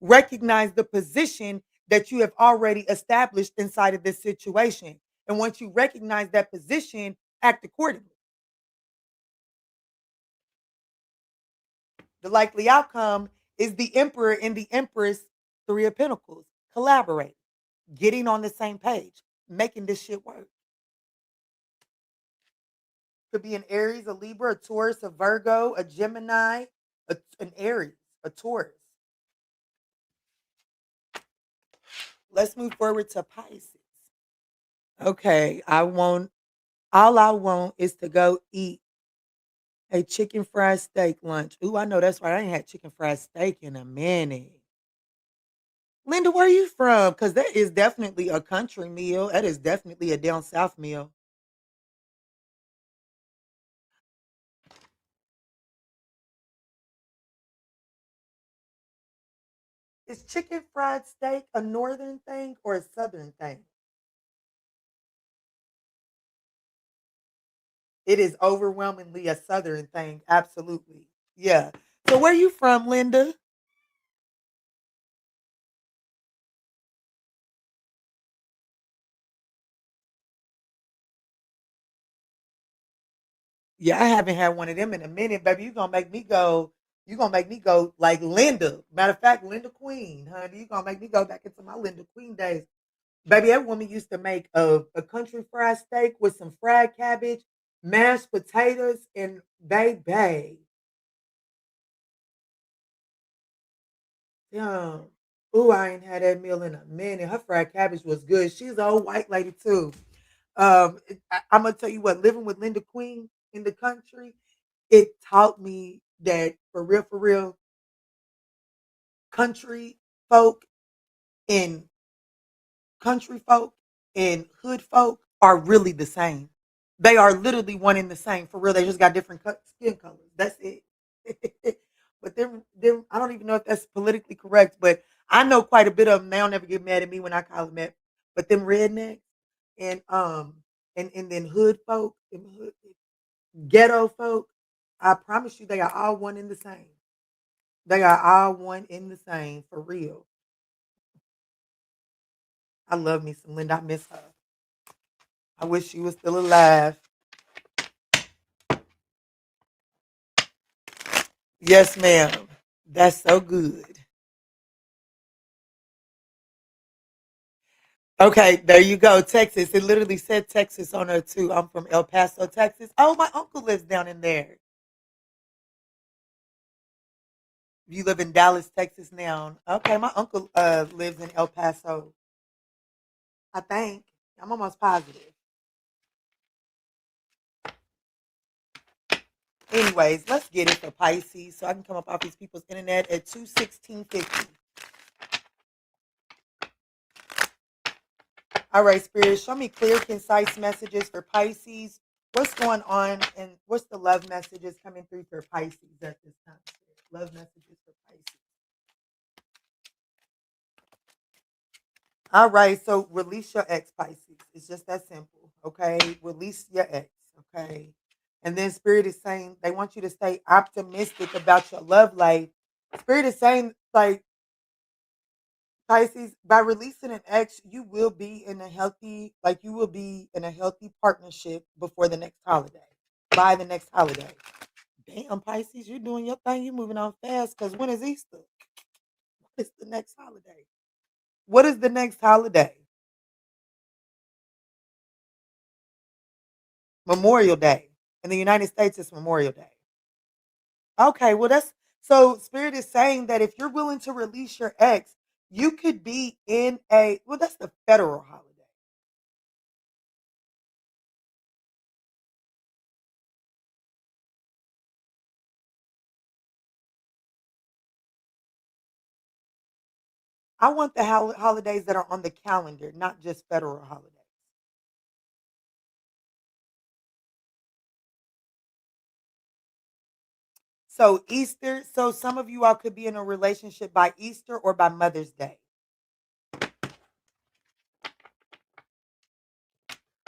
Recognize the position that you have already established inside of this situation. And once you recognize that position, act accordingly. The likely outcome is the Emperor and the Empress, Three of Pentacles, collaborating, getting on the same page, making this shit work. Could be an Aries, a Libra, a Taurus, a Virgo, a Gemini, an Aries, a Taurus. Let's move forward to Pisces. Okay, all I want is to go eat a chicken fried steak lunch. Ooh, I know that's right. I ain't had chicken fried steak in a minute. Linda, where are you from? Because that is definitely a country meal. That is definitely a down south meal. Is chicken fried steak a northern thing or a southern thing? It is overwhelmingly a southern thing. Absolutely. Yeah. So where are you from, Linda? Yeah, I haven't had one of them in a minute, baby. You're gonna make me go. You gonna make me go like Linda. Matter of fact, Linda Queen, honey. You gonna make me go back into my Linda Queen days. Baby, that woman used to make a country fried steak with some fried cabbage, mashed potatoes, and baby. Yeah. Ooh, I ain't had that meal in a minute. Her fried cabbage was good. She's an old white lady too. I'm gonna tell you what, living with Linda Queen in the country, it taught me that for real, country folk and country folk and hood folk are really the same. They are literally one and the same for real. They just got different skin colors. That's it. But them, I don't even know if that's politically correct, but I know quite a bit of them. They'll never get mad at me when I call them that. But them rednecks and and then hood folk, ghetto folk, I promise you, they are all one in the same. They are all one in the same for real. I love me some Linda. I miss her. I wish she was still alive. Yes, ma'am. That's so good. Okay, there you go. Texas. It literally said Texas on her too. I'm from El Paso, Texas. Oh, my uncle lives down in there. You live in Dallas, Texas now. Okay, my uncle lives in El Paso. I think. I'm almost positive. Anyways, let's get it for Pisces so I can come up off these people's internet at 2:16:50. All right, Spirit, show me clear, concise messages for Pisces. What's going on and what's the love messages coming through for Pisces at this time? Spirit? Love messages for Pisces. All right, so release your ex, Pisces. It's just that simple, okay? Release your ex, okay? And then Spirit is saying they want you to stay optimistic about your love life. Spirit is saying, like, Pisces, by releasing an ex, you will be in a healthy, like you will be in a healthy partnership before the next holiday. By the next holiday. Damn, Pisces, you're doing your thing. You're moving on fast. Because when is Easter? What is the next holiday? What is the next holiday? Memorial Day. In the United States, it's Memorial Day. Okay, well, that's so Spirit is saying that if you're willing to release your ex, you could be in a, well, that's the federal holiday. I want the holidays that are on the calendar, not just federal holidays. So Easter, so some of you all could be in a relationship by Easter or by Mother's Day.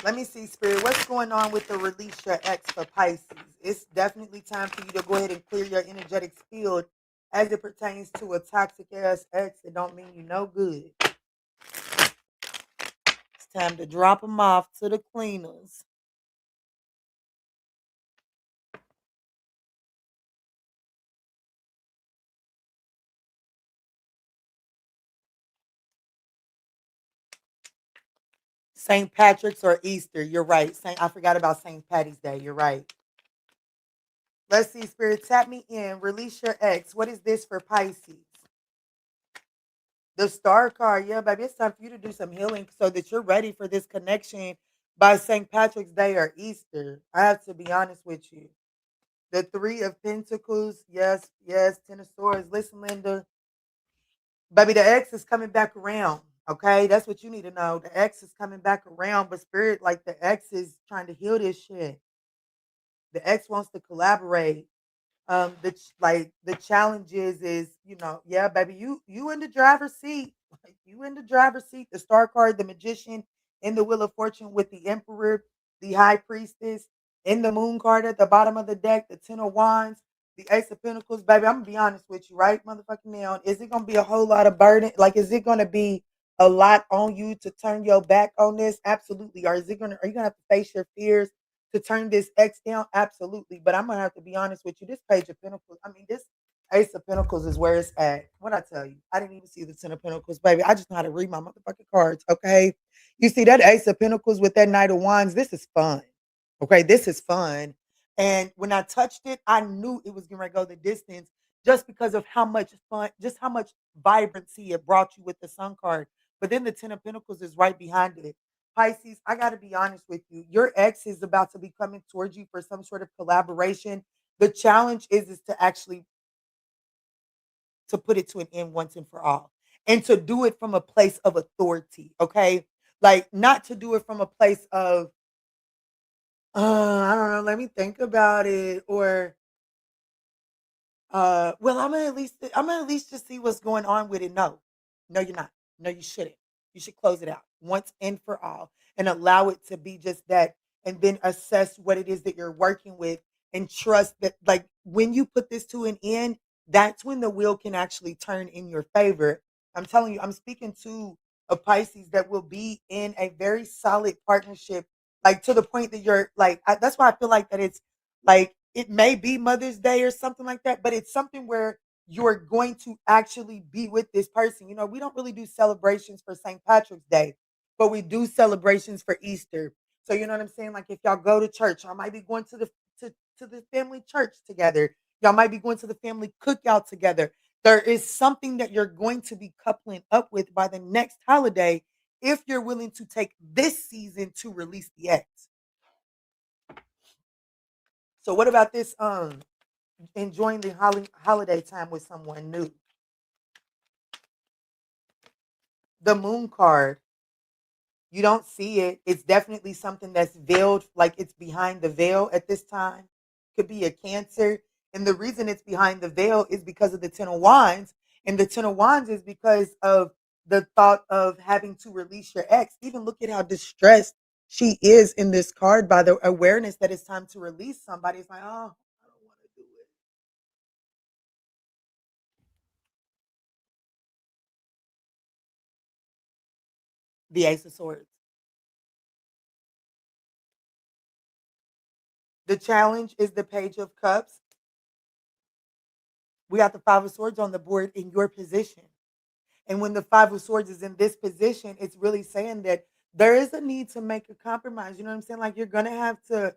Let me see, Spirit, what's going on with the release your ex for Pisces? It's definitely time for you to go ahead and clear your energetic field as it pertains to a toxic ass ex. It don't mean you no good. It's time to drop them off to the cleaners. St. Patrick's or Easter. You're right. I forgot about St. Patty's Day. You're right. Let's see, Spirit, tap me in. Release your ex. What is this for Pisces? The star card. Yeah, baby, it's time for you to do some healing so that you're ready for this connection by St. Patrick's Day or Easter. I have to be honest with you. The Three of Pentacles. Yes, yes. Ten of Swords. Listen, Linda. Baby, the ex is coming back around. Okay, that's what you need to know. The ex is coming back around, but Spirit, like the ex is trying to heal this shit. The ex wants to collaborate. Like the challenge is, yeah, baby, you in the driver's seat. Like, you in the driver's seat. The star card, the magician, in the wheel of fortune with the emperor, the high priestess, in the moon card at the bottom of the deck, the 10 of wands, the ace of pentacles. Baby, I'm gonna be honest with you, right, motherfucking now, is it gonna be a whole lot of burden? Like, is it gonna be a lot on you to turn your back on this? Absolutely. Or are you gonna have to face your fears to turn this X down? Absolutely. But I'm gonna have to be honest with you. This page of pentacles, I mean, this Ace of Pentacles is where it's at. What I tell you? I didn't even see the Ten of Pentacles, baby. I just know how to read my motherfucking cards, okay? You see that Ace of Pentacles with that Knight of Wands? This is fun, okay? This is fun. And when I touched it, I knew it was going to go the distance just because of how much fun, just how much vibrancy it brought you with the Sun card. But then the Ten of Pentacles is right behind it. Pisces, I got to be honest with you. Your ex is about to be coming towards you for some sort of collaboration. The challenge is to actually to put it to an end once and for all, and to do it from a place of authority, okay? Like, not to do it from a place of I don't know, let me think about it, or well, I'm gonna at least just see what's going on with it. No, no, you're not. No, you shouldn't. You should close it out once and for all and allow it to be just that, and then assess what it is that you're working with, and trust that, like, when you put this to an end, that's when the wheel can actually turn in your favor. I'm telling you, I'm speaking to a Pisces that will be in a very solid partnership, like to the point that you're like, that's why I feel like that it's like it may be Mother's Day or something like that, but it's something where you're going to actually be with this person. You know, we don't really do celebrations for St. Patrick's Day, but we do celebrations for Easter. So you know what I'm saying? Like, if y'all go to church, y'all might be going to the family church together. Y'all might be going to the family cookout together. There is something that you're going to be coupling up with by the next holiday if you're willing to take this season to release the ex. So what about this enjoying the holiday time with someone new? The moon card, you don't see it. It's definitely something that's veiled, like it's behind the veil at this time. Could be a Cancer. And the reason it's behind the veil is because of the Ten of Wands. And the Ten of Wands is because of the thought of having to release your ex. Even look at how distressed she is in this card by the awareness that it's time to release somebody. It's like, oh, I don't want to do it. The Ace of Swords. The challenge is the Page of Cups. We got the Five of Swords on the board in your position. And when the Five of Swords is in this position, it's really saying that there is a need to make a compromise. You know what I'm saying? Like, you're going to have to,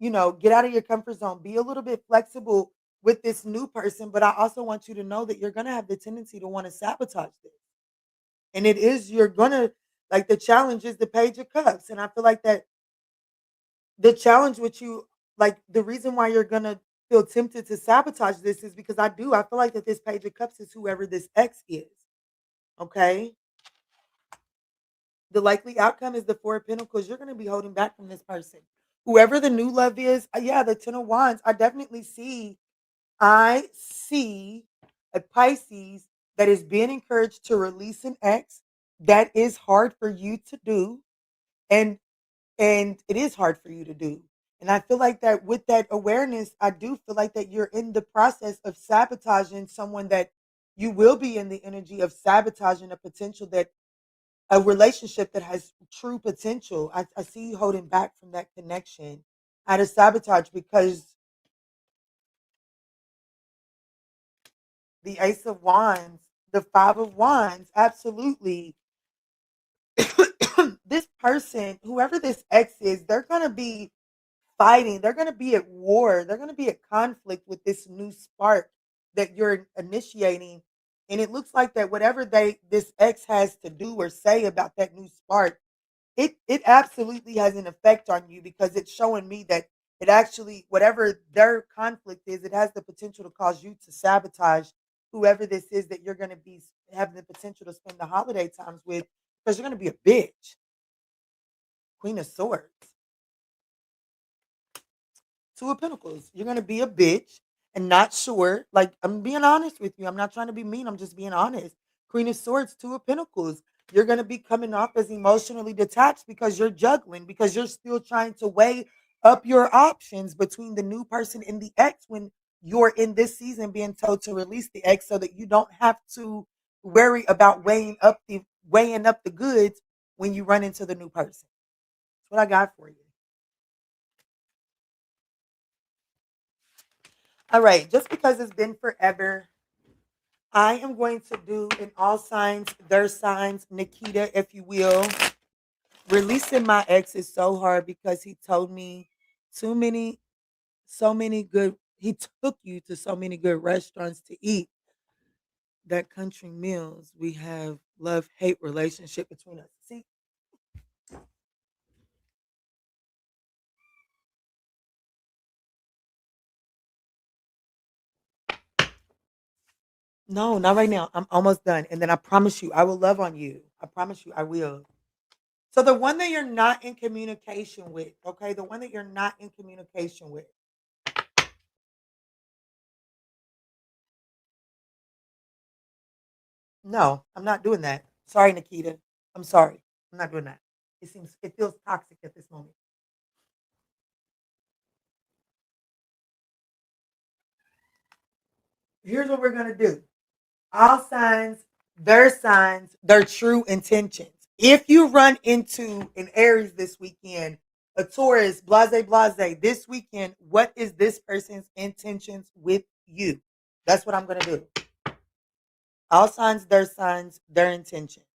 get out of your comfort zone, be a little bit flexible with this new person. But I also want you to know that you're going to have the tendency to want to sabotage this. And you're going to, like, the challenge is the Page of Cups. And I feel like that the challenge with you, like, the reason why you're gonna feel tempted to sabotage this is because I feel like that this Page of Cups is whoever this ex is. Okay. The likely outcome is the Four of Pentacles. You're gonna be holding back from this person. Whoever the new love is, yeah, the Ten of Wands. I see a Pisces that is being encouraged to release an ex. That is hard for you to do. And it is hard for you to do. And I feel like that with that awareness, I do feel like that you're in the process of sabotaging someone, that you will be in the energy of sabotaging a relationship that has true potential. I see you holding back from that connection out of sabotage, because the Ace of Wands, the Five of Wands, absolutely. This person, whoever this ex is, they're going to be fighting. They're going to be at war. They're going to be at conflict with this new spark that you're initiating. And it looks like that whatever this ex has to do or say about that new spark, it absolutely has an effect on you, because it's showing me that it actually, whatever their conflict is, it has the potential to cause you to sabotage whoever this is that you're going to be having the potential to spend the holiday times with, because you're going to be a bitch. Queen of Swords. Two of Pentacles. You're gonna be a bitch and not sure. Like, I'm being honest with you. I'm not trying to be mean. I'm just being honest. Queen of Swords, Two of Pentacles. You're gonna be coming off as emotionally detached because you're juggling, because you're still trying to weigh up your options between the new person and the ex, when you're in this season being told to release the ex so that you don't have to worry about weighing up the goods when you run into the new person. That's what I got for you. All right, just because it's been forever, I am going to do in all signs, their signs, Nikita, if you will. Releasing my ex is so hard because he told me too many, so many good, he took you to so many good restaurants to eat that country meals. We have love-hate relationship between us. See, no, not right now. I'm almost done. And then I promise you, I will love on you. I promise you, I will. So the one that you're not in communication with, okay? The one that you're not in communication with. No, I'm not doing that. Sorry, Nikita. I'm sorry. I'm not doing that. It feels toxic at this moment. Here's what we're gonna do. All signs, their true intentions. If you run into an Aries this weekend, a Taurus, blase, this weekend, what is this person's intentions with you? That's what I'm going to do. All signs, their intentions.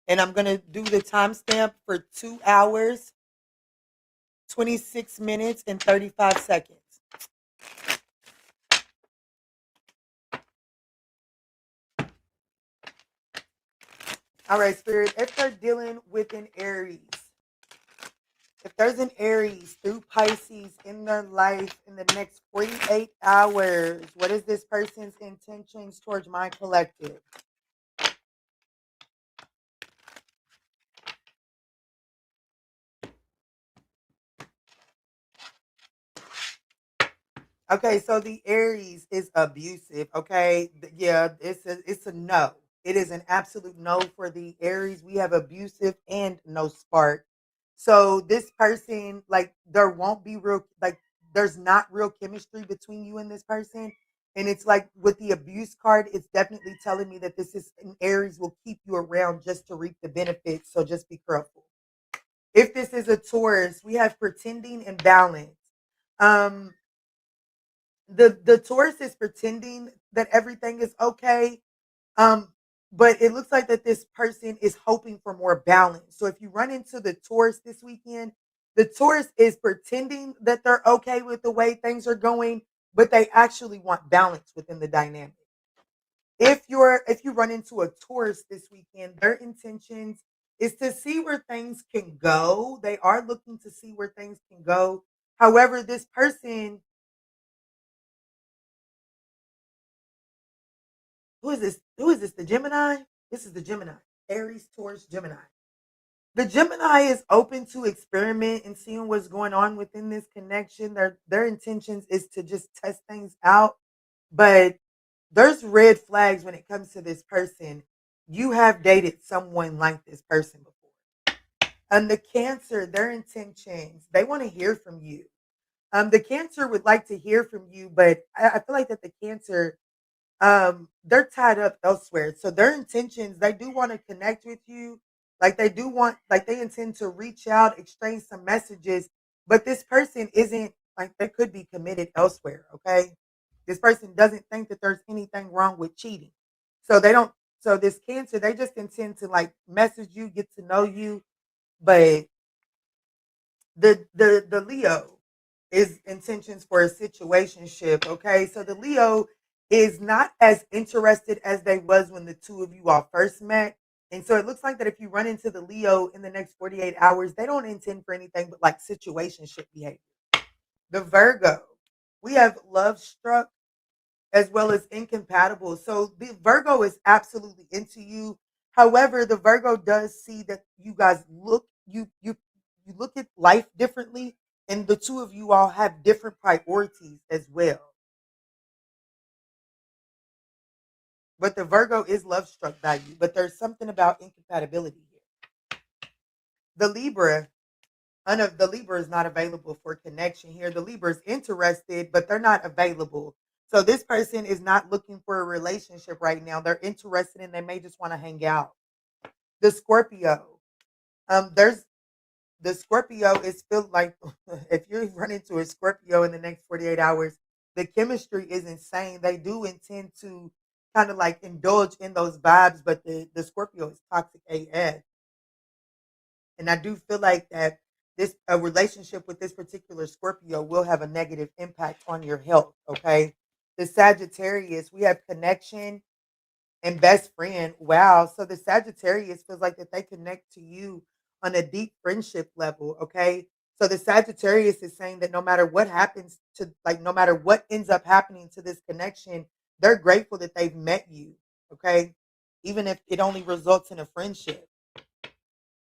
And I'm going to do the timestamp for 2 hours, 26 minutes, and 35 seconds. All right, Spirit, if they're dealing with an Aries, if there's an Aries through Pisces in their life in the next 48 hours, what is this person's intentions towards my collective? Okay, so the Aries is abusive. Okay, yeah, it's a no. It is an absolute no for the Aries. We have abusive and no spark. So this person, like, there won't be real, like, there's not real chemistry between you and this person. And it's like with the abuse card, it's definitely telling me that this is an Aries will keep you around just to reap the benefits. So just be careful. If this is a Taurus, we have pretending and balance. Um, the Taurus is pretending that everything is okay. Um, but it looks like that this person is hoping for more balance. So if you run into the Taurus this weekend, the Taurus is pretending that they're okay with the way things are going, but they actually want balance within the dynamic. If you run into a Taurus this weekend, their intentions is to see where things can go. They are looking to see where things can go. However, this person, who is this? Who is this? The Gemini? This is the Gemini. Aries, Taurus, Gemini. The Gemini is open to experiment and seeing what's going on within this connection. Their intentions is to just test things out. But there's red flags when it comes to this person. You have dated someone like this person before. And the Cancer, their intentions, they want to hear from you. The Cancer would like to hear from you, but I feel like that the Cancer, they're tied up elsewhere. So their intentions, they do want to connect with you. Like they do want, like they intend to reach out, exchange some messages, but this person isn't, like, they could be committed elsewhere. Okay. This person doesn't think that there's anything wrong with cheating. So they don't, so this Cancer, they just intend to like message you, get to know you. But the Leo is intentions for a situationship. Okay, so the Leo is not as interested as they was when the two of you all first met. And so it looks like that if you run into the Leo in the next 48 hours, they don't intend for anything but like situationship behavior. The Virgo, we have love struck as well as incompatible. So the Virgo is absolutely into you. However, the Virgo does see that you guys you look at life differently, and the two of you all have different priorities as well. But the Virgo is love struck by you, but there's something about incompatibility here. The Libra, I know the Libra is not available for connection here. The Libra is interested, but they're not available. So this person is not looking for a relationship right now. They're interested and they may just want to hang out. The Scorpio, there's the Scorpio is feel like if you run into a Scorpio in the next 48 hours, the chemistry is insane. They do intend to kind of like indulge in those vibes, but the Scorpio is toxic AF. And I do feel like that this a relationship with this particular Scorpio will have a negative impact on your health. Okay. The Sagittarius, we have connection and best friend. Wow. So the Sagittarius feels like that they connect to you on a deep friendship level. Okay. So the Sagittarius is saying that no matter what happens to, like, no matter what ends up happening to this connection, they're grateful that they've met you. Okay. Even if it only results in a friendship.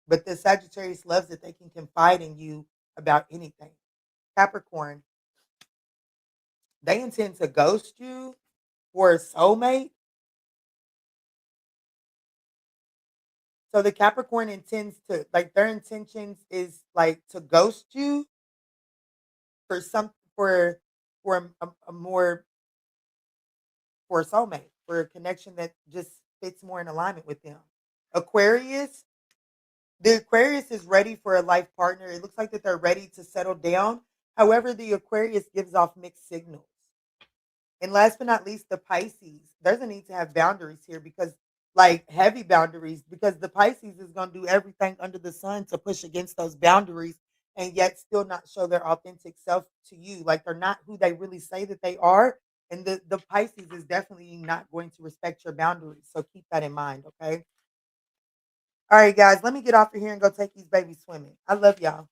But the Sagittarius loves that they can confide in you about anything. Capricorn, they intend to ghost you for a soulmate. So the Capricorn intends to, like, their intentions is like to ghost you for some for a more for a soulmate, for a connection that just fits more in alignment with them. Aquarius, the Aquarius is ready for a life partner. It looks like that they're ready to settle down. However, the Aquarius gives off mixed signals. And last but not least, the Pisces. There's a need to have boundaries here because, like, heavy boundaries, because the Pisces is going to do everything under the sun to push against those boundaries and yet still not show their authentic self to you. Like, they're not who they really say that they are. And the Pisces is definitely not going to respect your boundaries. So keep that in mind, okay? All right, guys, let me get off of here and go take these babies swimming. I love y'all.